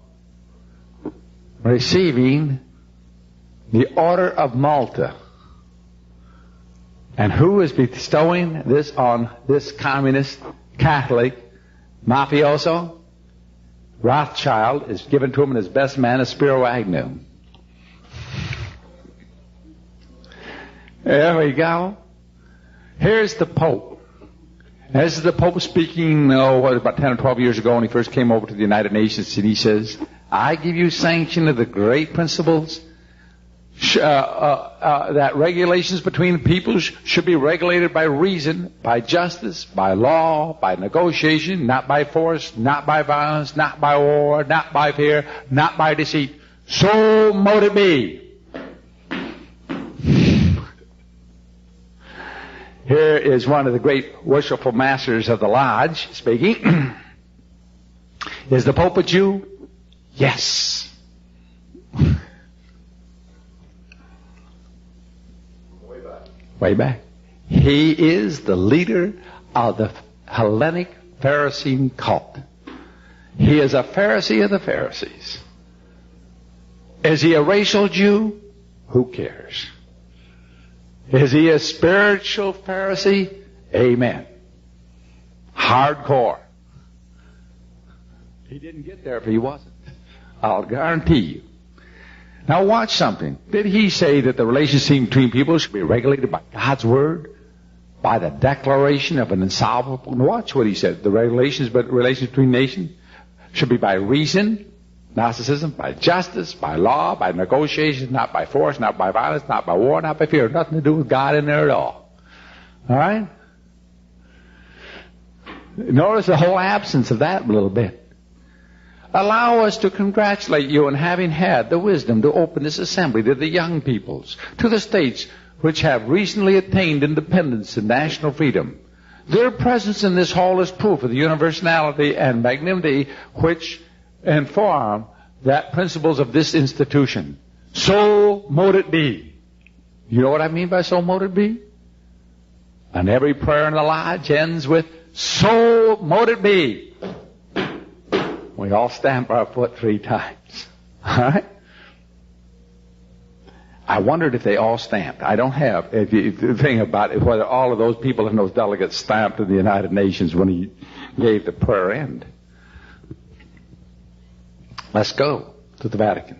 receiving the Order of Malta. And who is bestowing this on this communist Catholic mafioso? Rothschild is given to him, and his best man is Spiro Agnew. There we go. Here's the Pope. This is the Pope speaking, about 10 or 12 years ago when he first came over to the United Nations, and he says, I give you sanction of the great principles that regulations between peoples should be regulated by reason, by justice, by law, by negotiation, not by force, not by violence, not by war, not by fear, not by deceit. So mote it be. Here is one of the great worshipful masters of the lodge speaking. Is the Pope a Jew? Yes. Way back. He is the leader of the Hellenic Pharisee cult. He is a Pharisee of the Pharisees. Is he a racial Jew? Who cares? Is he a spiritual Pharisee? Amen. Hardcore. He didn't get there if he wasn't. I'll guarantee you. Now watch something. Did he say that the relationship between people should be regulated by God's Word? By the declaration of an insolvable... Watch what he said. The relations between nations should be by reason, Gnosticism, by justice, by law, by negotiation, not by force, not by violence, not by war, not by fear. Nothing to do with God in there at all. All right? Notice the whole absence of that a little bit. Allow us to congratulate you on having had the wisdom to open this assembly to the young peoples, to the states which have recently attained independence and national freedom. Their presence in this hall is proof of the universality and magnanimity which inform the principles of this institution. So mote it be. You know what I mean by so mote it be? And every prayer in the lodge ends with, so mote it be. We all stamp our foot 3 times. All right? I wondered if they all stamped. I don't have the thing about it, whether all of those people and those delegates stamped in the United Nations when he gave the prayer end. Let's go to the Vatican.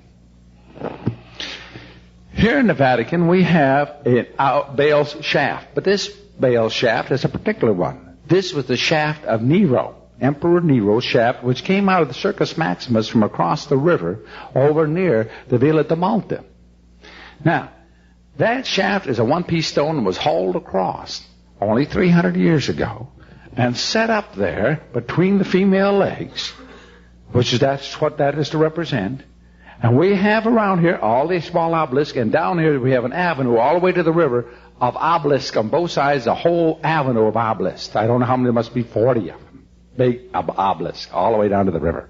Here in the Vatican we have Baal's shaft, but this Baal's shaft is a particular one. This was the shaft of Nero, Emperor Nero's shaft, which came out of the Circus Maximus from across the river over near the Villa de Malta. Now, that shaft is a one-piece stone and was hauled across only 300 years ago and set up there between the female legs, that's what that is to represent. And we have around here all these small obelisks, and down here we have an avenue all the way to the river of obelisks on both sides, a whole avenue of obelisks. I don't know how many, there must be 40 of them. Big obelisks all the way down to the river.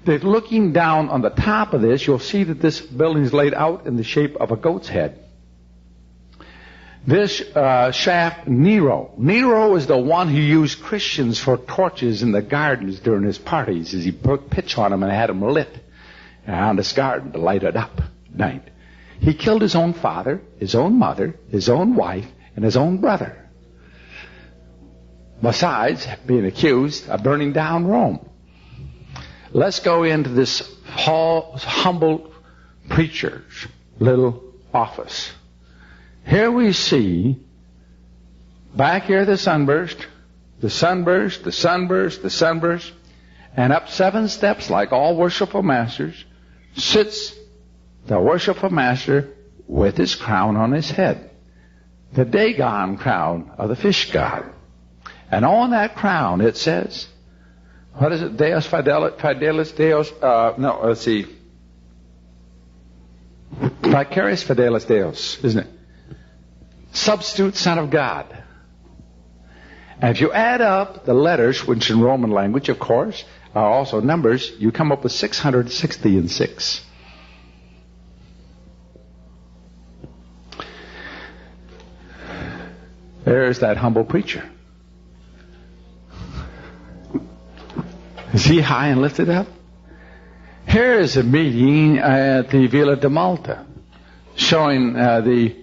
That looking down on the top of this, you'll see that this building is laid out in the shape of a goat's head. This shaft, Nero is the one who used Christians for torches in the gardens during his parties, as he put pitch on them and had them lit around his garden to light it up at night. He killed his own father, his own mother, his own wife, and his own brother, besides being accused of burning down Rome. Let's go into this humble preacher's little office. Here we see, back here the sunburst, and up 7 steps like all worshipful masters, sits the worshipful master with his crown on his head. The Dagon crown of the fish god. And on that crown it says, what is it? Deus Fidelis Deus, Vicarious Fidelis Deus, isn't it? Substitute Son of God. And if you add up the letters, which in Roman language, of course, are also numbers, you come up with 666. There's that humble preacher. Is he high and lifted up? Here is a meeting at the Villa de Malta showing Don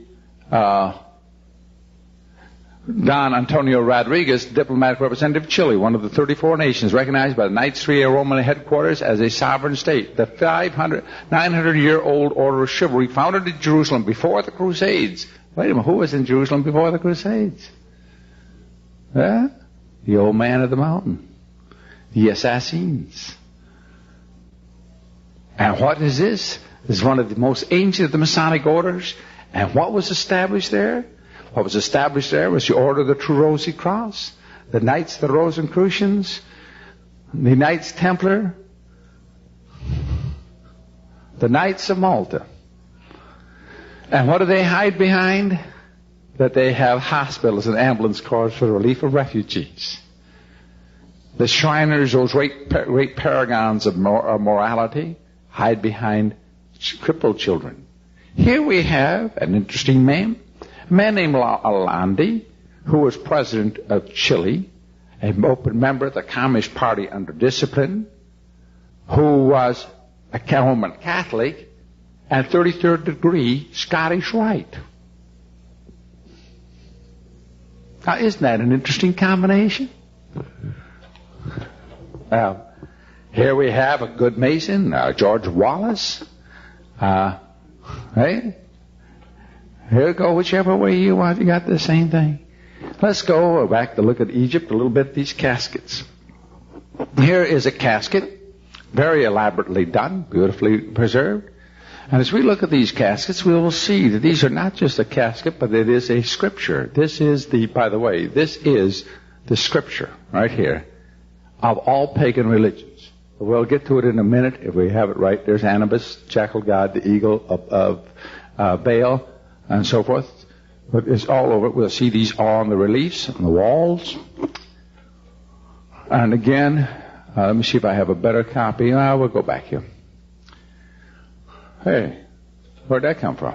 Antonio Rodriguez, diplomatic representative of Chile, one of the 34 nations recognized by the Knights III Roman headquarters as a sovereign state. The 900-year-old order of chivalry founded in Jerusalem before the Crusades. Wait a minute, who was in Jerusalem before the Crusades? The old man of the mountain. The Assassins. And what is this? This is one of the most ancient of the Masonic orders. And what was established there? What was established there was the Order of the True Rosy Cross, the Knights of the Rosicrucians, the Knights Templar, the Knights of Malta. And what do they hide behind? That they have hospitals and ambulance corps for the relief of refugees. The Shriners, those great paragons of morality, hide behind crippled children. Here we have an interesting man, a man named Allende, who was president of Chile, an open member of the Communist Party under discipline, who was a Roman Catholic and 33rd degree Scottish Rite. Now, isn't that an interesting combination? Here we have a good Mason, George Wallace. Right? Here, go whichever way you want. You got the same thing. Let's go back to look at Egypt a little bit, these caskets. Here is a casket, very elaborately done, beautifully preserved. And as we look at these caskets, we will see that these are not just a casket, but it is a scripture. This is by the way, this is the scripture right here of all pagan religions. We'll get to it in a minute if we have it right. There's Anubis, jackal god, the eagle of Baal, and so forth. But it's all over. We'll see these all on the reliefs on the walls. And again, let me see if I have a better copy. We'll go back here. Hey, where'd that come from?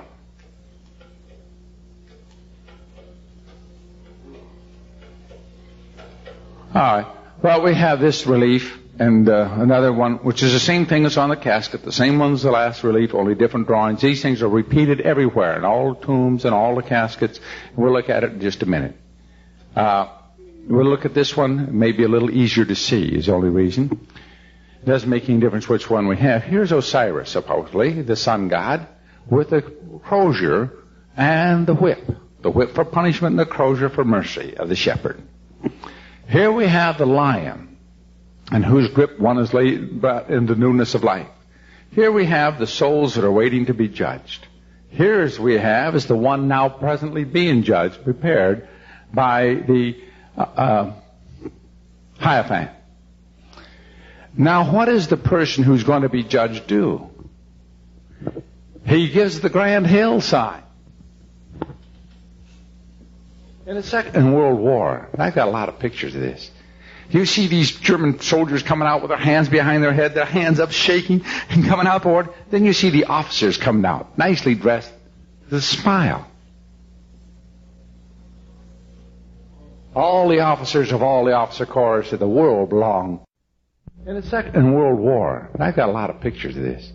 All right. Well, we have this relief and another one, which is the same thing as on the casket. The same one's the last relief, only different drawings. These things are repeated everywhere in all the tombs and all the caskets. We'll look at it in just a minute. We'll look at this one. It may be a little easier to see is the only reason. It doesn't make any difference which one we have. Here's Osiris, supposedly, the sun god, with the crozier and the whip. The whip for punishment and the crozier for mercy of the shepherd. Here we have the lion, in whose grip one is laid in the newness of life. Here we have the souls that are waiting to be judged. Here, as we have, is the one now presently being judged, prepared by the Hierophant. Now, what does the person who's going to be judged do? He gives the grand hail sign. In the Second World War, I've got a lot of pictures of this. You see these German soldiers coming out with their hands behind their head, their hands up shaking and coming out forward. Then you see the officers coming out, nicely dressed, with a smile. All the officers of all the officer corps of the world belong. In the Second World War, I've got a lot of pictures of this.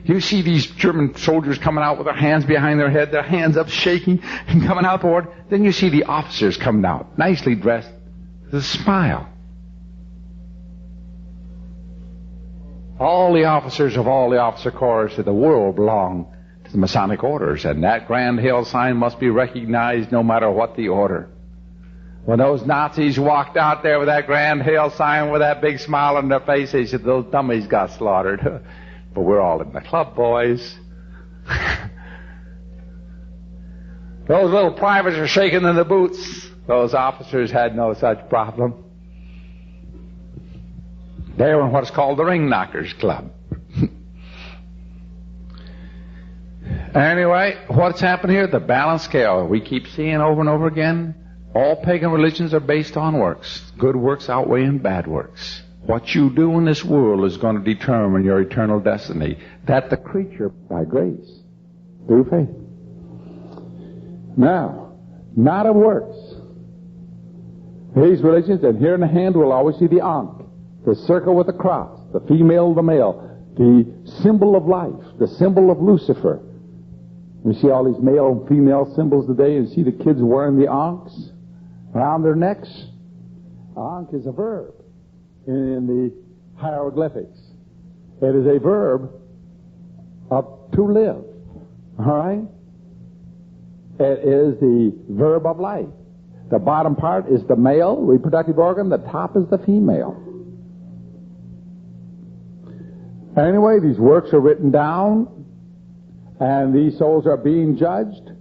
You see these German soldiers coming out with their hands behind their head, their hands up shaking and coming out forward. Then you see the officers coming out, nicely dressed, with a smile. All the officers of all the officer corps of the world belong to the Masonic Orders, and that grand hail sign must be recognized no matter what the order. When those Nazis walked out there with that grand hail sign with that big smile on their face, they said, those dummies got slaughtered. But we're all in the club, boys. Those little privates are shaking in the boots. Those officers had no such problem. They were in what's called the Ring Knockers Club. Anyway, what's happened here? The balance scale. We keep seeing over and over again. All pagan religions are based on works. Good works outweighing bad works. What you do in this world is going to determine your eternal destiny. That the creature by grace, through faith. Now, not of works. These religions, and here in the hand we'll always see the Ankh, the circle with the cross, the female, the male, the symbol of life, the symbol of Lucifer. You see all these male and female symbols today, and see the kids wearing the Ankhs around their necks. Ankh is a verb in the hieroglyphics. It is a verb of to live. All right? It is the verb of life. The bottom part is the male reproductive organ. The top is the female. Anyway, these works are written down, and these souls are being judged.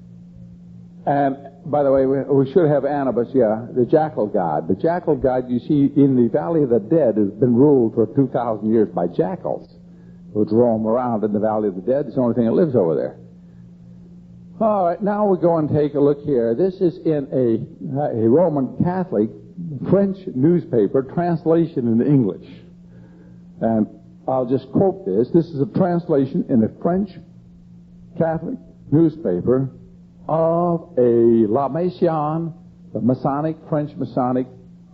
And by the way, we should have Anubis, the jackal god. The jackal god, you see, in the Valley of the Dead has been ruled for 2,000 years by jackals, which roam around in the Valley of the Dead. It's the only thing that lives over there. All right, now we go and take a look here. This is in a Roman Catholic French newspaper, translation into English. And I'll just quote this. This is a translation in a French Catholic newspaper of a La Maison, the Masonic, French Masonic,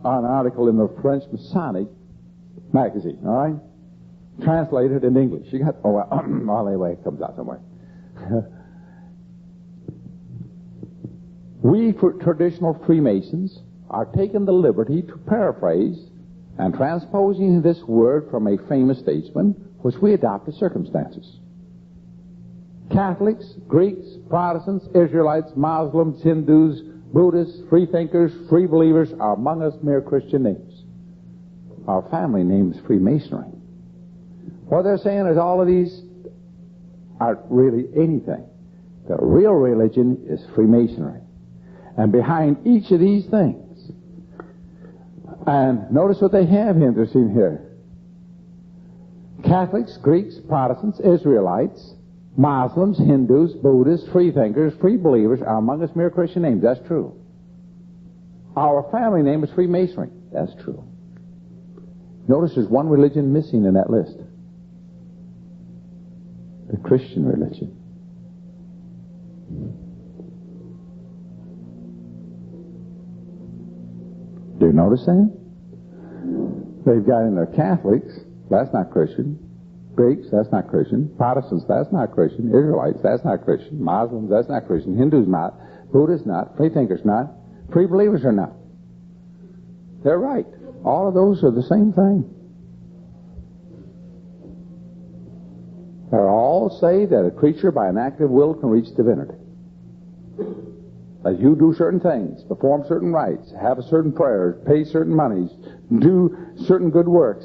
an article in the French Masonic magazine, all right? Translated in English. You got, well, anyway, it comes out somewhere. We, for traditional Freemasons, are taking the liberty to paraphrase and transposing this word from a famous statesman, which we adopt as circumstances. Catholics, Greeks, Protestants, Israelites, Muslims, Hindus, Buddhists, freethinkers, free believers are among us mere Christian names. Our family name is Freemasonry. What they're saying is all of these aren't really anything. The real religion is Freemasonry. And behind each of these things, and notice what they have interesting here. Catholics, Greeks, Protestants, Israelites, Muslims, Hindus, Buddhists, freethinkers, free believers are among us mere Christian names. That's true. Our family name is Freemasonry. That's true. Notice there's one religion missing in that list. The Christian religion. Do you notice that? They've got in there Catholics, that's not Christian. Greeks, that's not Christian. Protestants, that's not Christian. Israelites, that's not Christian. Muslims, that's not Christian. Hindus, not. Buddhists, not. Freethinkers, not. Free believers are not. They're right. All of those are the same thing. They all say that a creature by an act of will can reach divinity. As you do certain things, perform certain rites, have a certain prayers, pay certain monies, do certain good works,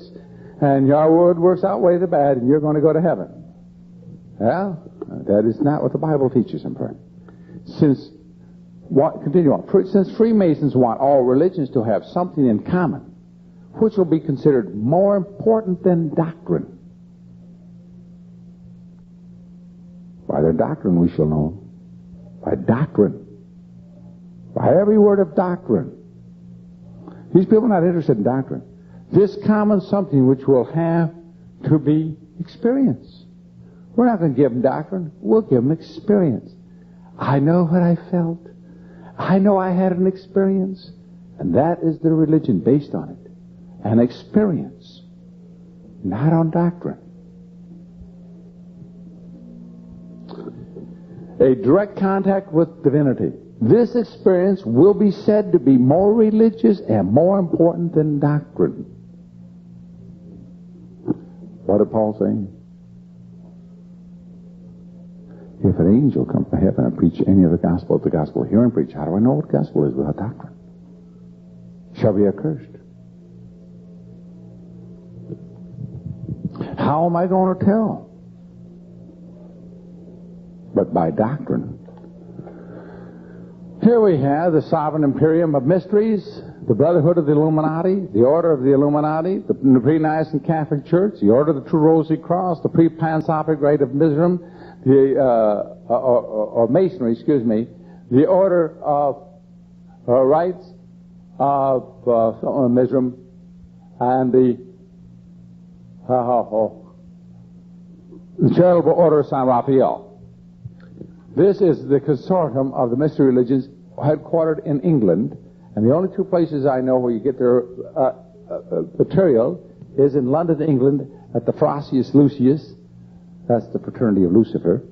and your good works outweigh the bad, and you're going to go to heaven. Well, that is not what the Bible teaches, I'm afraid. Since Freemasons want all religions to have something in common, which will be considered more important than doctrine. By their doctrine we shall know. By doctrine. By every word of doctrine. These people are not interested in doctrine. This common something which will have to be experience. We're not going to give them doctrine. We'll give them experience. I know what I felt. I know I had an experience. And that is the religion based on it. An experience. Not on doctrine. A direct contact with divinity. This experience will be said to be more religious and more important than doctrine. What did Paul say? If an angel comes from heaven and preach any of the gospel, if the gospel hear and preach, how do I know what gospel is without doctrine? Shall be accursed. How am I going to tell? But by doctrine. Here we have the Sovereign Imperium of Mysteries, the Brotherhood of the Illuminati, the Order of the Illuminati, the Pre-Nicene Catholic Church, the Order of the True Rosy Cross, the Pre-Pansopic Rite of Mizram, or Masonry, the Order of Rites of Mizram, and the Charitable Order of San Raphael. This is the consortium of the mystery religions headquartered in England, and the only two places I know where you get their material is in London, England, at the Frasius Lucius, that's the fraternity of Lucifer,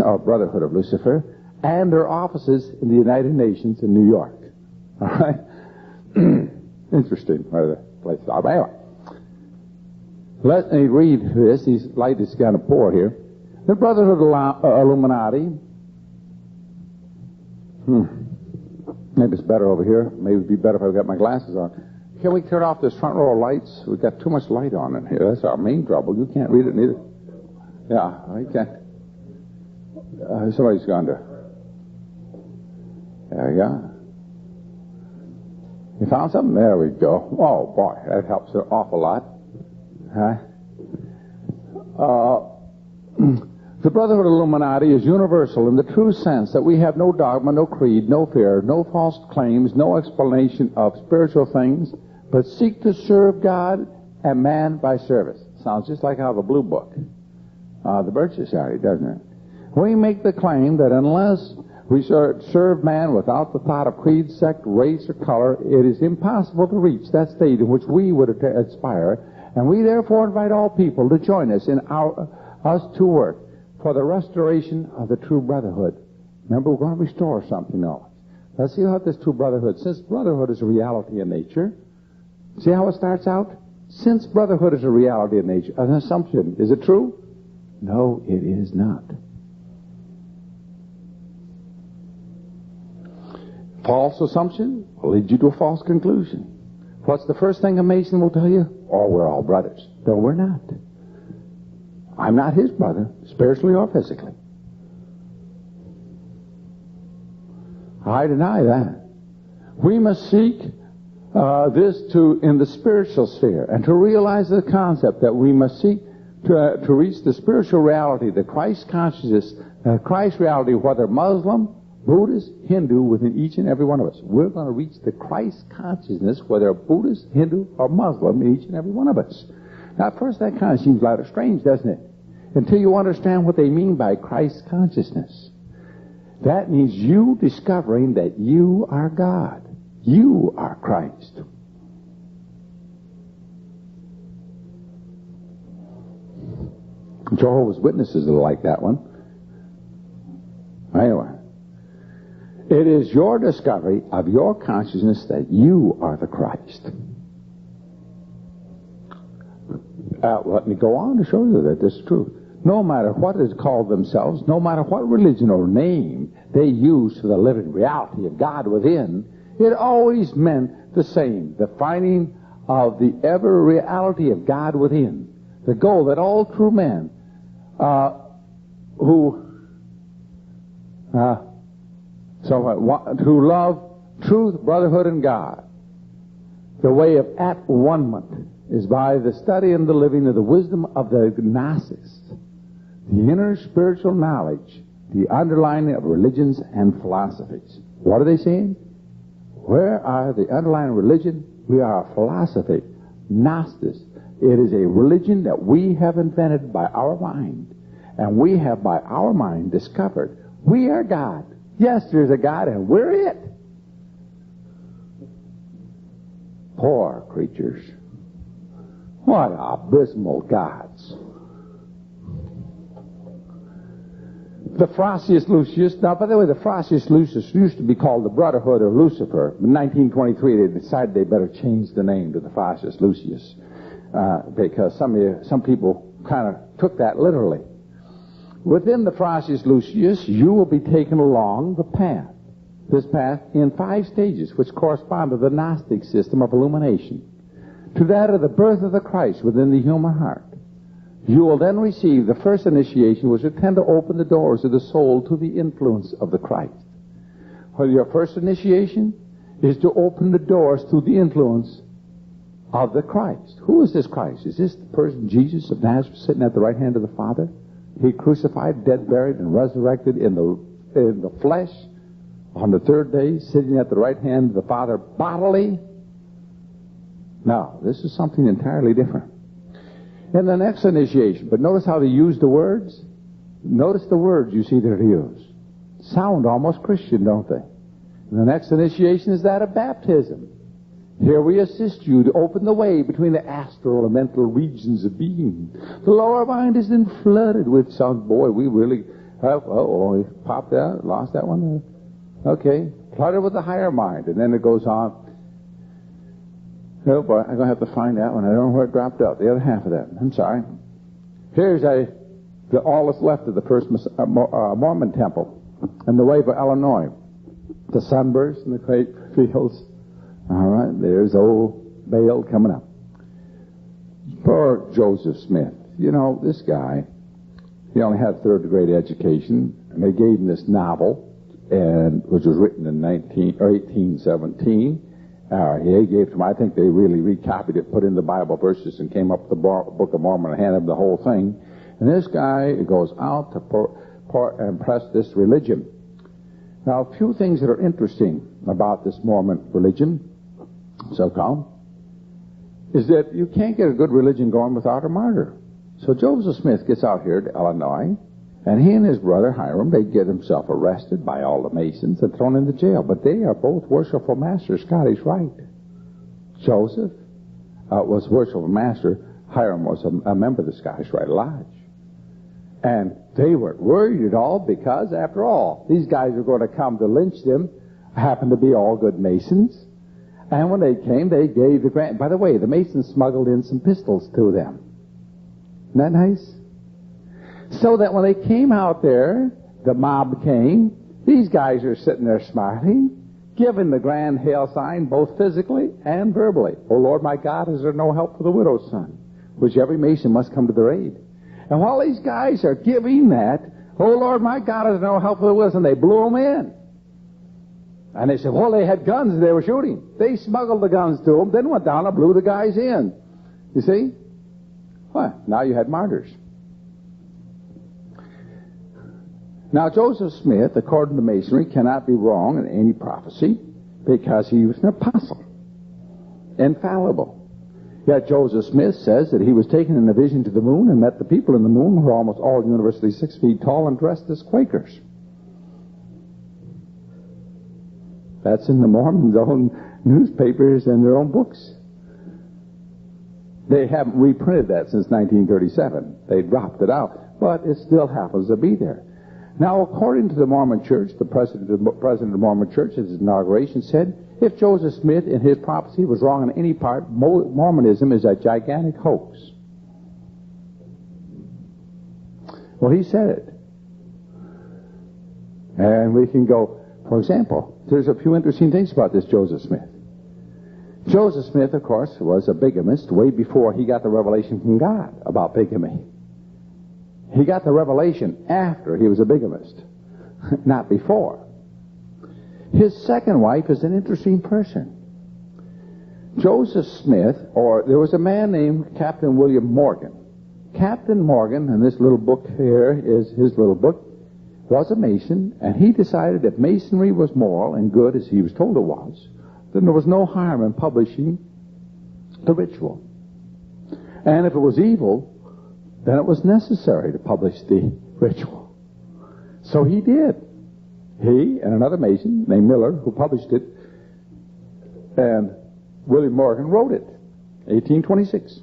or Brotherhood of Lucifer, and their offices in the United Nations in New York. All right? Interesting where the places are. But anyway, let me read this. This light is kind of poor here. The Brotherhood of Illuminati. Maybe it's better over here. Maybe it'd be better if I got my glasses on. Can we turn off this front row of lights? We've got too much light on in here. That's our main trouble. You can't read it neither. Yeah, I can't. Somebody's gone to. There we go. You found something? There we go. Oh, boy, that helps an awful lot. The Brotherhood of Illuminati is universal in the true sense that we have no dogma, no creed, no fear, no false claims, no explanation of spiritual things, but seek to serve God and man by service. Sounds just like out of the Blue Book, the Birch Society, doesn't it? We make the claim that unless we serve man without the thought of creed, sect, race, or color, it is impossible to reach that state in which we would aspire, and we therefore invite all people to join us in us to work for the restoration of the true brotherhood. Remember, we're going to restore something else. Let's see how this true brotherhood, since brotherhood is a reality in nature, see how it starts out? Since brotherhood is a reality in nature, an assumption. Is it true? No, it is not. False assumption will lead you to a false conclusion. What's the first thing a Mason will tell you? Oh, we're all brothers. No, we're not. I'm not his brother, spiritually or physically. I deny that. We must seek this in the spiritual sphere, and to realize the concept that we must seek to reach the spiritual reality, the Christ consciousness, Christ reality, whether Muslim, Buddhist, Hindu, within each and every one of us. We're going to reach the Christ consciousness, whether Buddhist, Hindu, or Muslim, in each and every one of us. Now, at first that kind of seems rather strange, doesn't it? Until you understand what they mean by Christ consciousness. That means you discovering that you are God. You are Christ. Jehovah's Witnesses are like that one. Anyway, it is your discovery of your consciousness that you are the Christ. Let me go on to show you that this is true. No matter what is called themselves, no matter what religion or name they use for the living reality of God within, it always meant the same, the finding of the ever reality of God within, the goal that all true men who love truth, brotherhood, and God, the way of at-one-ment is by the study and the living of the wisdom of the Gnosis, the inner spiritual knowledge, the underlying of religions and philosophies. What are they saying? Where are the underlying religion? We are a philosophy, Gnosis. It is a religion that we have invented by our mind, and we have by our mind discovered we are God. Yes, there's a God, and we're it. Poor creatures. What abysmal gods. The Frasius Lucius, now by the way, the Frasius Lucius used to be called the Brotherhood of Lucifer. In 1923 they decided they better change the name to the Frasius Lucius because some people kind of took that literally. Within the Frasius Lucius, you will be taken along the path. This path in 5 stages, which correspond to the Gnostic system of illumination, to that of the birth of the Christ within the human heart. You will then receive the first initiation, which will tend to open the doors of the soul to the influence of the Christ. Well, your first initiation is to open the doors to the influence of the Christ. Who is this Christ? Is this the person, Jesus of Nazareth, sitting at the right hand of the Father? He crucified, dead, buried, and resurrected in the flesh on the 3rd day, sitting at the right hand of the Father bodily. Now, this is something entirely different. In the next initiation, but notice how they use the words. Notice the words you see that are used. Sound almost Christian, don't they? And the next initiation is that of baptism. Here we assist you to open the way between the astral and mental regions of being. The lower mind is then flooded with some, boy, we really have, we popped out, lost that one. Okay, flooded with the higher mind. And then it goes on. Oh boy, I'm going to have to find that one. I don't know where it dropped out. The other half of that. I'm sorry. Here's all that's left of the first Mormon temple and the way for Illinois. The sunburst and the great fields. All right, there's old Baal coming up. Poor Joseph Smith. You know, this guy, he only had 3rd grade education, and they gave him this novel, which was written in 1817. He gave to him, I think they really recopied it, put in the Bible verses, and came up with the Book of Mormon and handed him the whole thing. And this guy goes out to impress this religion. Now, a few things that are interesting about this Mormon religion, so-called, is that you can't get a good religion going without a martyr. So Joseph Smith gets out here to Illinois, and he and his brother Hiram, they get himself arrested by all the Masons and thrown into jail. But they are both worshipful masters, Scottish Rite. Joseph was worshipful master. Hiram was a member of the Scottish Rite Lodge. And they weren't worried at all because, after all, these guys are going to come to lynch them, happened to be all good Masons. And when they came, they gave the grant. By the way, the Masons smuggled in some pistols to them. Isn't that nice? So that when they came out there, the mob came, these guys are sitting there smiling, giving the grand hail sign both physically and verbally. Oh Lord my God, is there no help for the widow's son? Which every Mason must come to their aid. And while these guys are giving that, oh Lord my God, is there no help for the widow's son? They blew them in. And they said, well, they had guns and they were shooting. They smuggled the guns to them, then went down and blew the guys in. You see? What? Now you had martyrs. Now Joseph Smith, according to Masonry, cannot be wrong in any prophecy because he was an apostle, infallible. Yet Joseph Smith says that he was taken in a vision to the moon and met the people in the moon who were almost all universally 6 feet tall and dressed as Quakers. That's in the Mormons' own newspapers and their own books. They haven't reprinted that since 1937. They dropped it out, but it still happens to be there. Now, according to the Mormon Church, the president of the Mormon Church at his inauguration said, if Joseph Smith in his prophecy was wrong in any part, Mormonism is a gigantic hoax. Well, he said it. And we can go, for example, there's a few interesting things about this Joseph Smith. Joseph Smith, of course, was a bigamist way before he got the revelation from God about bigamy. He got the revelation after he was a bigamist, not before. His second wife is an interesting person. Joseph Smith, or there was a man named Captain William Morgan. Captain Morgan, and this little book here is his little book, was a Mason, and he decided if Masonry was moral and good, as he was told it was, then there was no harm in publishing the ritual. And if it was evil, then it was necessary to publish the ritual. So he did. He and another Mason named Miller, who published it, and William Morgan wrote it, 1826.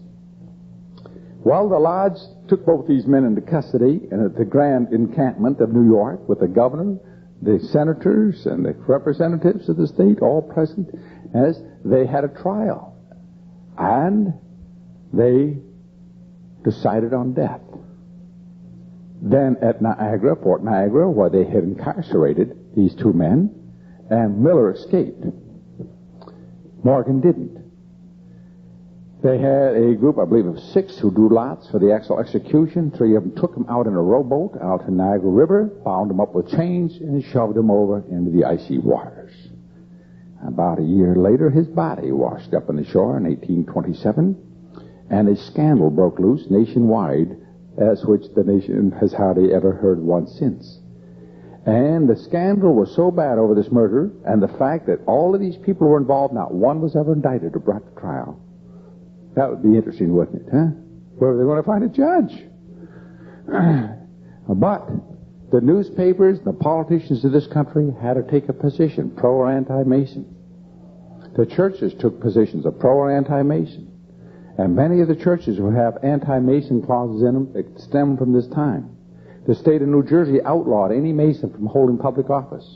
Well, the lodge took both these men into custody and at the grand encampment of New York with the governor, the senators, and the representatives of the state all present as they had a trial. And they decided on death. Then at Niagara, Fort Niagara, where they had incarcerated these two men, and Miller escaped. Morgan didn't. They had a group, I believe, of 6 who drew lots for the actual execution. 3 of them took them out in a rowboat out to Niagara River, bound them up with chains, and shoved them over into the icy waters. About a year later, his body washed up on the shore in 1827, and a scandal broke loose nationwide, as which the nation has hardly ever heard one since. And the scandal was so bad over this murder, and the fact that all of these people were involved, not one was ever indicted or brought to trial. That would be interesting, wouldn't it, huh? Where were they going to find a judge? But the newspapers, the politicians of this country had to take a position, pro or anti-Mason. The churches took positions of pro or anti-Mason. And many of the churches will have anti-Mason clauses in them that stem from this time. The state of New Jersey outlawed any Mason from holding public office,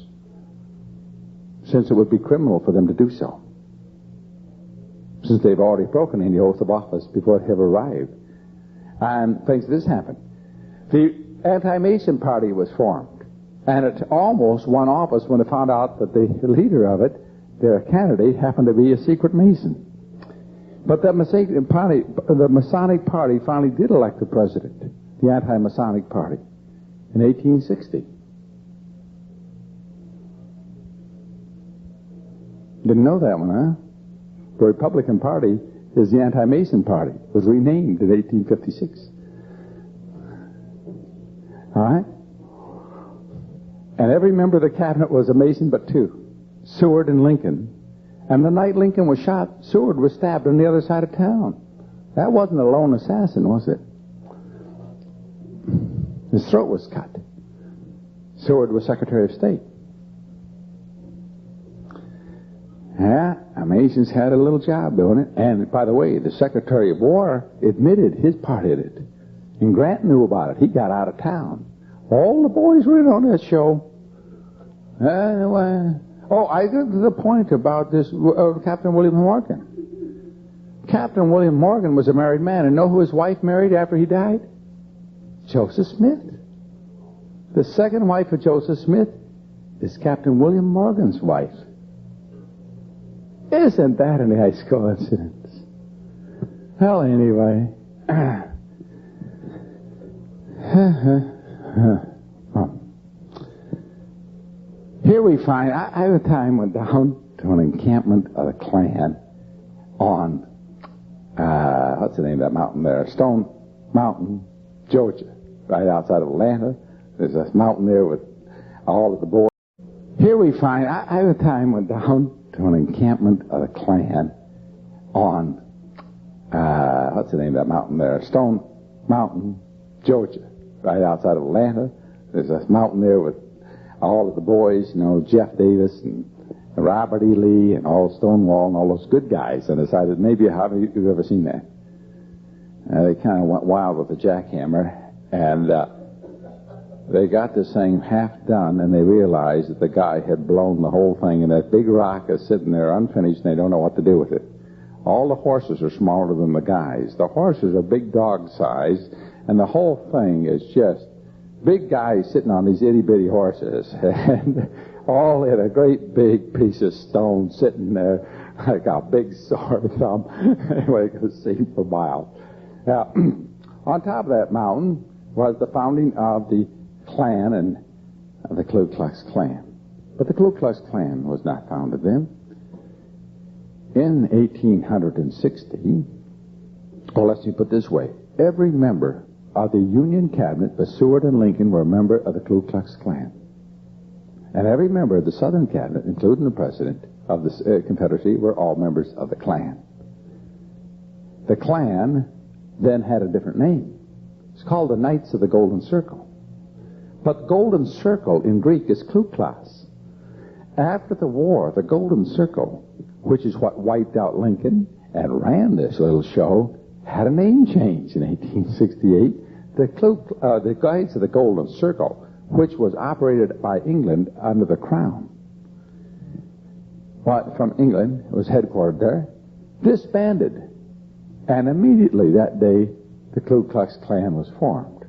since it would be criminal for them to do so, since they've already broken any oath of office before it ever arrived. And things like this happened. The anti-Mason party was formed, and it almost won office when they found out that the leader of it, their candidate, happened to be a secret Mason. But the Masonic Party finally did elect the president, the anti-Masonic Party, in 1860. Didn't know that one, huh? The Republican Party is the anti-Mason Party. It was renamed in 1856. All right? And every member of the cabinet was a Mason but 2, Seward and Lincoln. And the night Lincoln was shot, Seward was stabbed on the other side of town. That wasn't a lone assassin, was it? His throat was cut. Seward was Secretary of State. Yeah, Masons had a little job doing it. And, by the way, the Secretary of War admitted his part in it. And Grant knew about it. He got out of town. All the boys were in on that show. I got to the point about this Captain William Morgan. Captain William Morgan was a married man. And know who his wife married after he died? Joseph Smith. The second wife of Joseph Smith is Captain William Morgan's wife. Isn't that a nice coincidence? Well, anyway. Here we find, I at a time went down to an encampment of the Klan on, what's the name of that mountain there? Stone Mountain, Georgia, right outside of Atlanta. There's a mountain there with all of the boys. Here we find, I at a time went down to an encampment of the Klan on, what's the name of that mountain there? Stone Mountain, Georgia, right outside of Atlanta. There's a mountain there with all of the boys, you know, Jeff Davis and Robert E. Lee and all Stonewall and all those good guys. And I decided maybe you've ever seen that. They kind of went wild with the jackhammer, and they got this thing half done, and they realized that the guy had blown the whole thing, and that big rock is sitting there unfinished, and they don't know what to do with it. All the horses are smaller than the guys. The horses are big dog size, and the whole thing is just big guys sitting on these itty-bitty horses, and all in a great big piece of stone sitting there like a big sore thumb. Anyway, you could see for miles. Now, on top of that mountain was the founding of the Klan and the Ku Klux Klan. But the Ku Klux Klan was not founded then. In 1860, or let's put it this way, every member of the Union Cabinet, but Seward and Lincoln were a member of the Ku Klux Klan. And every member of the Southern Cabinet, including the President of the Confederacy, were all members of the Klan. The Klan then had a different name. It's called the Knights of the Golden Circle. But Golden Circle in Greek is Ku Klux. After the war, the Golden Circle, which is what wiped out Lincoln and ran this little show, had a name change in 1868. The Knights of the Golden Circle, which was operated by England under the Crown, from England, it was headquartered there, disbanded. And immediately that day, the Ku Klux Klan was formed.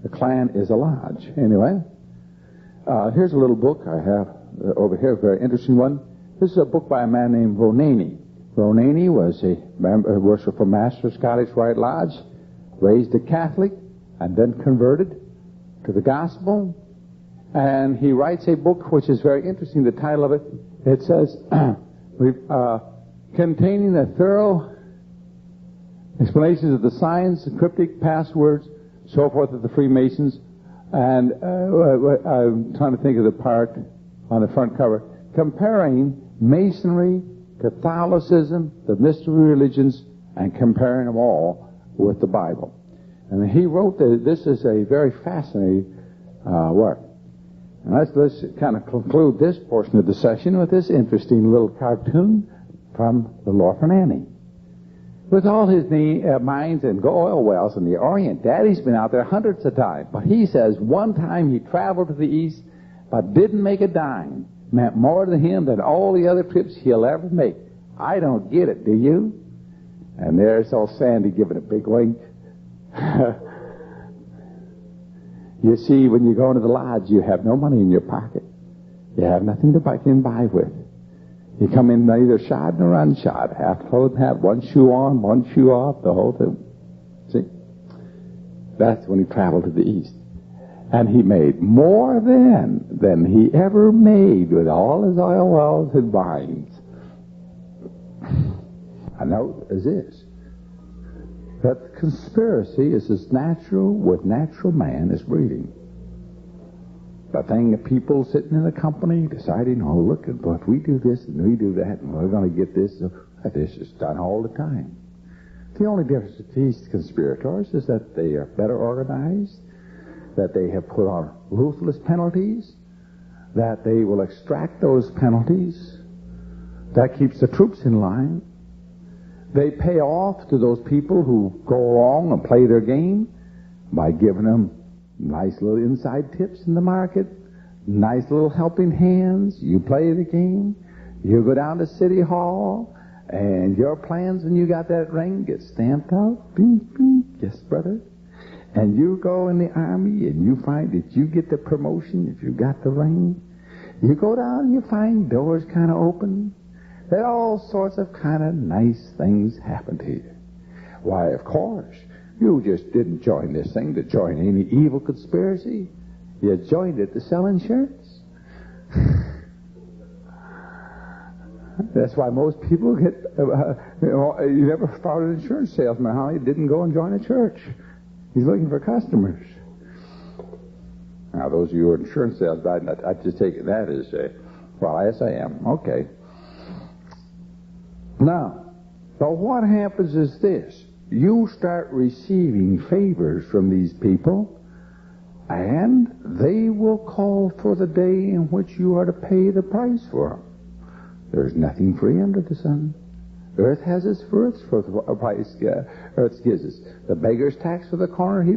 The Klan is a lodge. Anyway, here's a little book I have over here, a very interesting one. This is a book by a man named Ronaney. Ronaney was a worshipful master of Scottish Rite Lodge, raised a Catholic, and then converted to the gospel. And he writes a book which is very interesting. The title of it, it says, containing a thorough explanations of the signs, the cryptic passwords, so forth of the Freemasons. And I'm trying to think of the part on the front cover, comparing Masonry, Catholicism, the mystery religions, and comparing them all with the Bible. And he wrote that this is a very fascinating work. And let's kind of conclude this portion of the session with this interesting little cartoon from the Orphan Annie. With all his mines and oil wells in the Orient, Daddy's been out there hundreds of times. But he says one time he traveled to the East, but didn't make a dime. Meant more to him than all the other trips he'll ever make. I don't get it, do you? And there's old Sandy giving a big wink. You see, when you go into the lodge, you have no money in your pocket. You have nothing to buy with. You come in neither shod nor unshod, half clothed, half one shoe on, one shoe off, the whole thing. See? That's when he traveled to the East. And he made more than he ever made with all his oil wells and mines. A note is this, that conspiracy is as natural with natural man as breeding. The thing of people sitting in a company deciding, oh, look, if we do this and we do that and we're going to get this, this is done all the time. The only difference with these conspirators is that they are better organized, that they have put on ruthless penalties, that they will extract those penalties. That keeps the troops in line. They pay off to those people who go along and play their game by giving them nice little inside tips in the market, nice little helping hands. You play the game, you go down to City Hall, and your plans when you got that ring get stamped out. Bing, bing. Yes, brother. And you go in the army and you find that you get the promotion if you got the ring. You go down and you find doors kind of open. That all sorts of kind of nice things happen to you. Why, of course, you just didn't join this thing to join any evil conspiracy. You joined it to sell insurance. That's why most people get, you never found an insurance salesman, how he didn't go and join a church. He's looking for customers. Now, those of you who are insurance sales, I'd just take that as, well, yes, I am. Okay. Now, but what happens is this. You start receiving favors from these people, and they will call for the day in which you are to pay the price for them. There's nothing free under the sun. Earth has its worth for the price Earth gives us. The beggar's tax for the corner he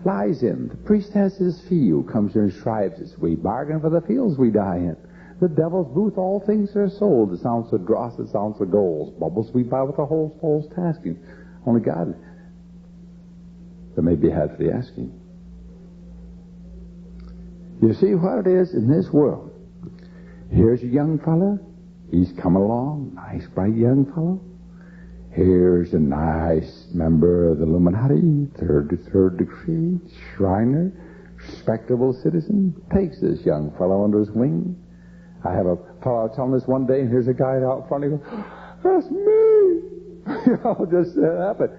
lies in. The priest has his fee who comes here and strives us. We bargain for the fields we die in. The devil's booth, all things are sold. It sounds of dross, it sounds of gold. Bubbles we buy with the whole soul's tasking. Only God, there may be had for the asking. You see what it is in this world. Here's a young fella. He's coming along, nice, bright young fellow. Here's a nice member of the Illuminati, third degree, Shriner, respectable citizen. Takes this young fellow under his wing. I have a fellow telling this one day, and here's a guy out front. He goes, "That's me." Just happened.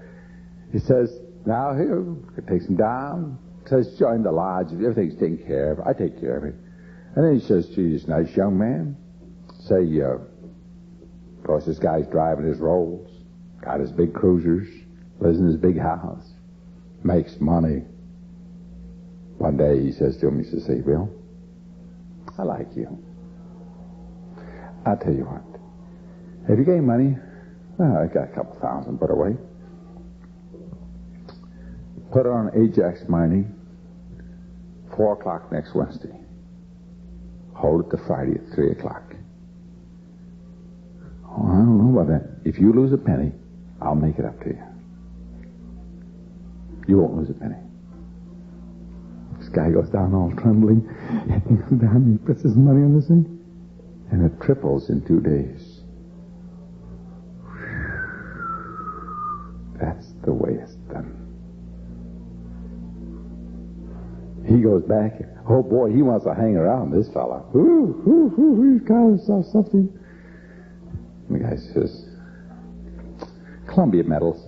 He says, "Now here," takes him down. Says, "Join the lodge. Everything's taken care of. I take care of it." And then he says to this nice young man, say, of course, this guy's driving his Rolls, got his big cruisers, lives in his big house, makes money. One day he says to him, he says, "Hey, Bill, I like you. I'll tell you what. Have you got any money?" "Well, I got a couple thousand put away." "Put it on Ajax Mining, 4 o'clock next Wednesday. Hold it to Friday at 3 o'clock. "Oh, I don't know about that. If you lose a penny, I'll make it up to you. You won't lose a penny." This guy goes down all trembling. He goes down and he puts his money on this thing. And it triples in 2 days. That's the way it's done. He goes back. Oh boy, he wants to hang around this fella. He's got himself something. And the guy says, "Columbia medals.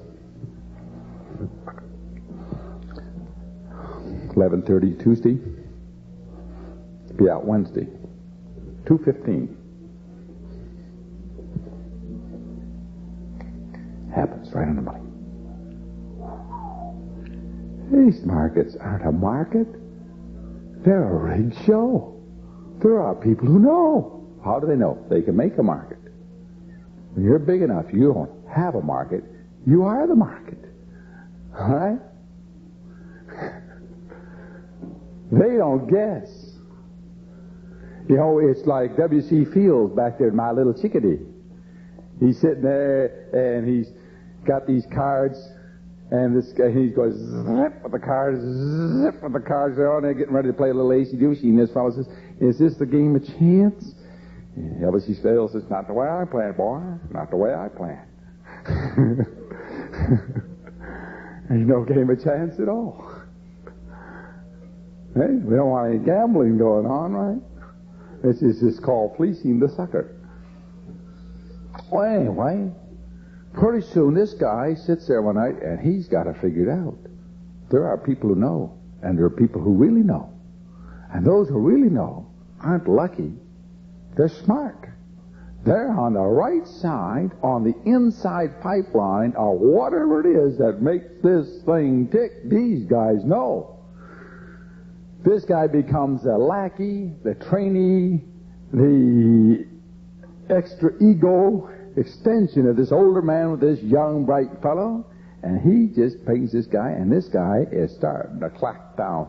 11:30 Tuesday. Be out Wednesday. 2:15. Happens right on the money. These markets aren't a market. They're a rigged show. There are people who know. How do they know? They can make a market. When you're big enough, you don't have a market. You are the market. All right? They don't guess. You know, it's like W.C. Fields back there in My Little Chickadee. He's sitting there, and he's got these cards, and this guy, he goes zip with the cards, zip with the cards. They're on there getting ready to play a little acey-deucey, and this fellow says, "Is this the game of chance?" And W.C. Fields says, "Not the way I play, boy. Not the way I play." There's no game of chance at all. Hey, we don't want any gambling going on, right? This is just called fleecing the sucker. Well, anyway, pretty soon this guy sits there one night and he's got it figured out. There are people who know, and there are people who really know. And those who really know aren't lucky. They're smart. They're on the right side, on the inside pipeline of whatever it is that makes this thing tick. These guys know. This guy becomes the lackey, the trainee, the extra ego extension of this older man with this young, bright fellow. And he just pays this guy, and this guy is starting to clock down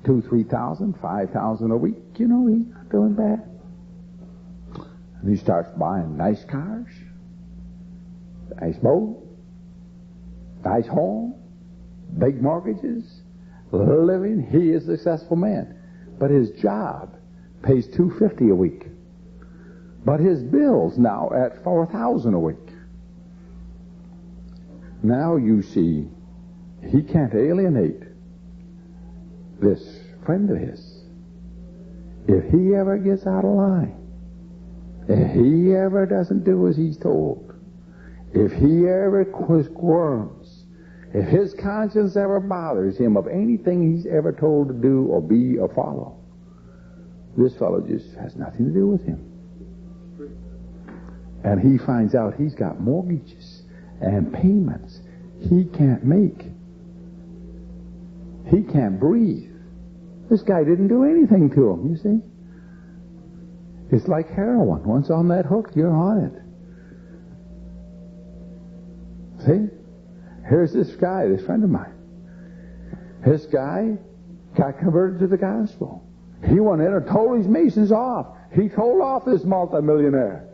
2,000, 3,000, 5,000 a week. You know, he's not doing bad. And he starts buying nice cars, nice boat, nice home, big mortgages, living. He is a successful man. But his job pays $250 a week. But his bill's now at $4,000 a week. Now you see, he can't alienate this friend of his. If he ever gets out of line, if he ever doesn't do as he's told, if he ever squirms, If his conscience ever bothers him of anything he's ever told to do or be or follow, this fellow just has nothing to do with him. And he finds out he's got mortgages and payments he can't make. He can't breathe. This guy didn't do anything to him, you see. It's like heroin. Once on that hook, you're on it. See? Here's this guy, this friend of mine. This guy got converted to the gospel. He went in and told his Masons off. He told off this multimillionaire.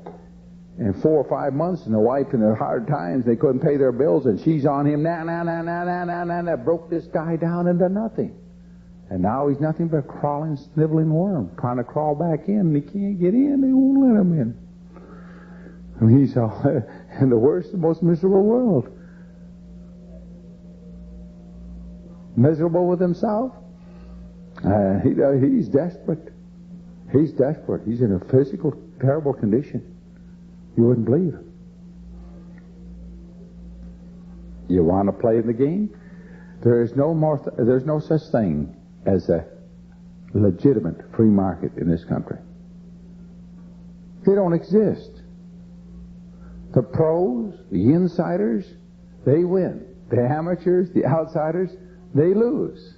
In 4 or 5 months, and the wife in their hard times, they couldn't pay their bills, and she's on him, that broke this guy down into nothing. And now he's nothing but a crawling, sniveling worm, trying to crawl back in, and he can't get in. They won't let him in. And he's in the worst and most miserable world. Miserable with himself. He's desperate. He's desperate. He's in a physical, terrible condition. You wouldn't believe it. You want to play the game? There's no such thing as a legitimate free market in this country. They don't exist. The pros, the insiders, they win. The amateurs, the outsiders, they lose.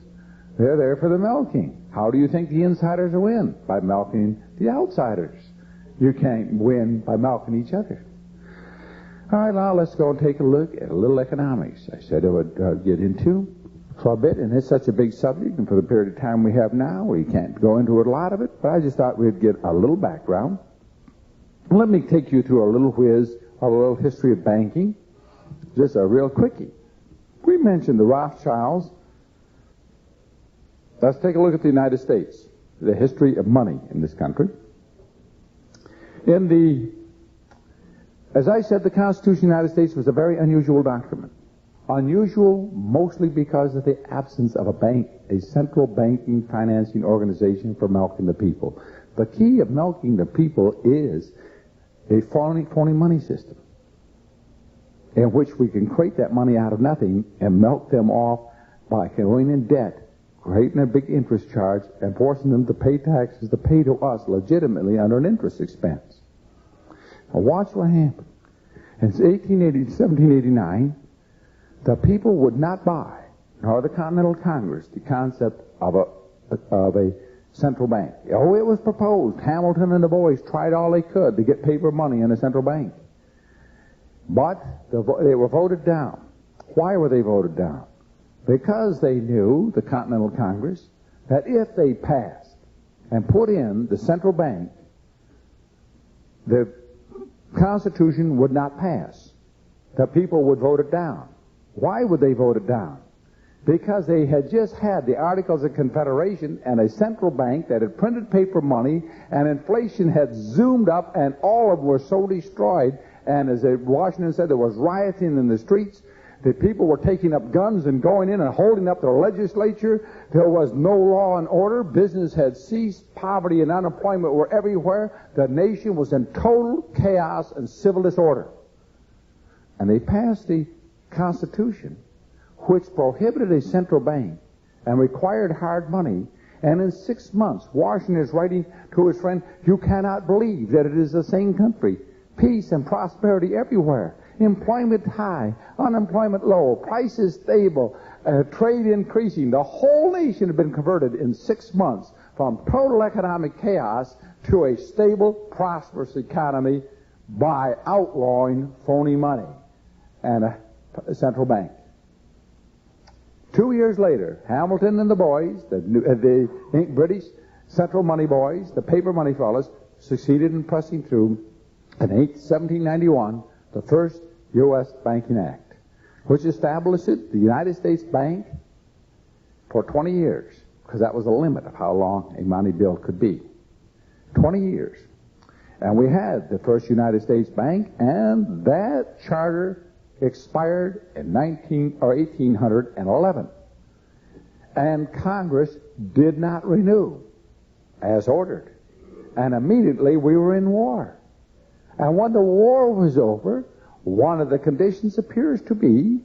They're there for the milking. How do you think the insiders will win? By milking the outsiders. You can't win by milking each other. All right, now let's go and take a look at a little economics. I said I would get into for a bit, and it's such a big subject, and for the period of time we have now, we can't go into a lot of it, but I just thought we'd get a little background. Let me take you through a little whiz of a little history of banking, just a real quickie. We mentioned the Rothschilds. Let's take a look at the United States, the history of money in this country. As I said, the Constitution of the United States was a very unusual document. Unusual mostly because of the absence of a bank, a central banking financing organization for milking the people. The key of milking the people is a phony money system in which we can create that money out of nothing and milk them off by going in debt, creating a big interest charge, and forcing them to pay taxes to pay to us legitimately under an interest expense. Now watch what happened. In 1789, the people would not buy, nor the Continental Congress, the concept of a central bank. Oh, it was proposed. Hamilton and the boys tried all they could to get paper money in a central bank. But they were voted down. Why were they voted down? Because they knew, the Continental Congress, that if they passed and put in the central bank, the Constitution would not pass. The people would vote it down. Why would they vote it down? Because they had just had the Articles of Confederation and a central bank that had printed paper money, and inflation had zoomed up, and all of them were so destroyed. And as Washington said, there was rioting in the streets. The people were taking up guns and going in and holding up the legislature. There was no law and order. Business had ceased. Poverty and unemployment were everywhere. The nation was in total chaos and civil disorder. And they passed the Constitution, which prohibited a central bank and required hard money. And in 6 months, Washington is writing to his friend, "You cannot believe that it is the same country. Peace and prosperity everywhere. Employment high, unemployment low, prices stable, trade increasing." The whole nation had been converted in 6 months from total economic chaos to a stable, prosperous economy by outlawing phony money and a central bank. 2 years later, Hamilton and the boys, the British central money boys, the paper money fellows, succeeded in pressing through in 1791 the first U.S. Banking Act, which established the United States Bank for 20 years, because that was the limit of how long a money bill could be. 20 years. And we had the first United States Bank, and that charter expired in 1811. And Congress did not renew as ordered. And immediately we were in war. And when the war was over, one of the conditions appears to be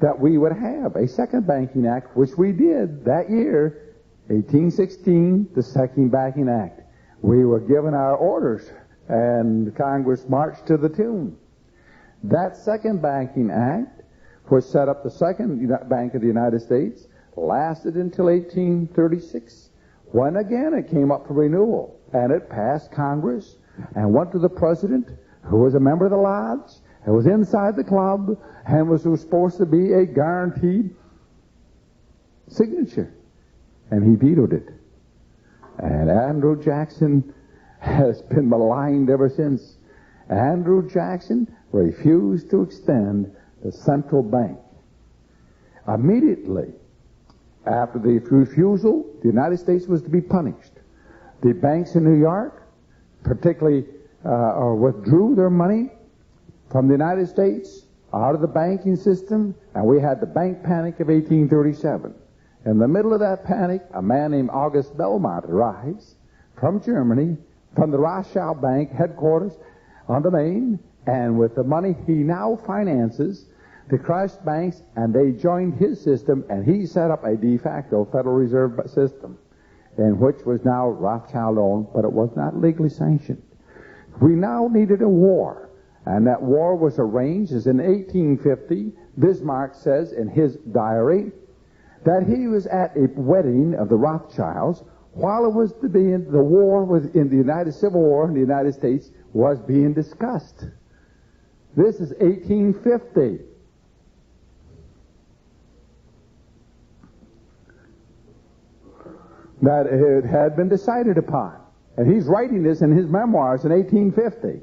that we would have a second banking act, which we did that year, 1816, the Second Banking Act. We were given our orders, and Congress marched to the tune. That Second Banking Act, which set up the Second Bank of the United States, lasted until 1836, when again it came up for renewal, and it passed Congress and went to the President, who was a member of the Lodge, and was inside the club, and was supposed to be a guaranteed signature. And he vetoed it. And Andrew Jackson has been maligned ever since. Andrew Jackson refused to extend the central bank. Immediately after the refusal, the United States was to be punished. The banks in New York, particularly, withdrew their money from the United States out of the banking system, and we had the bank panic of 1837. In the middle of that panic, a man named August Belmont arrives from Germany, from the Rothschild Bank headquarters on the Main, and with the money he now finances the crushed banks, and they joined his system, and he set up a de facto Federal Reserve system, in which was now Rothschild owned, but it was not legally sanctioned. We now needed a war, and that war was arranged as in 1850. Bismarck says in his diary that he was at a wedding of the Rothschilds while it was being, the war was in the Civil War in the United States was being discussed. This is 1850. That it had been decided upon. And he's writing this in his memoirs in 1850,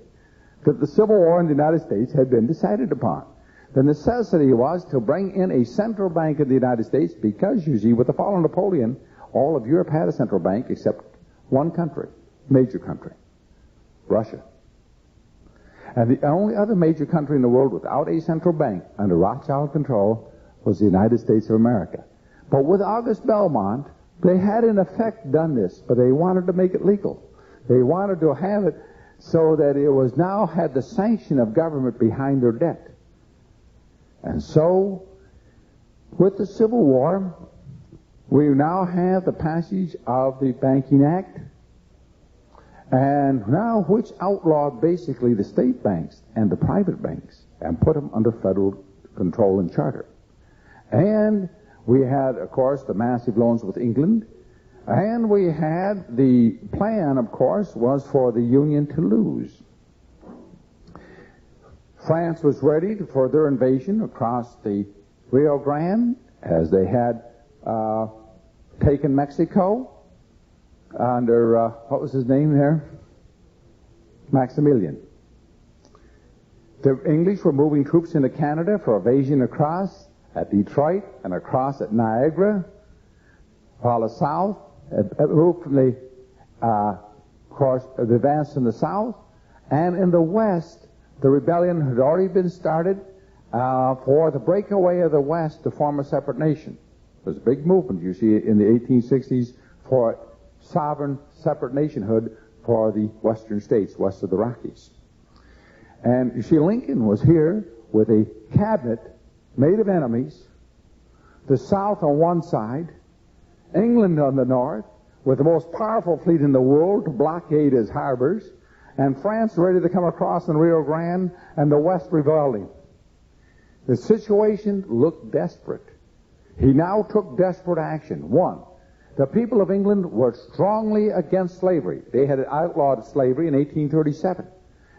that the Civil War in the United States had been decided upon. The necessity was to bring in a central bank in the United States because, you see, with the fall of Napoleon, all of Europe had a central bank except one country, major country, Russia. And the only other major country in the world without a central bank under Rothschild control was the United States of America. But with August Belmont, they had in effect done this, but they wanted to make it legal. They wanted to have it so that it was now had the sanction of government behind their debt. And so, with the Civil War, we now have the passage of the Banking Act, and now which outlawed basically the state banks and the private banks and put them under federal control and charter. And we had, of course, the massive loans with England, and we had the plan, of course, was for the Union to lose. France was ready for their invasion across the Rio Grande, as they had taken Mexico under, what was his name there? Maximilian. The English were moving troops into Canada for invasion across at Detroit and across at Niagara, while the South, hopefully, of course, advanced in the South, and in the West, the rebellion had already been started for the breakaway of the West to form a separate nation. There's a big movement, you see, in the 1860s for sovereign separate nationhood for the western states, west of the Rockies. And you see, Lincoln was here with a cabinet made of enemies, the South on one side, England on the north, with the most powerful fleet in the world to blockade his harbors, and France ready to come across in Rio Grande, and the West revolting. The situation looked desperate. He now took desperate action. One, the people of England were strongly against slavery. They had outlawed slavery in 1837.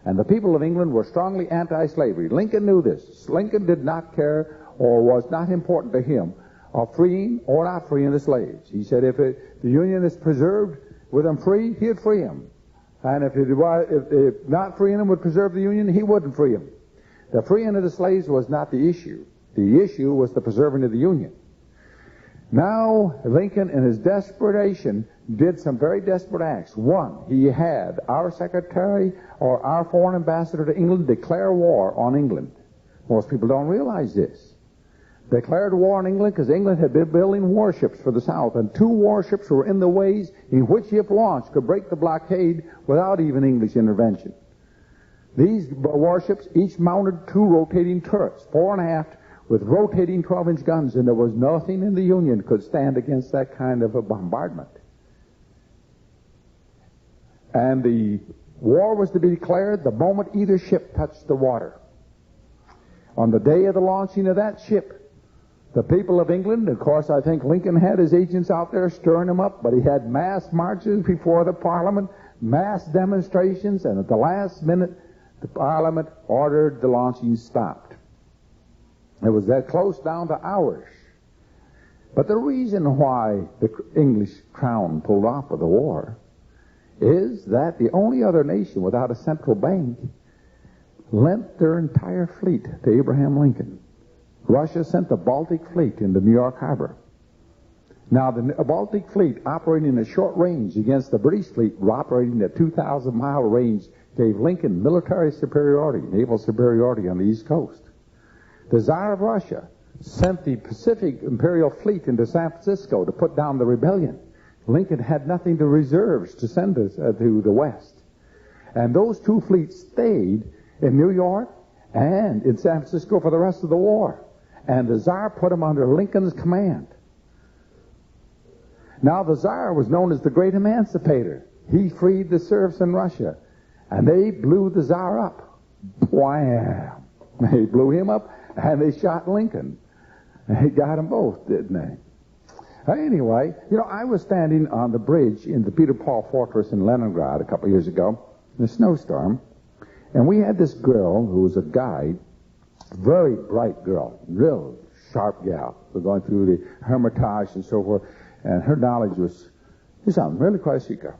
And the people of England were strongly anti-slavery. Lincoln knew this. Lincoln did not care, or was not important to him, of freeing or not freeing the slaves. He said if the Union is preserved with them free, he'd free them. And if not freeing them would preserve the Union, he wouldn't free them. The freeing of the slaves was not the issue. The issue was the preserving of the Union. Now, Lincoln, in his desperation, did some very desperate acts. One, he had our secretary or our foreign ambassador to England declare war on England. Most people don't realize this. Declared war on England because England had been building warships for the South, and 2 warships were in the ways in which, if launched, could break the blockade without even English intervention. These warships each mounted 2 rotating turrets, fore and aft, with rotating 12-inch guns, and there was nothing in the Union could stand against that kind of a bombardment. And the war was to be declared the moment either ship touched the water. On the day of the launching of that ship, the people of England, of course, I think Lincoln had his agents out there stirring them up, but he had mass marches before the Parliament, mass demonstrations, and at the last minute, the Parliament ordered the launching stopped. It was that close down to hours. But the reason why the English crown pulled off of the war is that the only other nation without a central bank lent their entire fleet to Abraham Lincoln. Russia sent the Baltic Fleet into New York Harbor. Now, the Baltic Fleet, operating at short range against the British fleet, operating at 2,000-mile range, gave Lincoln military superiority, naval superiority on the East Coast. The Tsar of Russia sent the Pacific Imperial Fleet into San Francisco to put down the rebellion. Lincoln had nothing to reserves to send us to the West. And those two fleets stayed in New York and in San Francisco for the rest of the war. And the Tsar put them under Lincoln's command. Now, the Tsar was known as the Great Emancipator. He freed the serfs in Russia. And they blew the Tsar up. Wham! They blew him up, and they shot Lincoln. They got them both, didn't they? Anyway, I was standing on the bridge in the Peter Paul Fortress in Leningrad a couple of years ago in a snowstorm, and we had this girl who was a guide, very bright girl, real sharp gal. We're going through the Hermitage and so forth, and her knowledge was, she sounded really quite a sweet girl.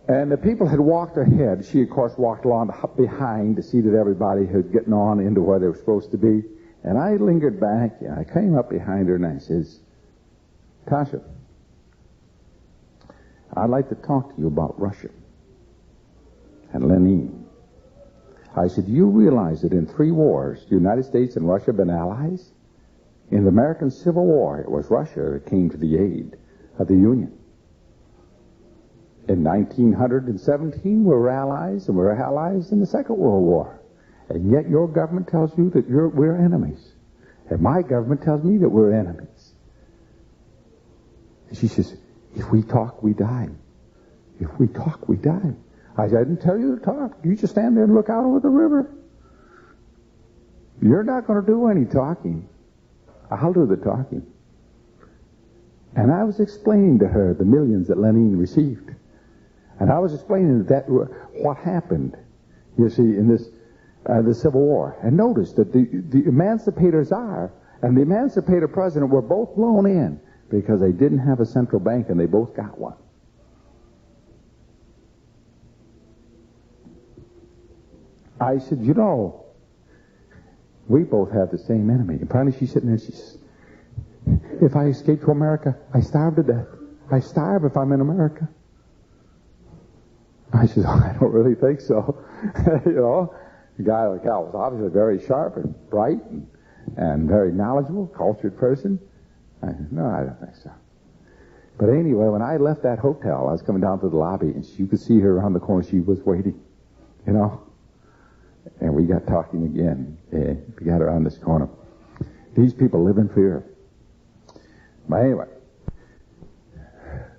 And the people had walked ahead. She, of course, walked along behind to see that everybody was getting on into where they were supposed to be. And I lingered back, and I came up behind her, and I says, Tasha, I'd like to talk to you about Russia and Lenin. I said, do you realize that in 3 wars, the United States and Russia have been allies? In the American Civil War, it was Russia that came to the aid of the Union. In 1917, we were allies, and we were allies in the Second World War. And yet your government tells you that we're enemies. And my government tells me that we're enemies. And she says, if we talk, we die. If we talk, we die. I said, I didn't tell you to talk. You just stand there and look out over the river. You're not going to do any talking. I'll do the talking. And I was explaining to her the millions that Lenin received. And I was explaining that what happened, you see, in this the Civil War. And notice that the emancipator Tsar and the emancipator president were both blown in because they didn't have a central bank, and they both got one. I said, we both have the same enemy. And finally she's sitting there, she says, if I escape to America, I starve to death. I starve if I'm in America. I said, I don't really think so. The guy like Cal was obviously very sharp and bright and very knowledgeable, cultured person. I said, no, I don't think so. But anyway, when I left that hotel, I was coming down to the lobby, and you could see her around the corner. She was waiting, And we got talking again. We got around this corner. These people live in fear. But anyway,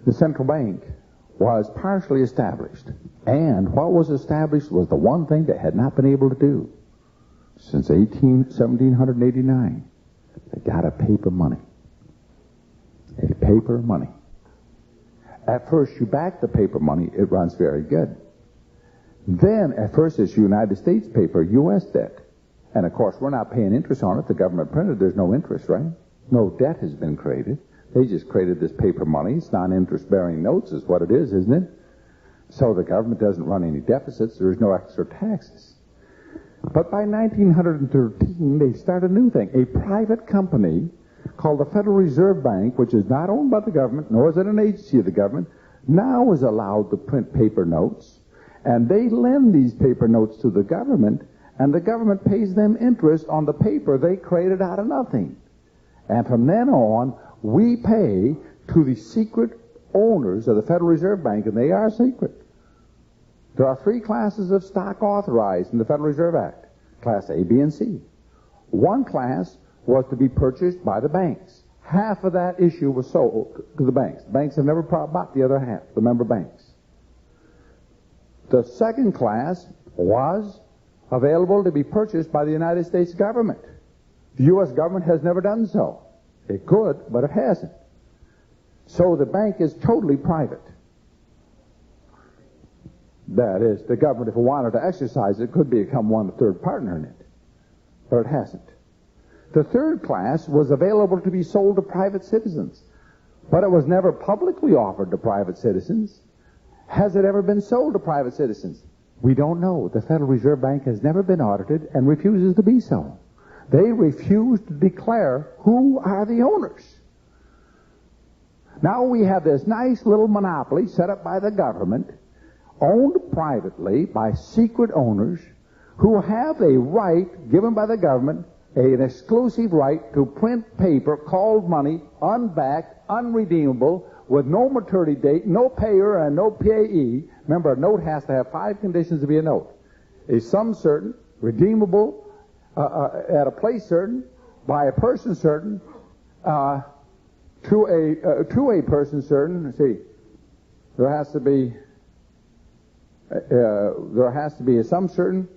the central bank was partially established. And what was established was the one thing they had not been able to do since 1789. They got a paper money. A paper money. At first, you back the paper money, it runs very good. Then, at first, it's United States paper, U.S. debt. And, of course, we're not paying interest on it. The government printed, there's no interest, right? No debt has been created. They just created this paper money. It's non-interest-bearing notes is what it is, isn't it? So the government doesn't run any deficits. There is no extra taxes. But by 1913, they start a new thing. A private company called the Federal Reserve Bank, which is not owned by the government, nor is it an agency of the government, now is allowed to print paper notes. And they lend these paper notes to the government, and the government pays them interest on the paper they created out of nothing. And from then on, we pay to the secret owners of the Federal Reserve Bank, and they are secret. There are 3 classes of stock authorized in the Federal Reserve Act. Class A, B, and C. One class was to be purchased by the banks. Half of that issue was sold to the banks. The banks have never bought the other half, the member banks. The second class was available to be purchased by the United States government. The U.S. government has never done so. It could, but it hasn't. So the bank is totally private. That is, the government, if it wanted to exercise it, could become one third partner in it. But it hasn't. The third class was available to be sold to private citizens. But it was never publicly offered to private citizens. Has it ever been sold to private citizens? We don't know. The Federal Reserve Bank has never been audited and refuses to be so. They refuse to declare who are the owners. Now we have this nice little monopoly set up by the government, owned privately by secret owners who have a right given by the government, an exclusive right to print paper called money, unbacked, unredeemable, with no maturity date, no payer, and no payee. Remember, a note has to have 5 conditions to be a note. A sum certain, redeemable, at a place certain, by a person certain, to a person certain. Let's see, there has to be a sum certain,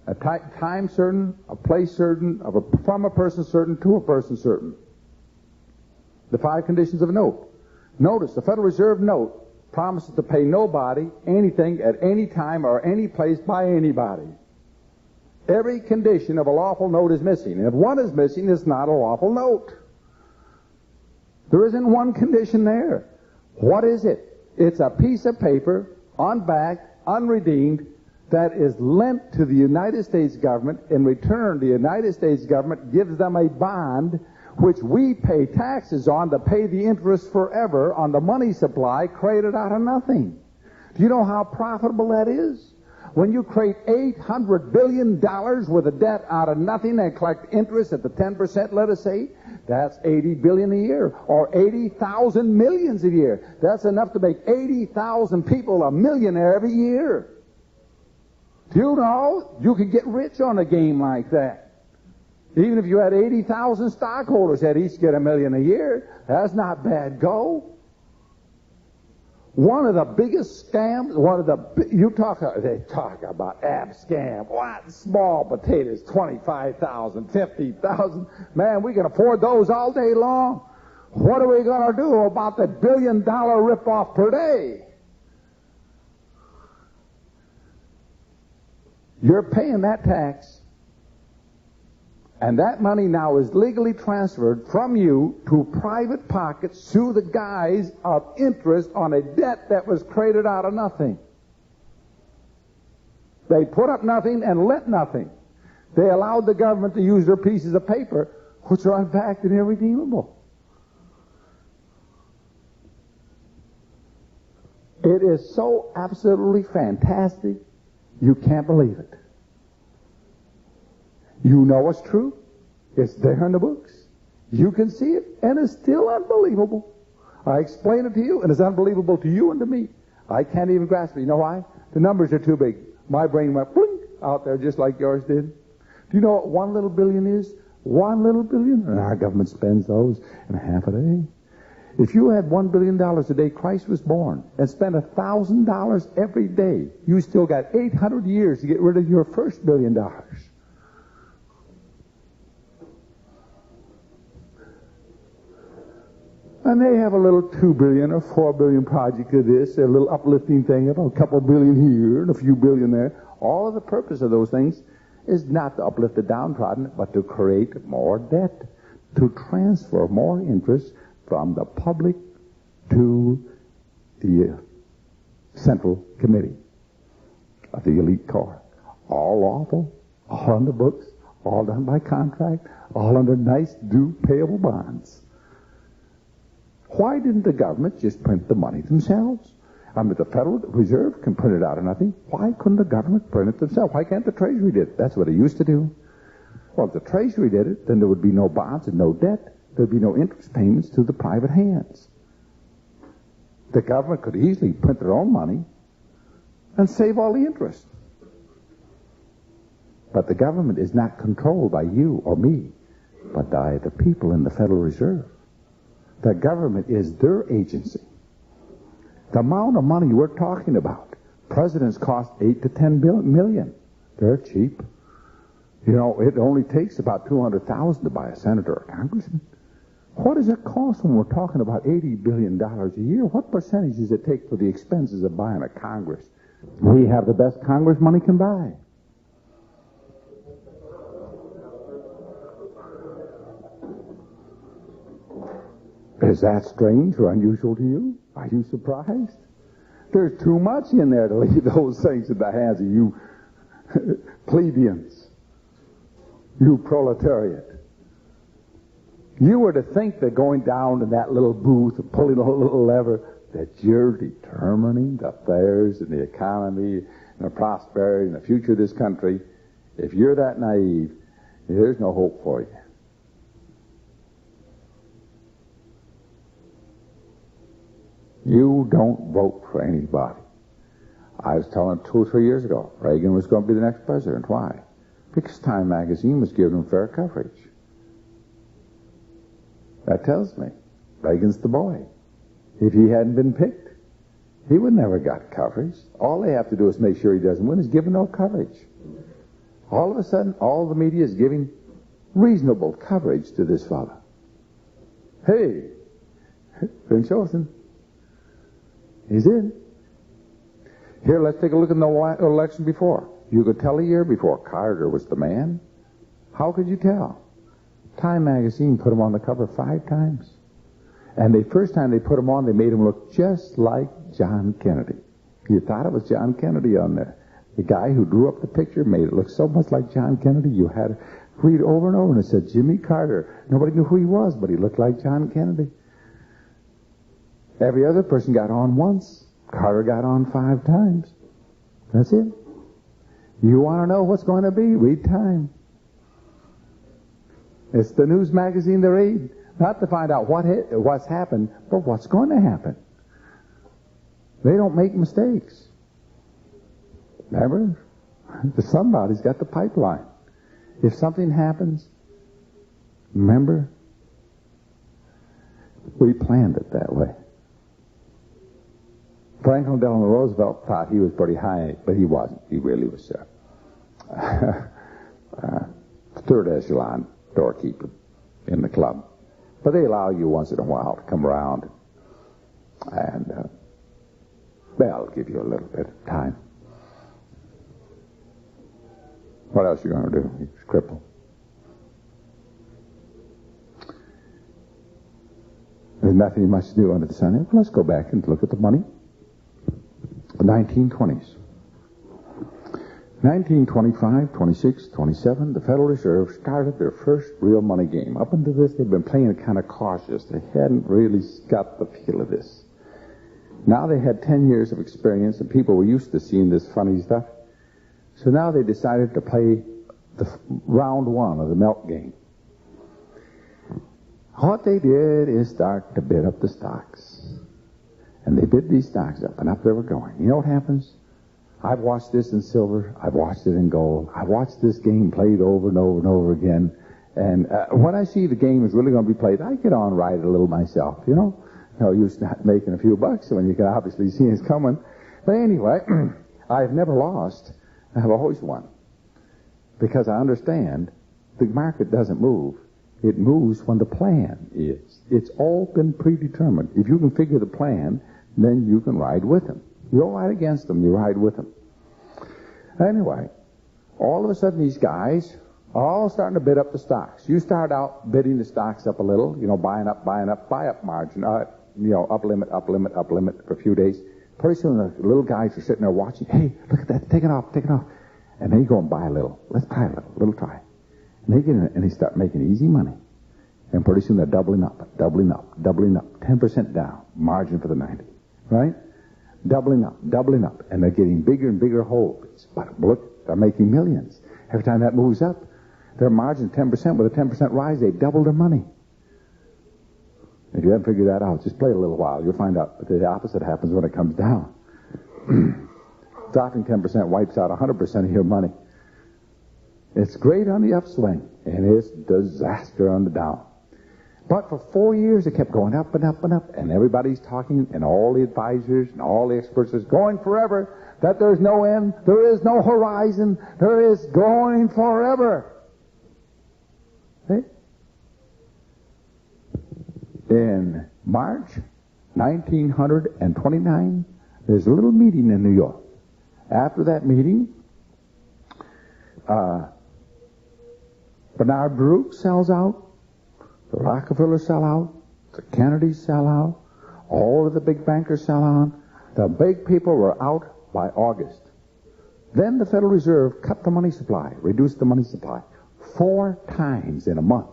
a time certain, a place certain, from a person certain to a person certain. The 5 conditions of a note. Notice, the Federal Reserve note promises to pay nobody anything at any time or any place by anybody. Every condition of a lawful note is missing. And if one is missing, it's not a lawful note. There isn't one condition there. What is it? It's a piece of paper, unbacked, unredeemed, that is lent to the United States government. In return, the United States government gives them a bond which we pay taxes on to pay the interest forever on the money supply created out of nothing. Do you know how profitable that is? When you create $800 billion worth of debt out of nothing and collect interest at the 10%, let us say, that's $80 billion a year, or 80,000 millions a year. That's enough to make 80,000 people a millionaire every year. Do you know you could get rich on a game like that? Even if you had 80,000 stockholders that each get $1 million a year, that's not bad go. One of the biggest scams, they talk about ab scam. What? Small potatoes, 25,000, 50,000. Man, we can afford those all day long. What are we going to do about the $1 billion ripoff per day? You're paying that tax. And that money now is legally transferred from you to private pockets through the guise of interest on a debt that was created out of nothing. They put up nothing and lent nothing. They allowed the government to use their pieces of paper, which are unbacked and irredeemable. It is so absolutely fantastic, you can't believe it. You know it's true. It's there in the books. You can see it, and it's still unbelievable. I explain it to you, and it's unbelievable to you and to me. I can't even grasp it. You know why? The numbers are too big. My brain went blink out there just like yours did. Do you know what 1 little billion is? 1 little billion? And our government spends those in half a day. If you had $1 billion the day Christ was born and spent $1,000 every day, you still got 800 years to get rid of your first $1 billion. And they have a little $2 billion or $4 billion project of this, a little uplifting thing, about a couple billion here and a few billion there. All of the purpose of those things is not to uplift the downtrodden, but to create more debt, to transfer more interest from the public to the Central Committee of the elite corps. All lawful, all on the books, all done by contract, all under nice due payable bonds. Why didn't the government just print the money themselves? I mean, the Federal Reserve can print it out of nothing. Why couldn't the government print it themselves? Why can't the Treasury do it? That's what it used to do. Well, if the Treasury did it, then there would be no bonds and no debt. There would be no interest payments to the private hands. The government could easily print their own money and save all the interest. But the government is not controlled by you or me, but by the people in the Federal Reserve. The government is their agency. The amount of money we're talking about, presidents cost $8 to $10 million. They're cheap. You know, it only takes about $200,000 to buy a senator or a congressman. What does it cost when we're talking about $80 billion a year? What percentage does it take for the expenses of buying a Congress? We have the best Congress money can buy. Is that strange or unusual to you? Are you surprised? There's too much in there to leave those things in the hands of you plebeians, you proletariat. You were to think that going down to that little booth and pulling a little lever, that you're determining the affairs and the economy and the prosperity and the future of this country. If you're that naive, there's no hope for you. You don't vote for anybody. I was telling 2 or 3 years ago, Reagan was going to be the next president. Why? Because Time magazine was giving him fair coverage. That tells me Reagan's the boy. If he hadn't been picked, he would never got coverage. All they have to do is make sure he doesn't win, is give him no coverage. All of a sudden, all the media is giving reasonable coverage to this fellow. Hey, been chosen. He's in. Here, let's take a look at the election before. You could tell a year before Carter was the man. How could you tell? Time magazine put him on the cover 5 times. And the first time they put him on, they made him look just like John Kennedy. You thought it was John Kennedy on there. The guy who drew up the picture made it look so much like John Kennedy, you had to read over and over, and it said Jimmy Carter. Nobody knew who he was, but he looked like John Kennedy. Every other person got on once. Carter got on 5 times. That's it. You want to know what's going to be? Read Time. It's the news magazine to read. Not to find out what's happened, but what's going to happen. They don't make mistakes. Remember? Somebody's got the pipeline. If something happens, remember? We planned it that way. Franklin Delano Roosevelt thought he was pretty high, but he wasn't. He really was third echelon doorkeeper in the club. But they allow you once in a while to come around and they'll give you a little bit of time. What else are you going to do? You're crippled. There's nothing much to do under the sun. Well, let's go back and look at the money. The 1920s. 1925, 26, 27, the Federal Reserve started their first real money game. Up until this, they've been playing it kind of cautious. They hadn't really got the feel of this. Now they had 10 years of experience, and people were used to seeing this funny stuff. So now they decided to play the round 1 of the melt game. What they did is start to bid up the stocks. And they bid these stocks up, and up they were going. You know what happens? I've watched this in silver. I've watched it in gold. I've watched this game played over and over and over again. And when I see the game is really going to be played, I get on right a little myself, you know. No use not making a few bucks when you can obviously see it's coming. But anyway, I've never lost. I've always won. Because I understand the market doesn't move. It moves when the plan is. It's all been predetermined. If you can figure the plan, then you can ride with them. You don't ride against them, you ride with them. Anyway, all of a sudden these guys are all starting to bid up the stocks. You start out bidding the stocks up a little, you know, buying up, buy up margin, you know, up limit for a few days. Pretty soon the little guys are sitting there watching. Hey, look at that, take it off. And then you go and buy a little. Let's try a little try. And they get in it and they start making easy money. And pretty soon they're doubling up, 10% down, margin for the 90, right? Doubling up, and they're getting bigger and bigger holds. But look, they're making millions. Every time that moves up, their margin 10%, with a 10% rise, they double their money. If you haven't figured that out, just play a little while. You'll find out that the opposite happens when it comes down. Dropping 10% wipes out 100% of your money. It's great on the upswing, and it's disaster on the down. But for 4 years, it kept going up and up and up, and everybody's talking, and all the advisors and all the experts is going forever, that there's no end, there is no horizon, there is going forever. See? In March 1929, there's a little meeting in New York. After that meeting, Bernard Baruch sells out, the Rockefellers sell out, the Kennedys sell out, all of the big bankers sell out. The big people were out by August. Then the Federal Reserve cut the money supply, reduced the money supply 4 times in a month.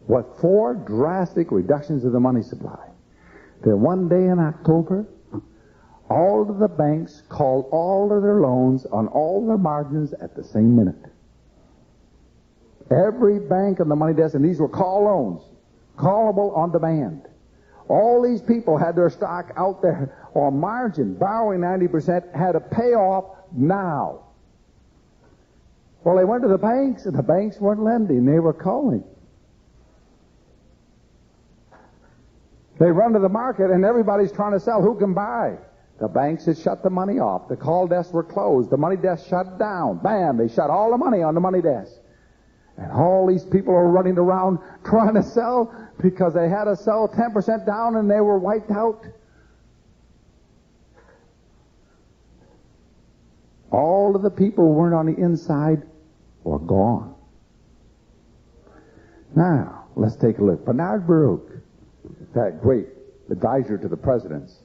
With 4 drastic reductions of the money supply. Then one day in October, all of the banks called all of their loans on all their margins at the same minute. Every bank on the money desk, and these were call loans, callable on demand. All these people had their stock out there on margin, borrowing 90%, had to pay off now. Well, they went to the banks, and the banks weren't lending, they were calling. They run to the market, and everybody's trying to sell. Who can buy? The banks had shut the money off. The call desks were closed. The money desk shut down. Bam, they shut all the money on the money desk. And all these people are running around trying to sell because they had to sell 10% down and they were wiped out. All of the people who weren't on the inside were gone. Now, let's take a look. Bernard Baruch, that great advisor to the presidents,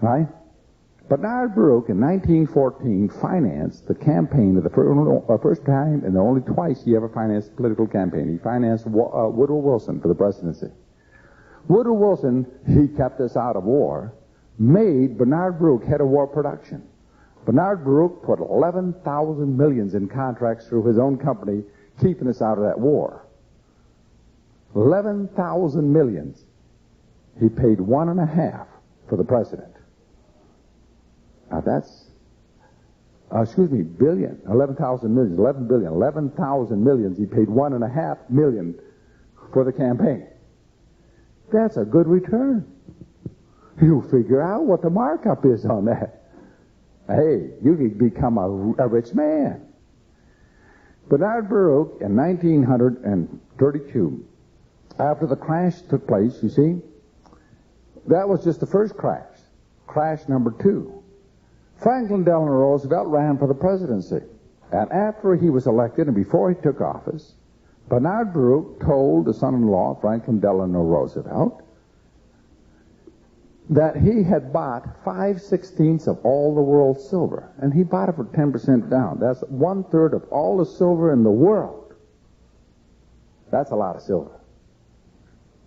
right? Bernard Baruch in 1914 financed the campaign of the first time and the only twice he ever financed a political campaign. He financed Woodrow Wilson for the presidency. Woodrow Wilson, he kept us out of war, made Bernard Baruch head of war production. Bernard Baruch put 11,000 millions in contracts through his own company, keeping us out of that war. 11,000 millions. He paid 1.5 for the president. Now that's, billion, 11,000 millions, 11 billion, 11,000 millions. He paid 1.5 million for the campaign. That's a good return. You figure out what the markup is on that. Hey, you could become a rich man. Bernard Baruch in 1932, after the crash took place, you see, that was just the first crash. Crash number 2. Franklin Delano Roosevelt ran for the presidency. And after he was elected and before he took office, Bernard Baruch told the son-in-law, Franklin Delano Roosevelt, that he had bought 5/16 of all the world's silver. And he bought it for 10% down. That's 1/3 of all the silver in the world. That's a lot of silver.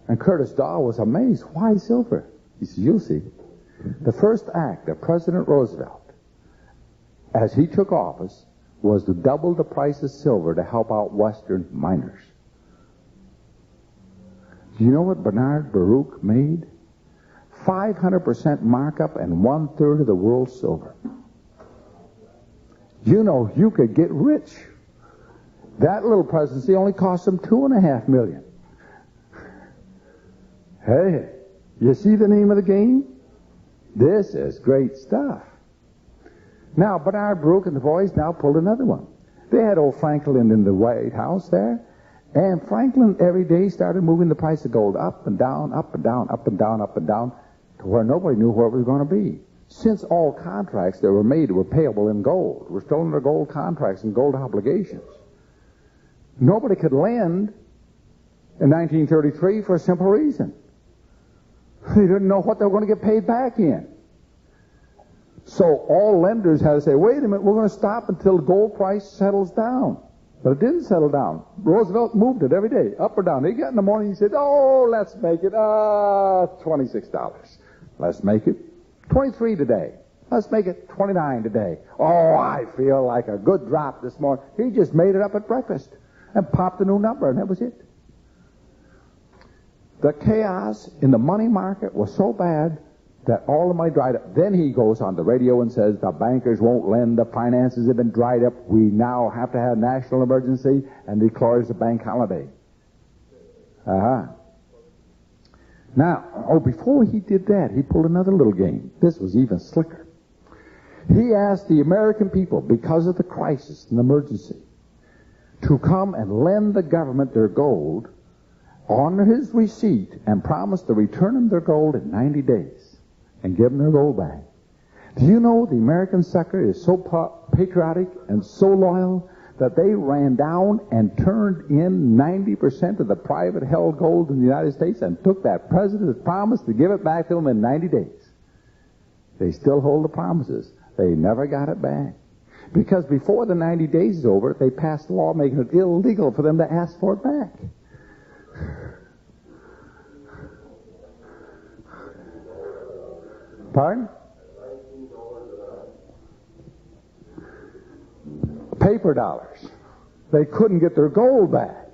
And Curtis Daw was amazed. Why silver? He said, you'll see. The first act of President Roosevelt, as he took office, was to double the price of silver to help out Western miners. Do you know what Bernard Baruch made? 500% markup and 1/3 of the world's silver. You know, you could get rich. That little presidency only cost him $2.5 million. Hey, you see the name of the game? This is great stuff. Now, Bernard Baruch and the boys now pulled another one. They had old Franklin in the White House there, and Franklin every day started moving the price of gold up and down, up and down, up and down, up and down, to where nobody knew where it was going to be. Since all contracts that were made were payable in gold, were still under gold contracts and gold obligations, nobody could lend in 1933 for a simple reason. They didn't know what they were going to get paid back in. So all lenders had to say, wait a minute, we're going to stop until the gold price settles down. But it didn't settle down. Roosevelt moved it every day, up or down. He got in the morning, he said, oh, let's make it $26. Let's make it $23 today. Let's make it $29 today. Oh, I feel like a good drop this morning. He just made it up at breakfast and popped a new number, and that was it. The chaos in the money market was so bad that all the money dried up. Then he goes on the radio and says the bankers won't lend, the finances have been dried up, we now have to have national emergency, and declares a bank holiday. Now, before he did that, he pulled another little game. This was even slicker. He asked the American people, because of the crisis and emergency, to come and lend the government their gold on his receipt and promise to return them their gold in 90 days and give them their gold back. Do you know the American sucker is so patriotic and so loyal that they ran down and turned in 90% of the private held gold in the United States and took that president's promise to give it back to them in 90 days. They still hold the promises. They never got it back. Because before the 90 days is over, they passed a law making it illegal for them to ask for it back. Pardon? Paper dollars. They couldn't get their gold back.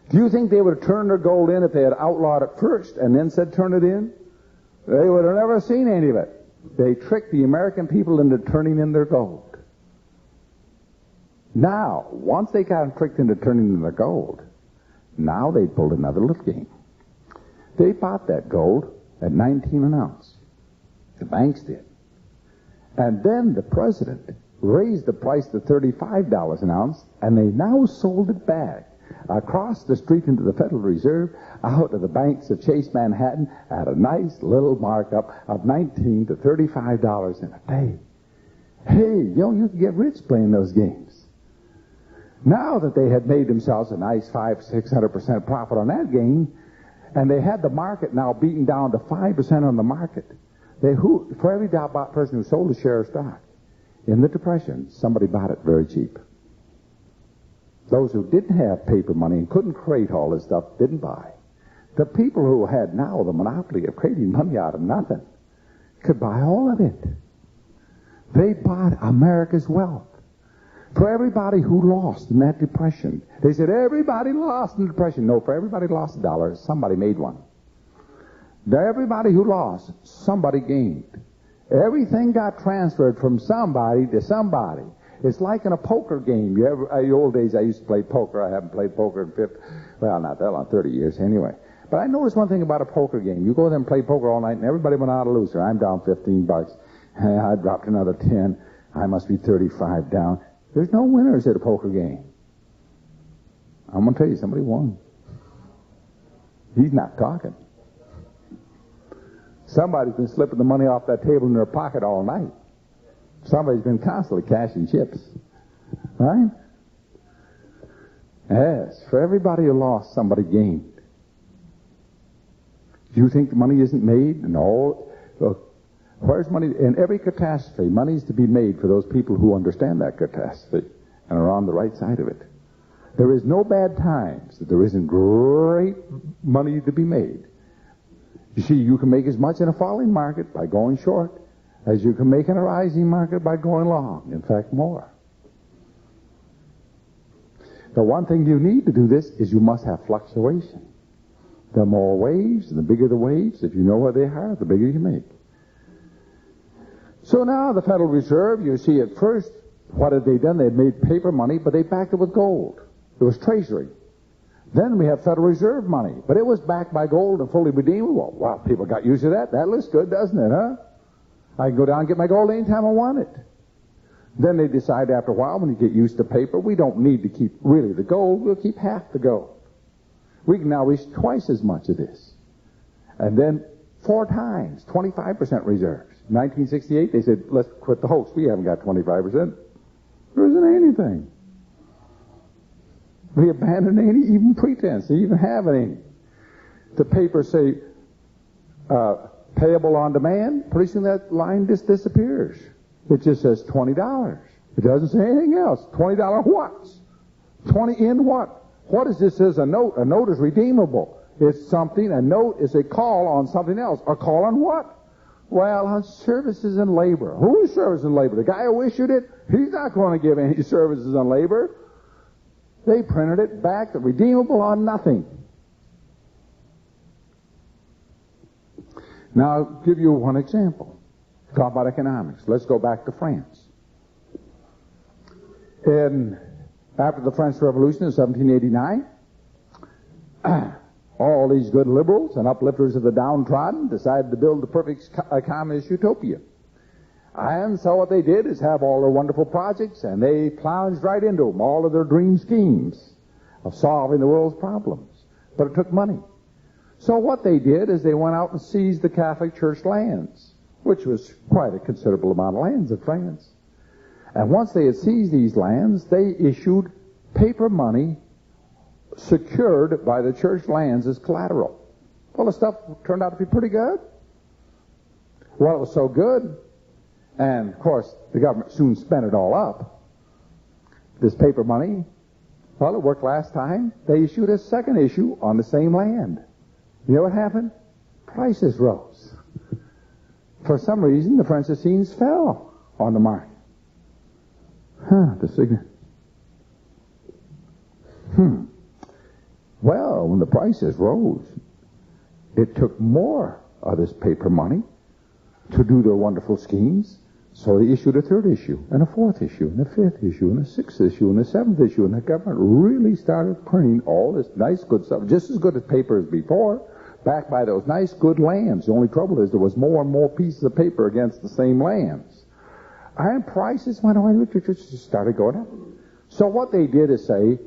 Do you think they would have turned their gold in if they had outlawed it first and then said turn it in? They would have never seen any of it. They tricked the American people into turning in their gold. Now, once they got tricked into turning in their gold, now they pulled another little game. They bought that gold at 19 an ounce. The banks did. And then the president raised the price to $35 an ounce, and they now sold it back across the street into the Federal Reserve, out of the banks of Chase Manhattan, at a nice little markup of $19 to $35 in a day. Hey, you can get rich playing those games. Now that they had made themselves a nice 500-600% profit on that game, and they had the market now beaten down to 5% on the market, for every person who sold a share of stock, in the Depression, somebody bought it very cheap. Those who didn't have paper money and couldn't create all this stuff didn't buy. The people who had now the monopoly of creating money out of nothing could buy all of it. They bought America's wealth. For everybody who lost in that Depression, they said everybody lost in the Depression. No, for everybody who lost $1, somebody made one. Everybody who lost, somebody gained. Everything got transferred from somebody to somebody. It's like in a poker game. In the old days, I used to play poker. I haven't played poker in not that long, 30 years anyway. But I noticed one thing about a poker game. You go there and play poker all night, and everybody went out a loser. I'm down $15. I dropped another 10. I must be 35 down. There's no winners at a poker game. I'm going to tell you, somebody won. He's not talking. Somebody's been slipping the money off that table in their pocket all night. Somebody's been constantly cashing chips. Right? Yes, for everybody who lost, somebody gained. Do you think the money isn't made? No. Look, where's money? In every catastrophe, money is to be made for those people who understand that catastrophe and are on the right side of it. There is no bad times that there isn't great money to be made. You see, you can make as much in a falling market by going short as you can make in a rising market by going long. In fact, more. The one thing you need to do this is you must have fluctuation. The more waves, and the bigger the waves, if you know where they are, the bigger you make. So now the Federal Reserve, you see at first, what had they done? They had made paper money, but they backed it with gold. It was treasury. Then we have Federal Reserve money, but it was backed by gold and fully redeemable. Well, people got used to that. That looks good, doesn't it, huh? I can go down and get my gold anytime I want it. Then they decide after a while, when you get used to paper, we don't need to keep really the gold. We'll keep half the gold. We can now reach twice as much of this. And then 4 times, 25% reserves. In 1968, they said, let's quit the hoax. We haven't got 25%. There isn't anything. We abandoned any even pretense to even having any. The papers say payable on demand. Pretty soon that line just disappears. It just says $20. It doesn't say anything else. $20 what? 20 in what? What is this as a note? A note is redeemable. It's something. A note is a call on something else. A call on what? Well, on services and labor. Whose services and labor? The guy who issued it? He's not going to give any services and labor. They printed it back, redeemable on nothing. Now, I'll give you one example. Talk about economics. Let's go back to France. After the French Revolution in 1789, all these good liberals and uplifters of the downtrodden decided to build the perfect communist utopia. And so what they did is have all their wonderful projects, and they plunged right into them, all of their dream schemes of solving the world's problems. But it took money. So what they did is they went out and seized the Catholic Church lands, which was quite a considerable amount of lands in France. And once they had seized these lands, they issued paper money secured by the church lands as collateral. Well, the stuff turned out to be pretty good. Well, it was so good, and of course the government soon spent it all up. This paper money, well, it worked last time. They issued a second issue on the same land. You know what happened? Prices rose. For some reason, the Franciscans fell on the market. The signet. Well, when the prices rose, it took more of this paper money to do their wonderful schemes. So they issued a third issue, and a fourth issue, and a fifth issue, and a sixth issue, and a seventh issue, and the government really started printing all this nice good stuff, just as good as paper as before, backed by those nice good lands. The only trouble is there was more and more pieces of paper against the same lands. And prices went on, just started going up. So what they did is say,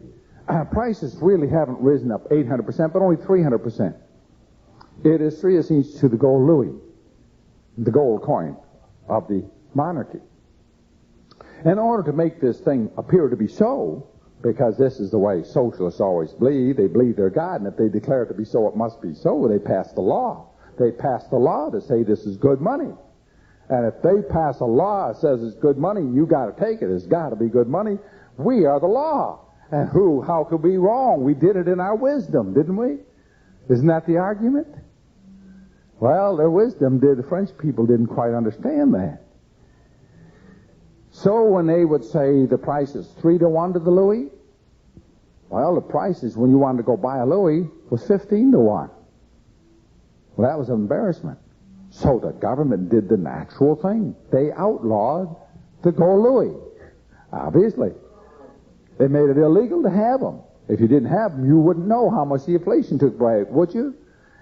prices really haven't risen up 800%, but only 300%. It is 3 cents to the gold louis, the gold coin of the monarchy. In order to make this thing appear to be so, because this is the way socialists always believe, they believe they're God, and if they declare it to be so, it must be so. They passed a law. They passed a law to say this is good money. And if they pass a law that says it's good money, you got to take it. It's got to be good money. We are the law. And how could we be wrong? We did it in our wisdom, didn't we? Isn't that the argument? Well, their wisdom did. The French people didn't quite understand that. So when they would say the price is 3 to 1 to the louis, well, the prices when you wanted to go buy a louis was 15 to 1. Well, that was an embarrassment. So the government did the natural thing. They outlawed the gold louis. Obviously. They made it illegal to have them. If you didn't have them, you wouldn't know how much the inflation took place, would you?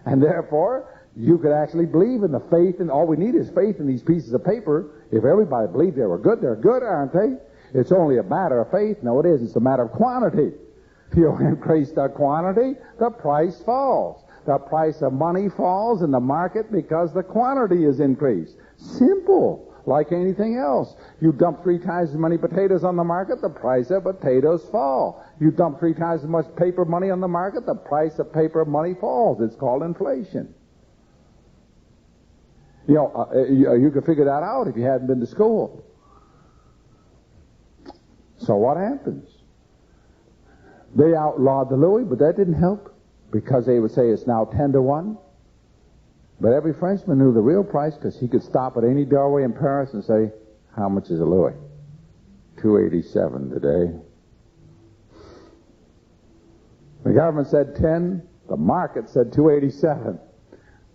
And therefore, you could actually believe in the faith, and all we need is faith in these pieces of paper. If everybody believed they were good, they're good, aren't they? It's only a matter of faith. No, it isn't. It's a matter of quantity. If you increase the quantity, the price falls. The price of money falls in the market because the quantity is increased. Simple. Like anything else. You dump 3 times as many potatoes on the market, the price of potatoes fall. You dump 3 times as much paper money on the market, the price of paper money falls. It's called inflation. You know, you could figure that out if you hadn't been to school. So what happens? They outlawed the louis, but that didn't help because they would say it's now 10 to 1. But every Frenchman knew the real price because he could stop at any doorway in Paris and say, how much is a louis? $2.87 today. The government said 10. The market said $2.87.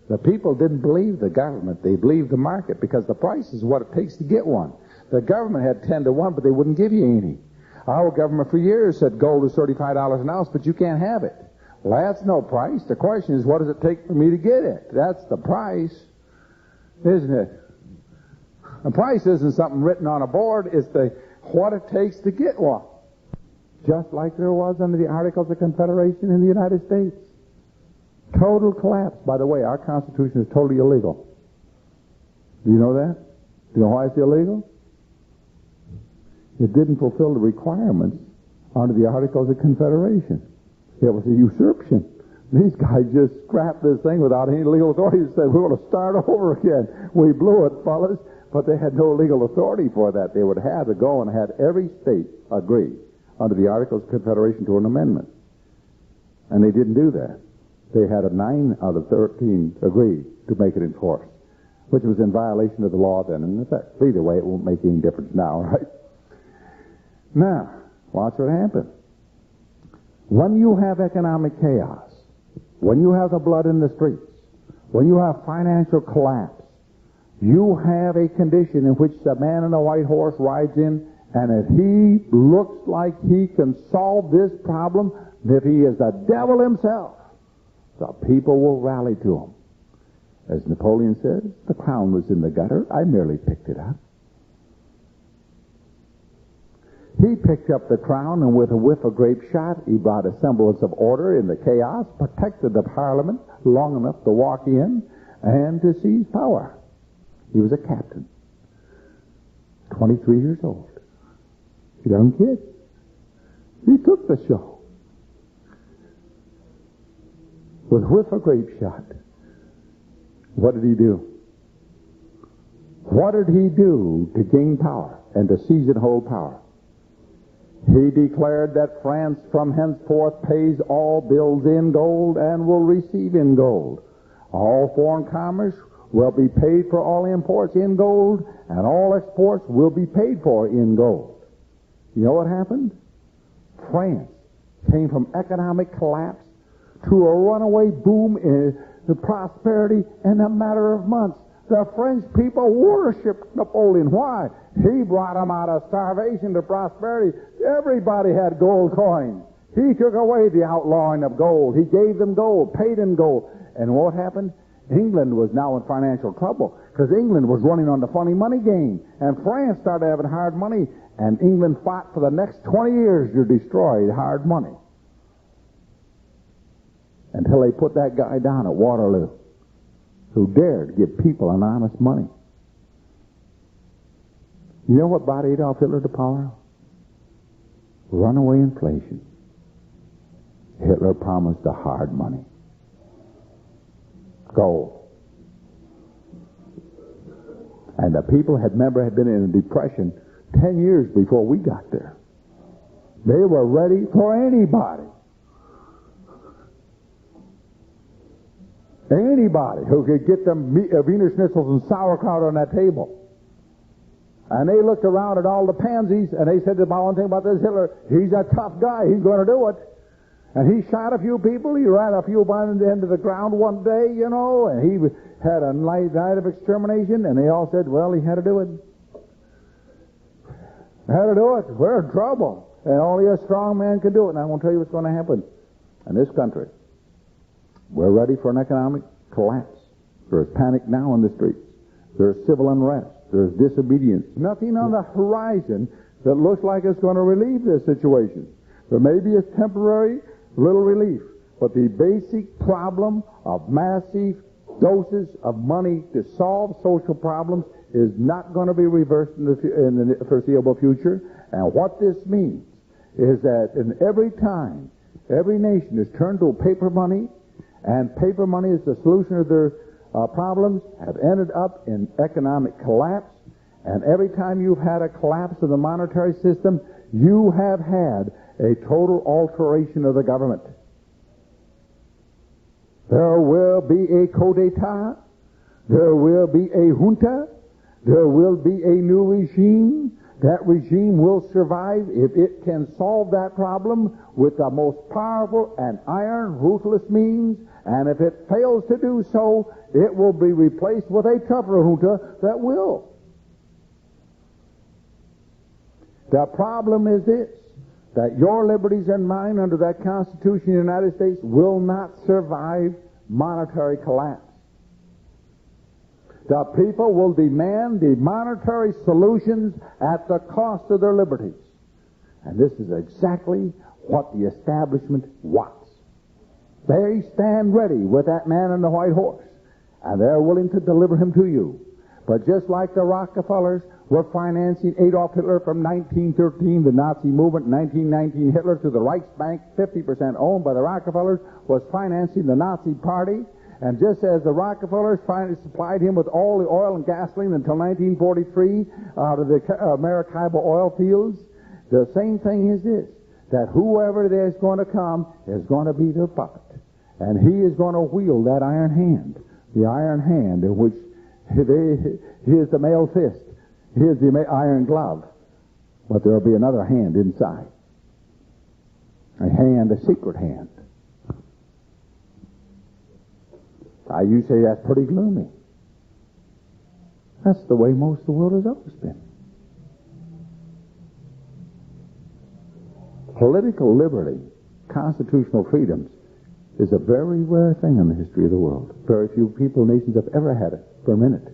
The people didn't believe the government. They believed the market because the price is what it takes to get one. The government had 10 to 1, but they wouldn't give you any. Our government for years said gold is $35 an ounce, but you can't have it. Well, that's no price. The question is, what does it take for me to get it? That's the price, isn't it? The price isn't something written on a board. It's what it takes to get one. Just like there was under the Articles of Confederation in the United States. Total collapse. By the way, our Constitution is totally illegal. Do you know that? Do you know why it's illegal? It didn't fulfill the requirements under the Articles of Confederation. It was a usurpation. These guys just scrapped this thing without any legal authority and said, we're going to start over again. We blew it, fellas. But they had no legal authority for that. They would have to go and had every state agree under the Articles of Confederation to an amendment. And they didn't do that. They had 9 out of 13 agree to make it enforced, which was in violation of the law then in effect. Either way, it won't make any difference now, right? Now, watch what happens. When you have economic chaos, when you have the blood in the streets, when you have financial collapse, you have a condition in which the man on the white horse rides in, and if he looks like he can solve this problem, if he is the devil himself, the people will rally to him. As Napoleon says, the crown was in the gutter. I merely picked it up. He picked up the crown, and with a whiff of grape shot, he brought a semblance of order in the chaos, protected the Parliament long enough to walk in and to seize power. He was a captain, 23 years old, a young kid. He took the show with a whiff of grape shot. What did he do? What did he do to gain power and to seize and hold power? He declared that France from henceforth pays all bills in gold and will receive in gold. All foreign commerce will be paid for all imports in gold, and all exports will be paid for in gold. You know what happened? France came from economic collapse to a runaway boom in prosperity in a matter of months. The French people worshipped Napoleon. Why? He brought them out of starvation to prosperity. Everybody had gold coins. He took away the outlawing of gold. He gave them gold, paid in gold. And what happened? England was now in financial trouble because England was running on the funny money game. And France started having hard money. And England fought for the next 20 years to destroy hard money, until they put that guy down at Waterloo, who dared give people an honest money. You know what brought Adolf Hitler to power? Runaway inflation. Hitler promised the hard money. Gold. And the people had been in a depression 10 years before we got there. They were ready for anybody. Anybody who could get them Wiener Schnitzels and sauerkraut on that table. And they looked around at all the pansies, and they said about one thing about this Hitler, he's a tough guy, he's going to do it. And he shot a few people, he ran a few by the end of the ground one day, you know, and he had a night of extermination, and they all said, well, he had to do it. Had to do it. We're in trouble. And only a strong man can do it. And I won't tell you what's going to happen in this country. We're ready for an economic collapse. There's panic now in the streets. There's civil unrest. There's disobedience. Nothing on the horizon that looks like it's going to relieve this situation. There may be a temporary little relief, but the basic problem of massive doses of money to solve social problems is not going to be reversed in the foreseeable future. And what this means is that in every time, every nation is turned to paper money, and paper money is the solution of their problems, have ended up in economic collapse. And every time you've had a collapse of the monetary system, you have had a total alteration of the government. There will be a coup d'etat. There will be a junta. There will be a new regime. That regime will survive if it can solve that problem with the most powerful and iron, ruthless means. And if it fails to do so, it will be replaced with a tougher junta that will. The problem is this, that your liberties and mine under that Constitution of the United States will not survive monetary collapse. The people will demand the monetary solutions at the cost of their liberties. And this is exactly what the establishment wants. They stand ready with that man on the white horse, and they're willing to deliver him to you. But just like the Rockefellers were financing Adolf Hitler from 1913, the Nazi movement, 1919 Hitler to the Reichsbank, 50% owned by the Rockefellers, was financing the Nazi party. And just as the Rockefellers finally supplied him with all the oil and gasoline until 1943 out of the Maracaibo oil fields, the same thing is this, that whoever is going to come is going to be their puppet. And he is going to wield that iron hand, the iron hand in which he is the male fist, he is the iron glove, but there will be another hand inside. A hand, a secret hand. Now, you say that's pretty gloomy. That's the way most of the world has always been. Political liberty, constitutional freedoms, is a very rare thing in the history of the world. Very few people, nations have ever had it for a minute.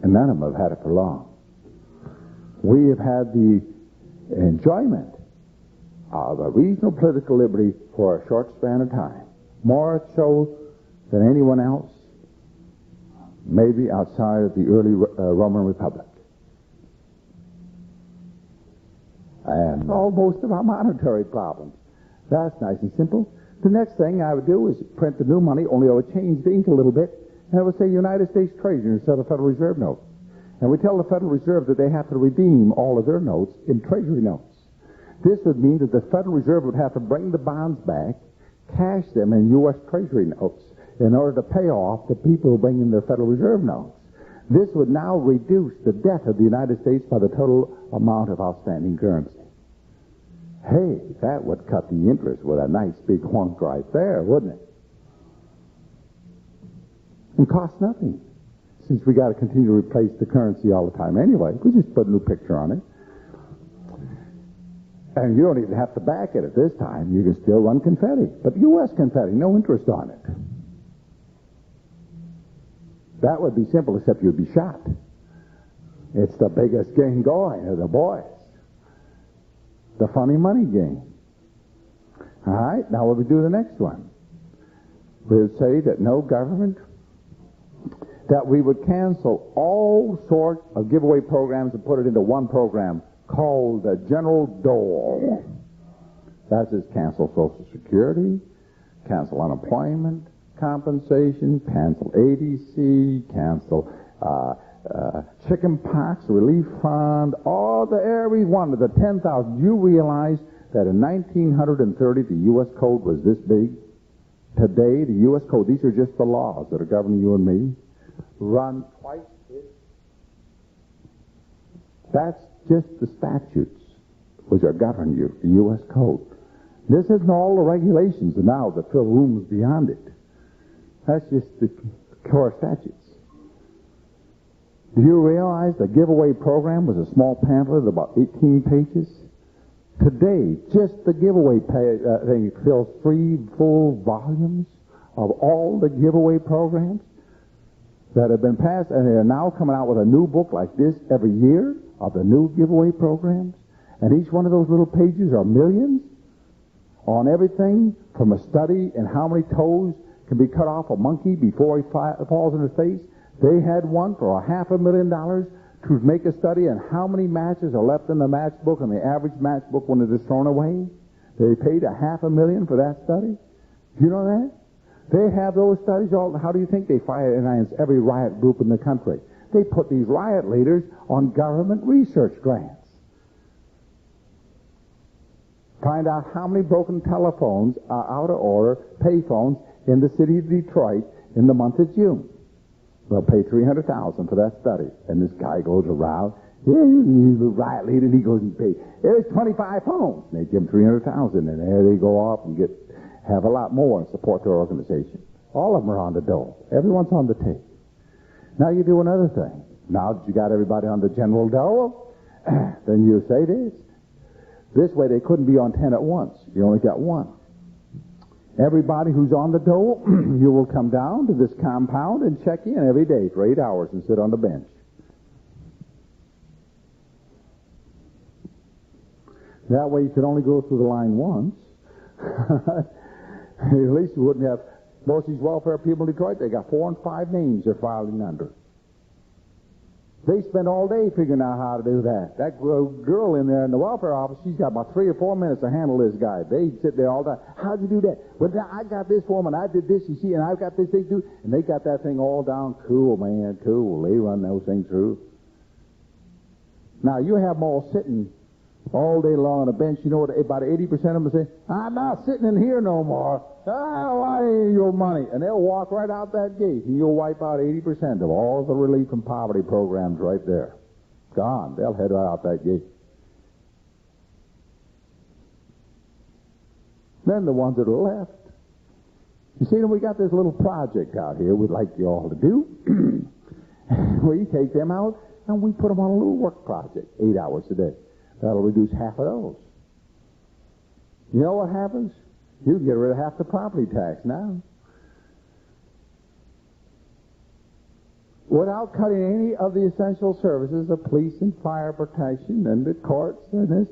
And none of them have had it for long. We have had the enjoyment of a reasonable political liberty for a short span of time. More so than anyone else, maybe outside of the early Roman Republic. And solve most of our monetary problems. That's nice and simple. The next thing I would do is print the new money, only I would change the ink a little bit, and it would say United States Treasury instead of Federal Reserve notes. And we tell the Federal Reserve that they have to redeem all of their notes in Treasury notes. This would mean that the Federal Reserve would have to bring the bonds back, cash them in U.S. Treasury notes in order to pay off the people who bring in their Federal Reserve notes. This would now reduce the debt of the United States by the total amount of outstanding currency. Hey, that would cut the interest with a nice big hunk right there, wouldn't it? And cost nothing, since we got to continue to replace the currency all the time anyway. We just put a new picture on it. And you don't even have to back it at this time. You can still run confetti. But U.S. confetti, no interest on it. That would be simple, except you'd be shot. It's the biggest game going of the boys. The funny money game. All right, now what we do the next one? We would say that no government, that we would cancel all sorts of giveaway programs and put it into one program called the General Dole. That is cancel Social Security, cancel unemployment compensation, cancel ADC, cancel chicken pox relief fund, all the every one of the 10,000. You realize that in 1930 the U.S. Code was this big? Today the U.S. Code, these are just the laws that are governing you and me, run twice this. That's just the statutes which are governing you, the U.S. Code. This isn't all the regulations now that fill rooms beyond it. That's just the core statutes. Do you realize the giveaway program was a small pamphlet of about 18 pages? Today, just the giveaway thing fills 3 full volumes of all the giveaway programs that have been passed, and they're now coming out with a new book like this every year of the new giveaway programs. And each one of those little pages are millions on everything from a study in how many toes can be cut off a monkey before he falls in his face. They had one for $500,000 to make a study on how many matches are left in the match book and the average match book when it is thrown away. They paid $500,000 for that study. Do you know that? They have those studies all. How do you think they finance every riot group in the country? They put these riot leaders on government research grants. Find out how many broken telephones are out of order, payphones, in the city of Detroit in the month of June. They'll pay $300,000 for that study. And this guy goes around, he's the riot leader, and he goes and pays. There's 25 phones. And they give him $300,000, and there they go off and have a lot more and support their organization. All of them are on the dole. Everyone's on the tape. Now you do another thing. Now that you got everybody on the general dole, then you say this. This way they couldn't be on 10 at once. You only got one. Everybody who's on the dole, you will come down to this compound and check in every day for 8 hours and sit on the bench. That way you could only go through the line once. At least you wouldn't have, most of these welfare people in Detroit, they got 4 and 5 names they're filing under. They spend all day figuring out how to do that. That girl in there in the welfare office, she's got about 3 or 4 minutes to handle this guy. They sit there all the time. How'd you do that? Well, I got this woman. I did this, you see, and I've got this thing too. And they got that thing all down. Cool, man, cool. They run those things through. Now, you have them all sitting all day long on a bench. You know what? About 80% of them say, I'm not sitting in here no more. Why ain't your money? And they'll walk right out that gate, and you'll wipe out 80% of all the relief from poverty programs right there. Gone. They'll head right out that gate. Then the ones that are left, You see, we got this little project out here we'd like you all to do. We take them out and we put them on a little work project, 8 hours a day. That'll reduce half of those. You know what happens? You can get rid of half the property tax now. Without cutting any of the essential services, the police and fire protection and the courts and this,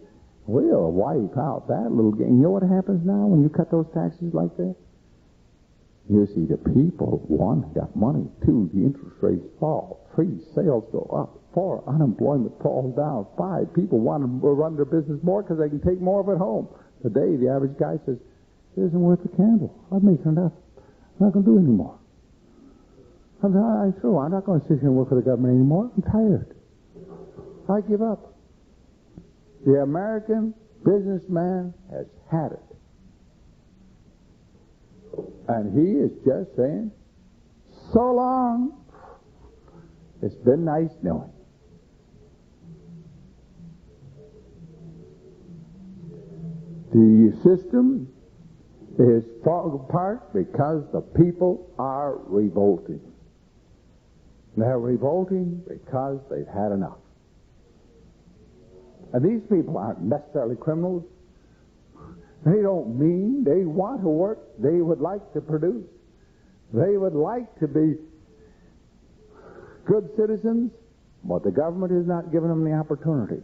we'll wipe out that little game. You know what happens now when you cut those taxes like that? You see, the people, one, got money. Two, the interest rates fall. Three, sales go up. Four, unemployment falls down. Five, people want to run their business more because they can take more of it home. Today, the average guy says, it isn't worth the candle. I've made enough. I'm not going to do it anymore. I'm through. I'm not going to sit here and work for the government anymore. I'm tired. I give up. The American businessman has had it. And he is just saying, so long. It's been nice knowing. The system is falling apart because the people are revolting. They're revolting because they've had enough. And these people aren't necessarily criminals. They don't mean, they want to work, they would like to produce. They would like to be good citizens, but the government is not giving them the opportunity.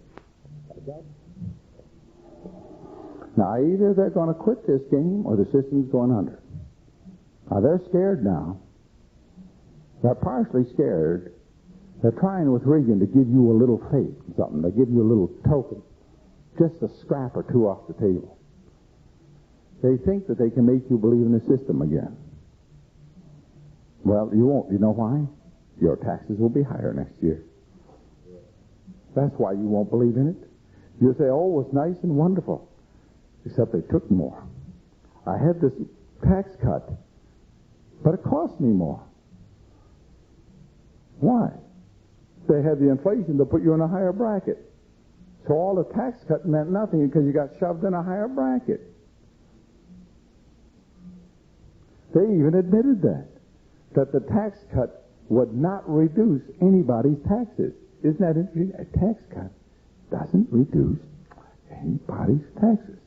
Now, either they're going to quit this game or the system's going under. Now, they're scared now. They're partially scared. They're trying with Reagan to give you a little faith in something. They give you a little token, just a scrap or two off the table. They think that they can make you believe in the system again. Well, you won't. You know why? Your taxes will be higher next year. That's why you won't believe in it. You'll say, oh, it was nice and wonderful. Except they took more. I had this tax cut, but it cost me more. Why? They had the inflation to put you in a higher bracket. So all the tax cut meant nothing because you got shoved in a higher bracket. They even admitted that the tax cut would not reduce anybody's taxes. Isn't that interesting? A tax cut doesn't reduce anybody's taxes.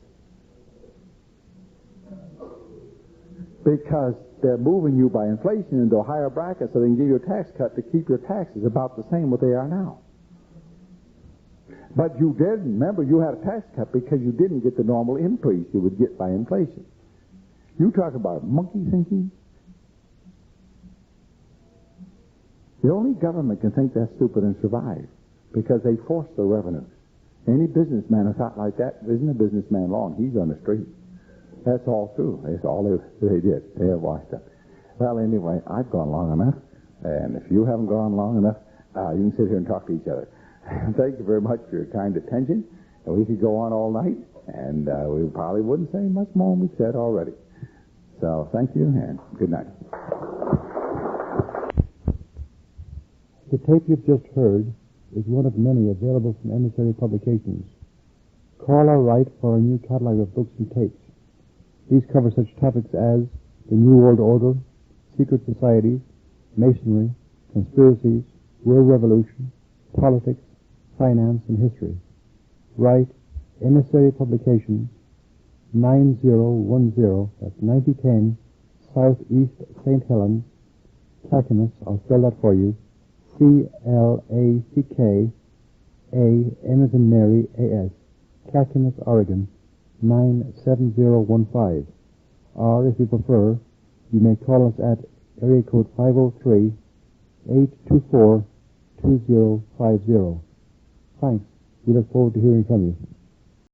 Because they're moving you by inflation into a higher bracket so they can give you a tax cut to keep your taxes about the same what they are now. But you didn't. Remember, you had a tax cut because you didn't get the normal increase you would get by inflation. You talk about monkey thinking. The only government can think that's stupid and survive because they force the revenues. Any businessman who thought like that isn't a businessman long. He's on the street. That's all true. That's all they did. They have washed up. Well, anyway, I've gone long enough, and if you haven't gone long enough, you can sit here and talk to each other. Thank you very much for your kind attention. We could go on all night, and we probably wouldn't say much more than we've said already. So thank you, and good night. The tape you've just heard is one of many available from Emissary Publications. Call or write for a new catalog of books and tapes. These cover such topics as the New World Order, secret societies, masonry, conspiracies, world revolution, politics, finance, and history. Write Emissary Publications, 9010, that's 9010, Southeast St. Helens, Clackamas, I'll spell that for you, C-L-A-C-K, A-M as in Mary, A-S, Clackamas, Oregon, 97015. Or, if you prefer, you may call us at area code 503-824-2050. Thanks. We look forward to hearing from you.